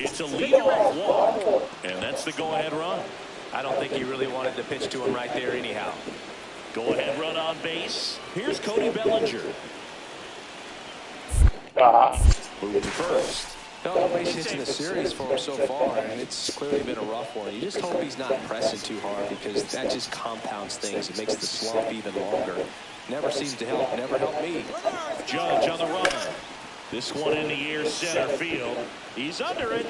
It's a leadoff walk, and that's the go-ahead run. I don't think he really wanted to pitch to him right there anyhow. Go-ahead run on base. Here's Cody Bellinger. Moving to first. No base hits in the series for him so far, and it's clearly been a rough one. You just hope he's not pressing too hard because that just compounds things. It makes the slump even longer. Never seems to help. Never helped me. Judge on the run. This one in the air, center field. He's under it.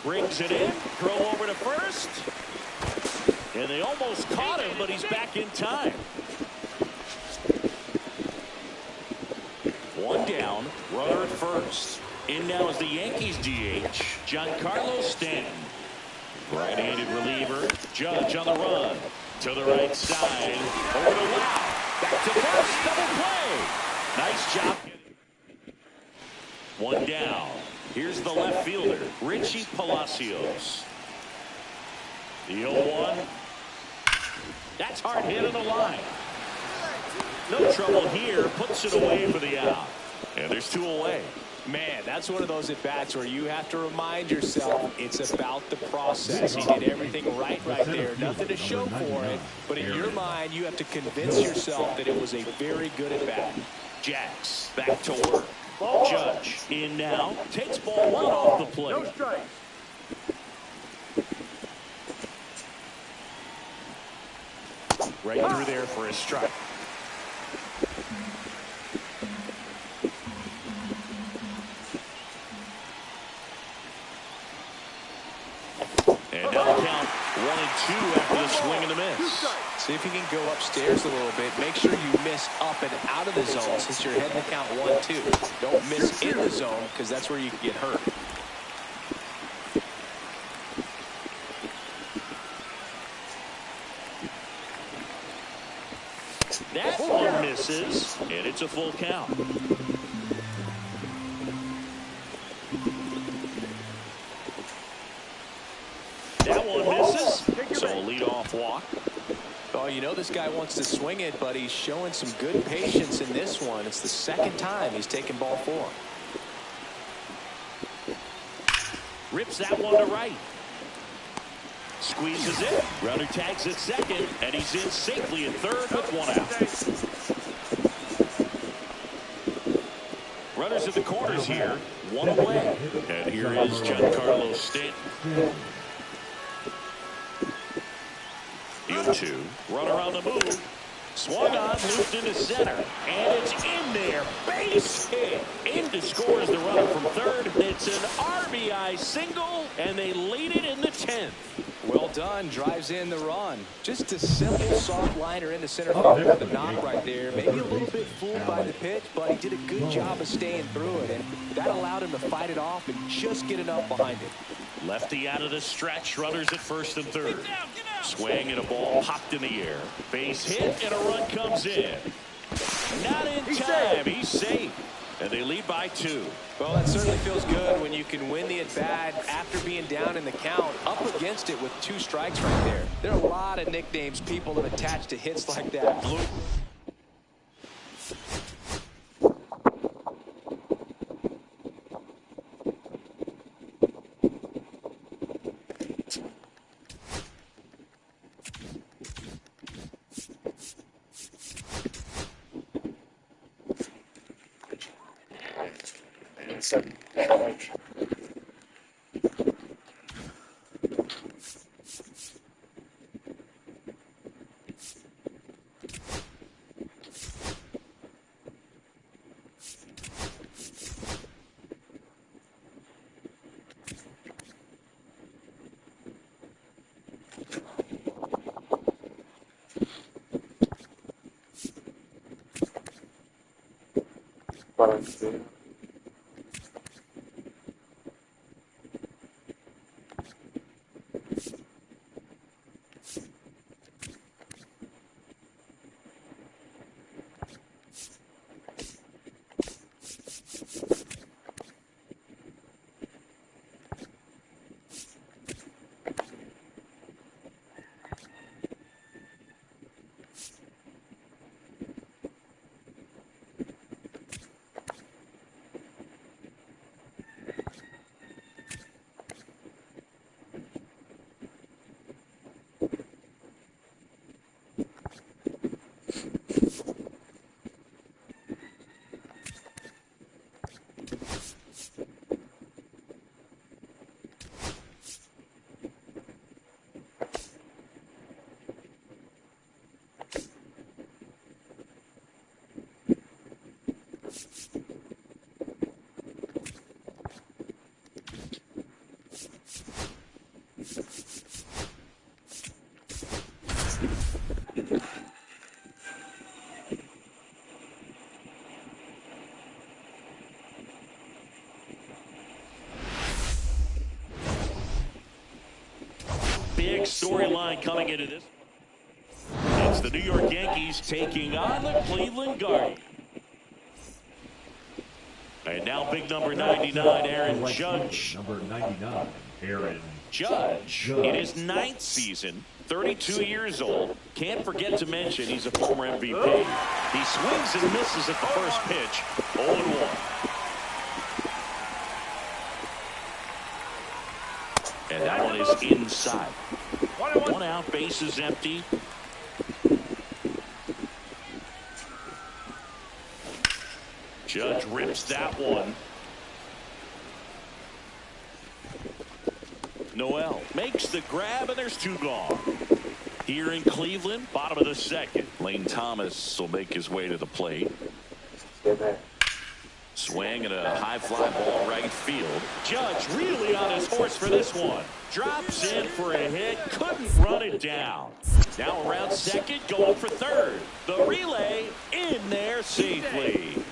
Brings it in. Throw over to first. And they almost caught him, but he's back in time. 1 down. Runner at first. In now is the Yankees DH, Giancarlo Stanton. Right-handed reliever. Judge on the run. To the right side. Over to left. Back to first. Double play. Nice job. 1 down. Here's the left fielder, Richie Palacios. The 0-1. That's hard hit on the line. No trouble here. Puts it away for the out. And there's 2 away. Man, that's one of those at-bats where you have to remind yourself it's about the process. He did everything right there. Nothing to show for it. But in your mind, you have to convince yourself that it was a very good at-bat. Jacks back to work. Judge in now. Takes ball 1 off the plate. No strikes. Right through there for a strike. And now the count 1-2 after the swing and the miss. See if you can go upstairs a little bit. Make sure you miss up and out of the zone since you're heading to count 1-2. Don't miss in the zone because that's where you can get hurt. That one misses, and it's a full count. That one misses, so a leadoff walk. Oh, you know this guy wants to swing it, but he's showing some good patience in this one. It's the second time he's taken ball 4. Rips that one to right. Squeezes it. Runner tags at second, and he's in safely at third with one out. Runners at the corners here, one away. And here is Giancarlo Stanton. 0-2. Runner on the move. Swung on, looped into center. And it's in there. Base hit. In to score is the runner from third. It's an RBI single, and they lead it in the 10th. Well done. Drives in the run. Just a simple soft liner into center field with a knock right there. Maybe a little bit fooled by the pitch, but he did a good job of staying through it, and that allowed him to fight it off and just get enough behind it. Lefty out of the stretch. Runners at first and third. Swing and a ball popped in the air. Base hit and a run comes in. Not in time. He's safe. And they lead by 2. Well, that certainly feels good when you can win the at-bat after being down in the count, up against it with 2 strikes right there. There are a lot of nicknames people have attached to hits like that. Blue. Big storyline coming into this. It's the New York Yankees taking on the Cleveland Guardians. And now big number 99, Aaron Judge. Number 99, Aaron Judge in his 9th season, 32 years old. Can't forget to mention he's a former MVP. He swings and misses at the first pitch, 0-1. And that one is inside. 1 out, base is empty. Judge rips that one. Noel makes the grab, and there's 2 gone. Here in Cleveland, bottom of the 2nd. Lane Thomas will make his way to the plate. Swing and a high fly ball right field. Judge really on his horse for this one. Drops in for a hit. Couldn't run it down. Now around second, going for third. The relay in there safely.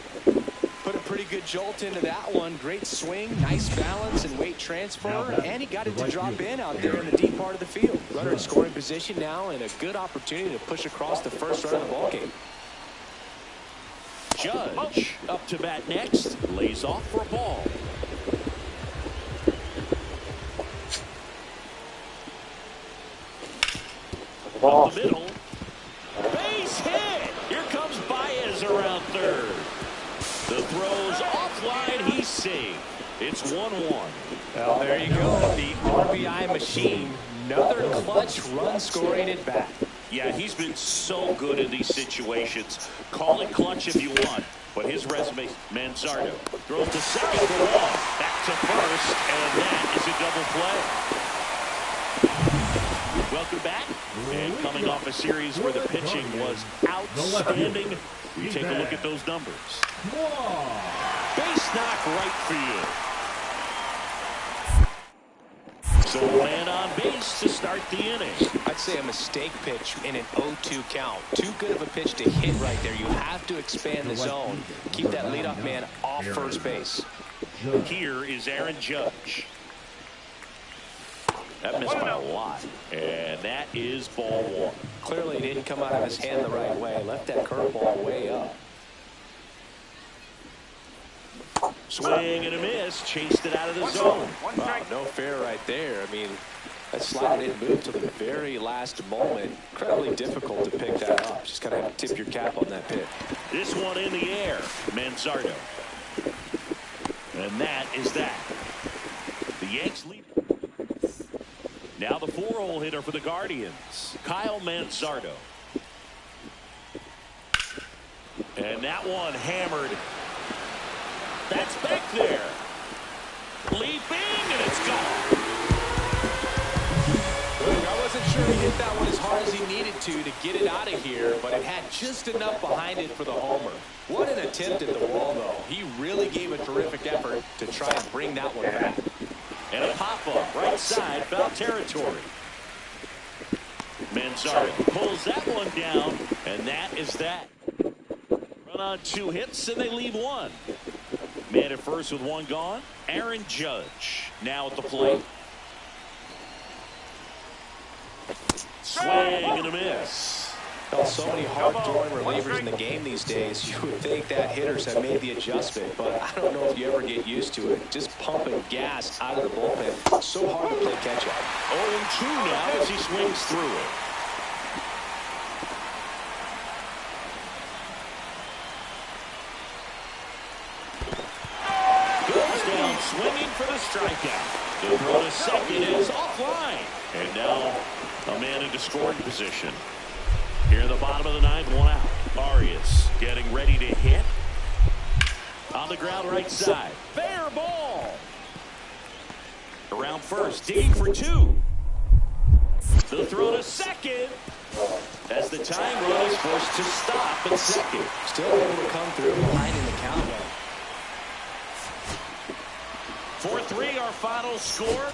Put a pretty good jolt into that one. Great swing, nice balance and weight transfer, and he got it to drop in out there in the deep part of the field. Runner in scoring position now and a good opportunity to push across the first run of the ballgame. Judge up to bat next. Lays off for a ball. Up the middle. Base hit. Here comes Baez around third. The throw's offline. He's safe. It's 1-1. Well, there you go. The RBI machine. Another clutch run scoring at bat. Yeah, he's been so good in these situations. Call it clutch if you want, but his resume. Manzardo throws to second for one. Back to first, and that is a double play. Welcome back. And coming off a series where the pitching was outstanding, we take a look at those numbers. Base knock right field. So a man on base to start the inning. I'd say a mistake pitch in an 0-2 count. Too good of a pitch to hit right there. You have to expand the zone. Keep that leadoff man off first base. Here is Aaron Judge. That missed by a lot. And that is ball one. Clearly he didn't come out of his hand the right way. Left that curveball way up. Swing and a miss. Chased it out of the zone. Wow, no fair right there. I mean, that slider didn't move to the very last moment. Incredibly difficult to pick that up. Just kind of have to tip your cap on that pitch. This one in the air. Manzardo. And that is that. The Yanks lead. Now the 4-hole hitter for the Guardians, Kyle Manzardo. And that one hammered. That's back there. Leaping, and it's gone. I wasn't sure he hit that one as hard as he needed to get it out of here, but it had just enough behind it for the homer. What an attempt at the wall, though. He really gave a terrific effort to try and bring that one back. And a pop-up right side, foul territory. Manzardo pulls that one down, and that is that. Run on 2 hits, and they leave one. Man at first with one gone. Aaron Judge now at the plate. Swing and a miss. Well, so many hard-throwing relievers in the game these days. You would think that hitters have made the adjustment, but I don't know if you ever get used to it. Just pumping gas out of the bullpen. So hard to play catch-up. 0-2 now as he swings through it. Goes down swinging for the strikeout. The throw to second is offline. And now a man into scoring position. Here in the bottom of the 9th, 1 out. Arias getting ready to hit. On the ground right side. Fair ball. Around first, digging for 2. The throw to second. As the time run is forced to stop at second. Still able to come through behind in the count. 4-3 our final score.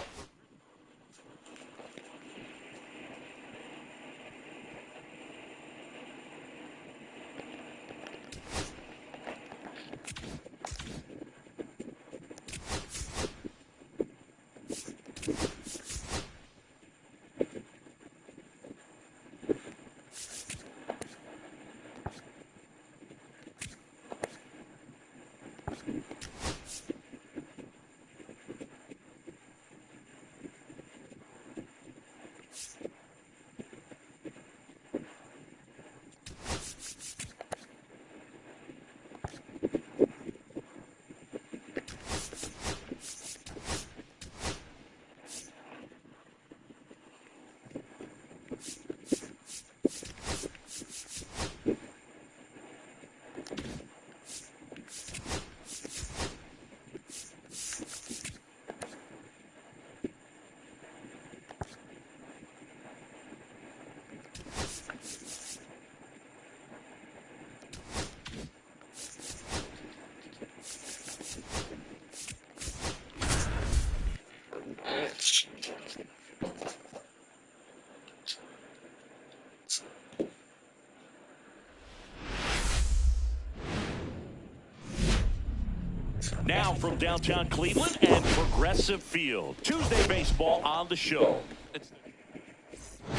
Now from downtown Cleveland and Progressive Field. Tuesday baseball on the show.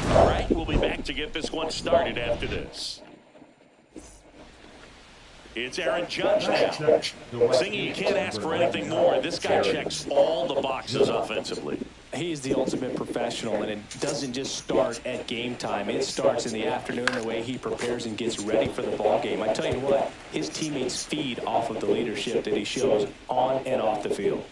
All right, we'll be back to get this one started after this. It's Aaron Judge now. Singy, you can't ask for anything more. This guy checks all the boxes offensively. He's the ultimate professional, and it doesn't just start at game time. It starts in the afternoon, the way he prepares and gets ready for the ball game. I tell you what, his teammates feed off of the leadership that he shows on and off the field.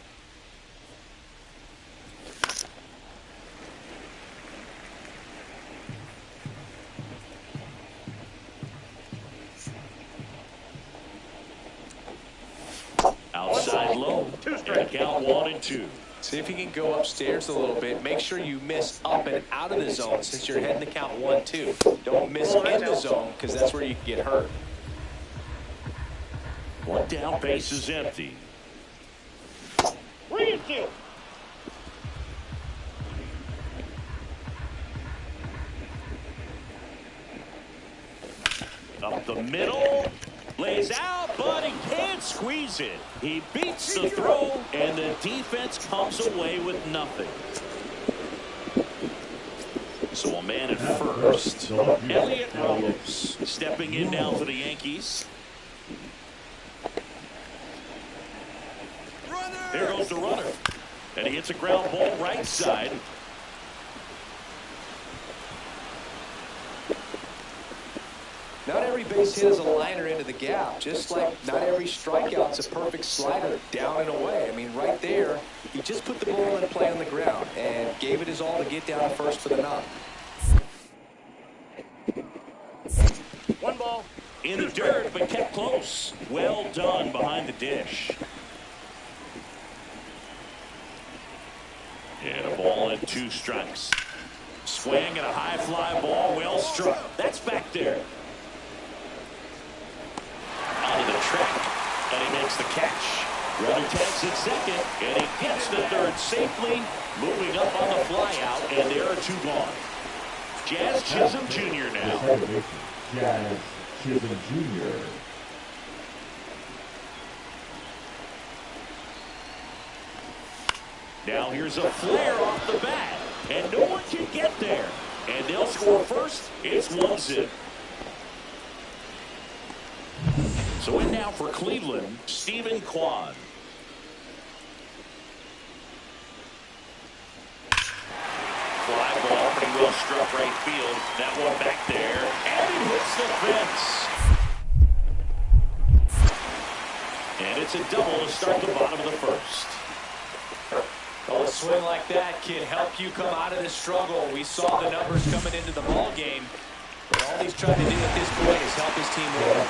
Outside low, and count 1-2. See if you can go upstairs a little bit. Make sure you miss up and out of the zone since you're heading to count 1-2. Don't miss in the zone because that's where you can get hurt. One down, base is empty. Up the middle, lays out, but he can't squeeze it. He beats the throw, and the defense comes away with nothing. So a man at first, Elliot Ramos, stepping in now for the Yankees. There goes the runner, and he hits a ground ball right side. Not every base hit is a liner into the gap, just like not every strikeout's a perfect slider down and away. I mean, right there, he just put the ball in play on the ground and gave it his all to get down to first for the knock. One ball. In the dirt, but kept close. Well done behind the dish. And a ball and 2 strikes. Swing and a high fly ball, well struck. That's back there. Out of the track, and he makes the catch. Runner tags at second, and he gets the third safely. Moving up on the fly out, and there are 2 gone. Jazz Chisholm Jr. now. Jazz Chisholm Jr. Now here's a flare off the bat, and no one can get there. And they'll score first. It's 1-0. So in now for Cleveland, Stephen Kwan. Fly ball, pretty well struck right field. That one back there, and it hits the fence. And it's a double to start the bottom of the first. Well, a swing like that can help you come out of the struggle. We saw the numbers coming into the ball game, but all he's trying to do at this point is help his team win.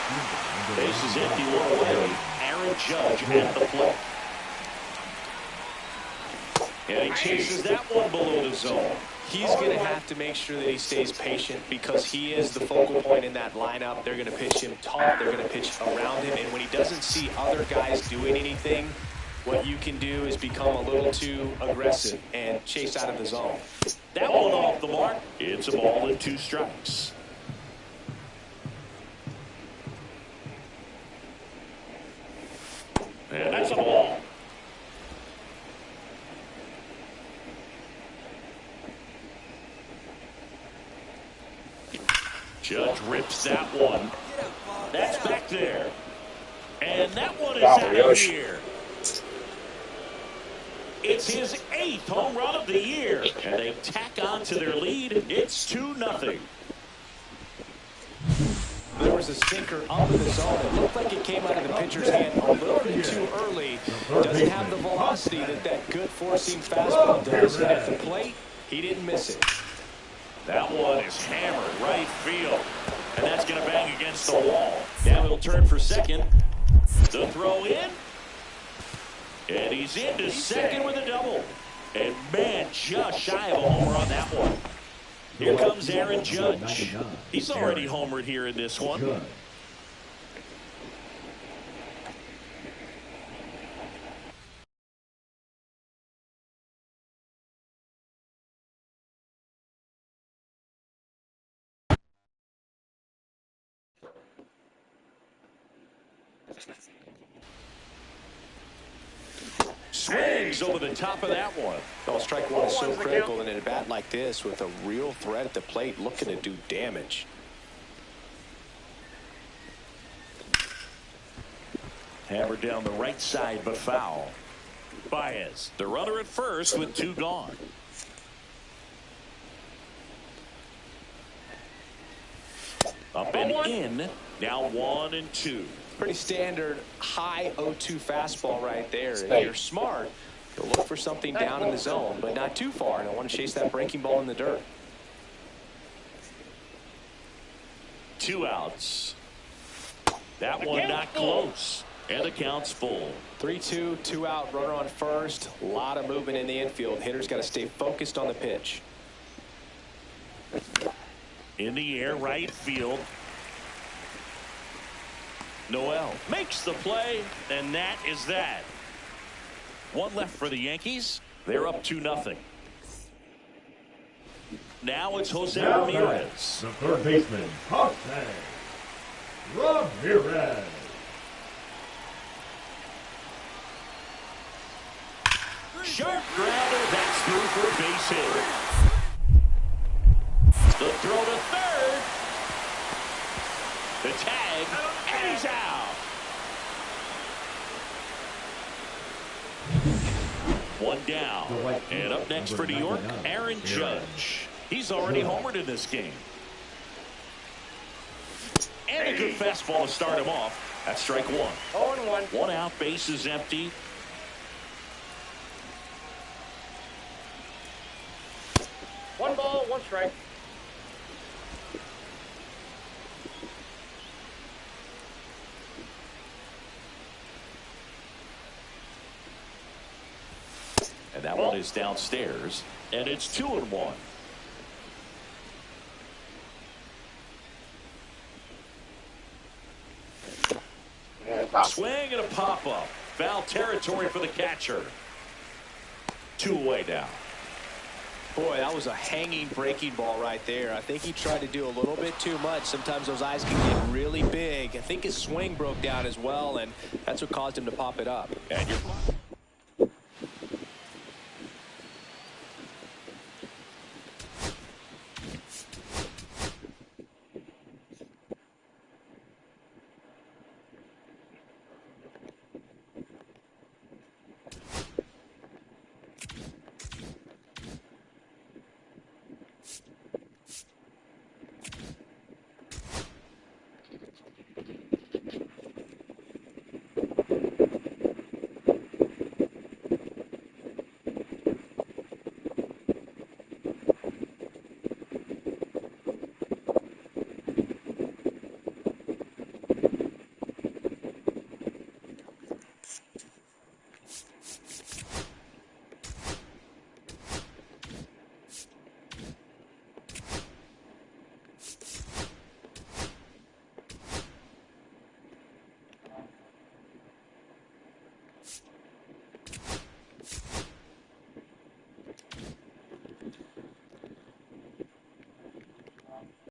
Base is empty, 1 away. Aaron Judge at the plate. And he chases that one below the zone. He's going to have to make sure that he stays patient because he is the focal point in that lineup. They're going to pitch him tough. They're going to pitch around him. And when he doesn't see other guys doing anything, what you can do is become a little too aggressive and chase out of the zone. That one off the mark. It's a ball and 2 strikes. And that's a ball. Judge rips that one. That's back there. And that one is out of here. It's his 8th home run of the year. And they tack on to their lead. It's 2-0. There was a sinker up in the zone. It looked like it came out of the pitcher's hand a little bit too early. Doesn't have the velocity that good four-seam fastball does. And at the plate, he didn't miss it. That one is hammered right field. And that's going to bang against the wall. Now he'll turn for second. The throw in. And he's into second with a double. And man, just shy of a homer on that one. Here comes Aaron Judge. He's already homered here in this one. Swings over the top of that one. Well, strike one is so critical in a bat like this with a real threat at the plate looking to do damage. Hammered down the right side, but foul. Baez, the runner at first with 2 gone. Up and in. Now 1-2. Pretty standard high 0-2 fastball right there. If you're smart, you'll look for something down in the zone, but not too far. Don't want to chase that breaking ball in the dirt. 2 outs. That one not close. And the count's full. 3-2, 2 out, runner on first. A lot of movement in the infield. Hitter's got to stay focused on the pitch. In the air, right field. Noel makes the play, and that is that. 1 left for the Yankees. They're up 2-0. Now it's Jose Ramirez. The third baseman, Jose Ramirez. Sharp grounder, that's through for a base hit. The throw to third. The tag, and he's out. 1 down. And up next for New York, Aaron Judge. He's already homered in this game. And a good fastball to start him off. That's strike 1. 0-1. 1 out, base is empty. One ball, 1 strike. And that one is downstairs. And it's 2-1. Swing and a pop-up. Foul territory for the catcher. 2 away now. Boy, that was a hanging breaking ball right there. I think he tried to do a little bit too much. Sometimes those eyes can get really big. I think his swing broke down as well, and that's what caused him to pop it up. And you're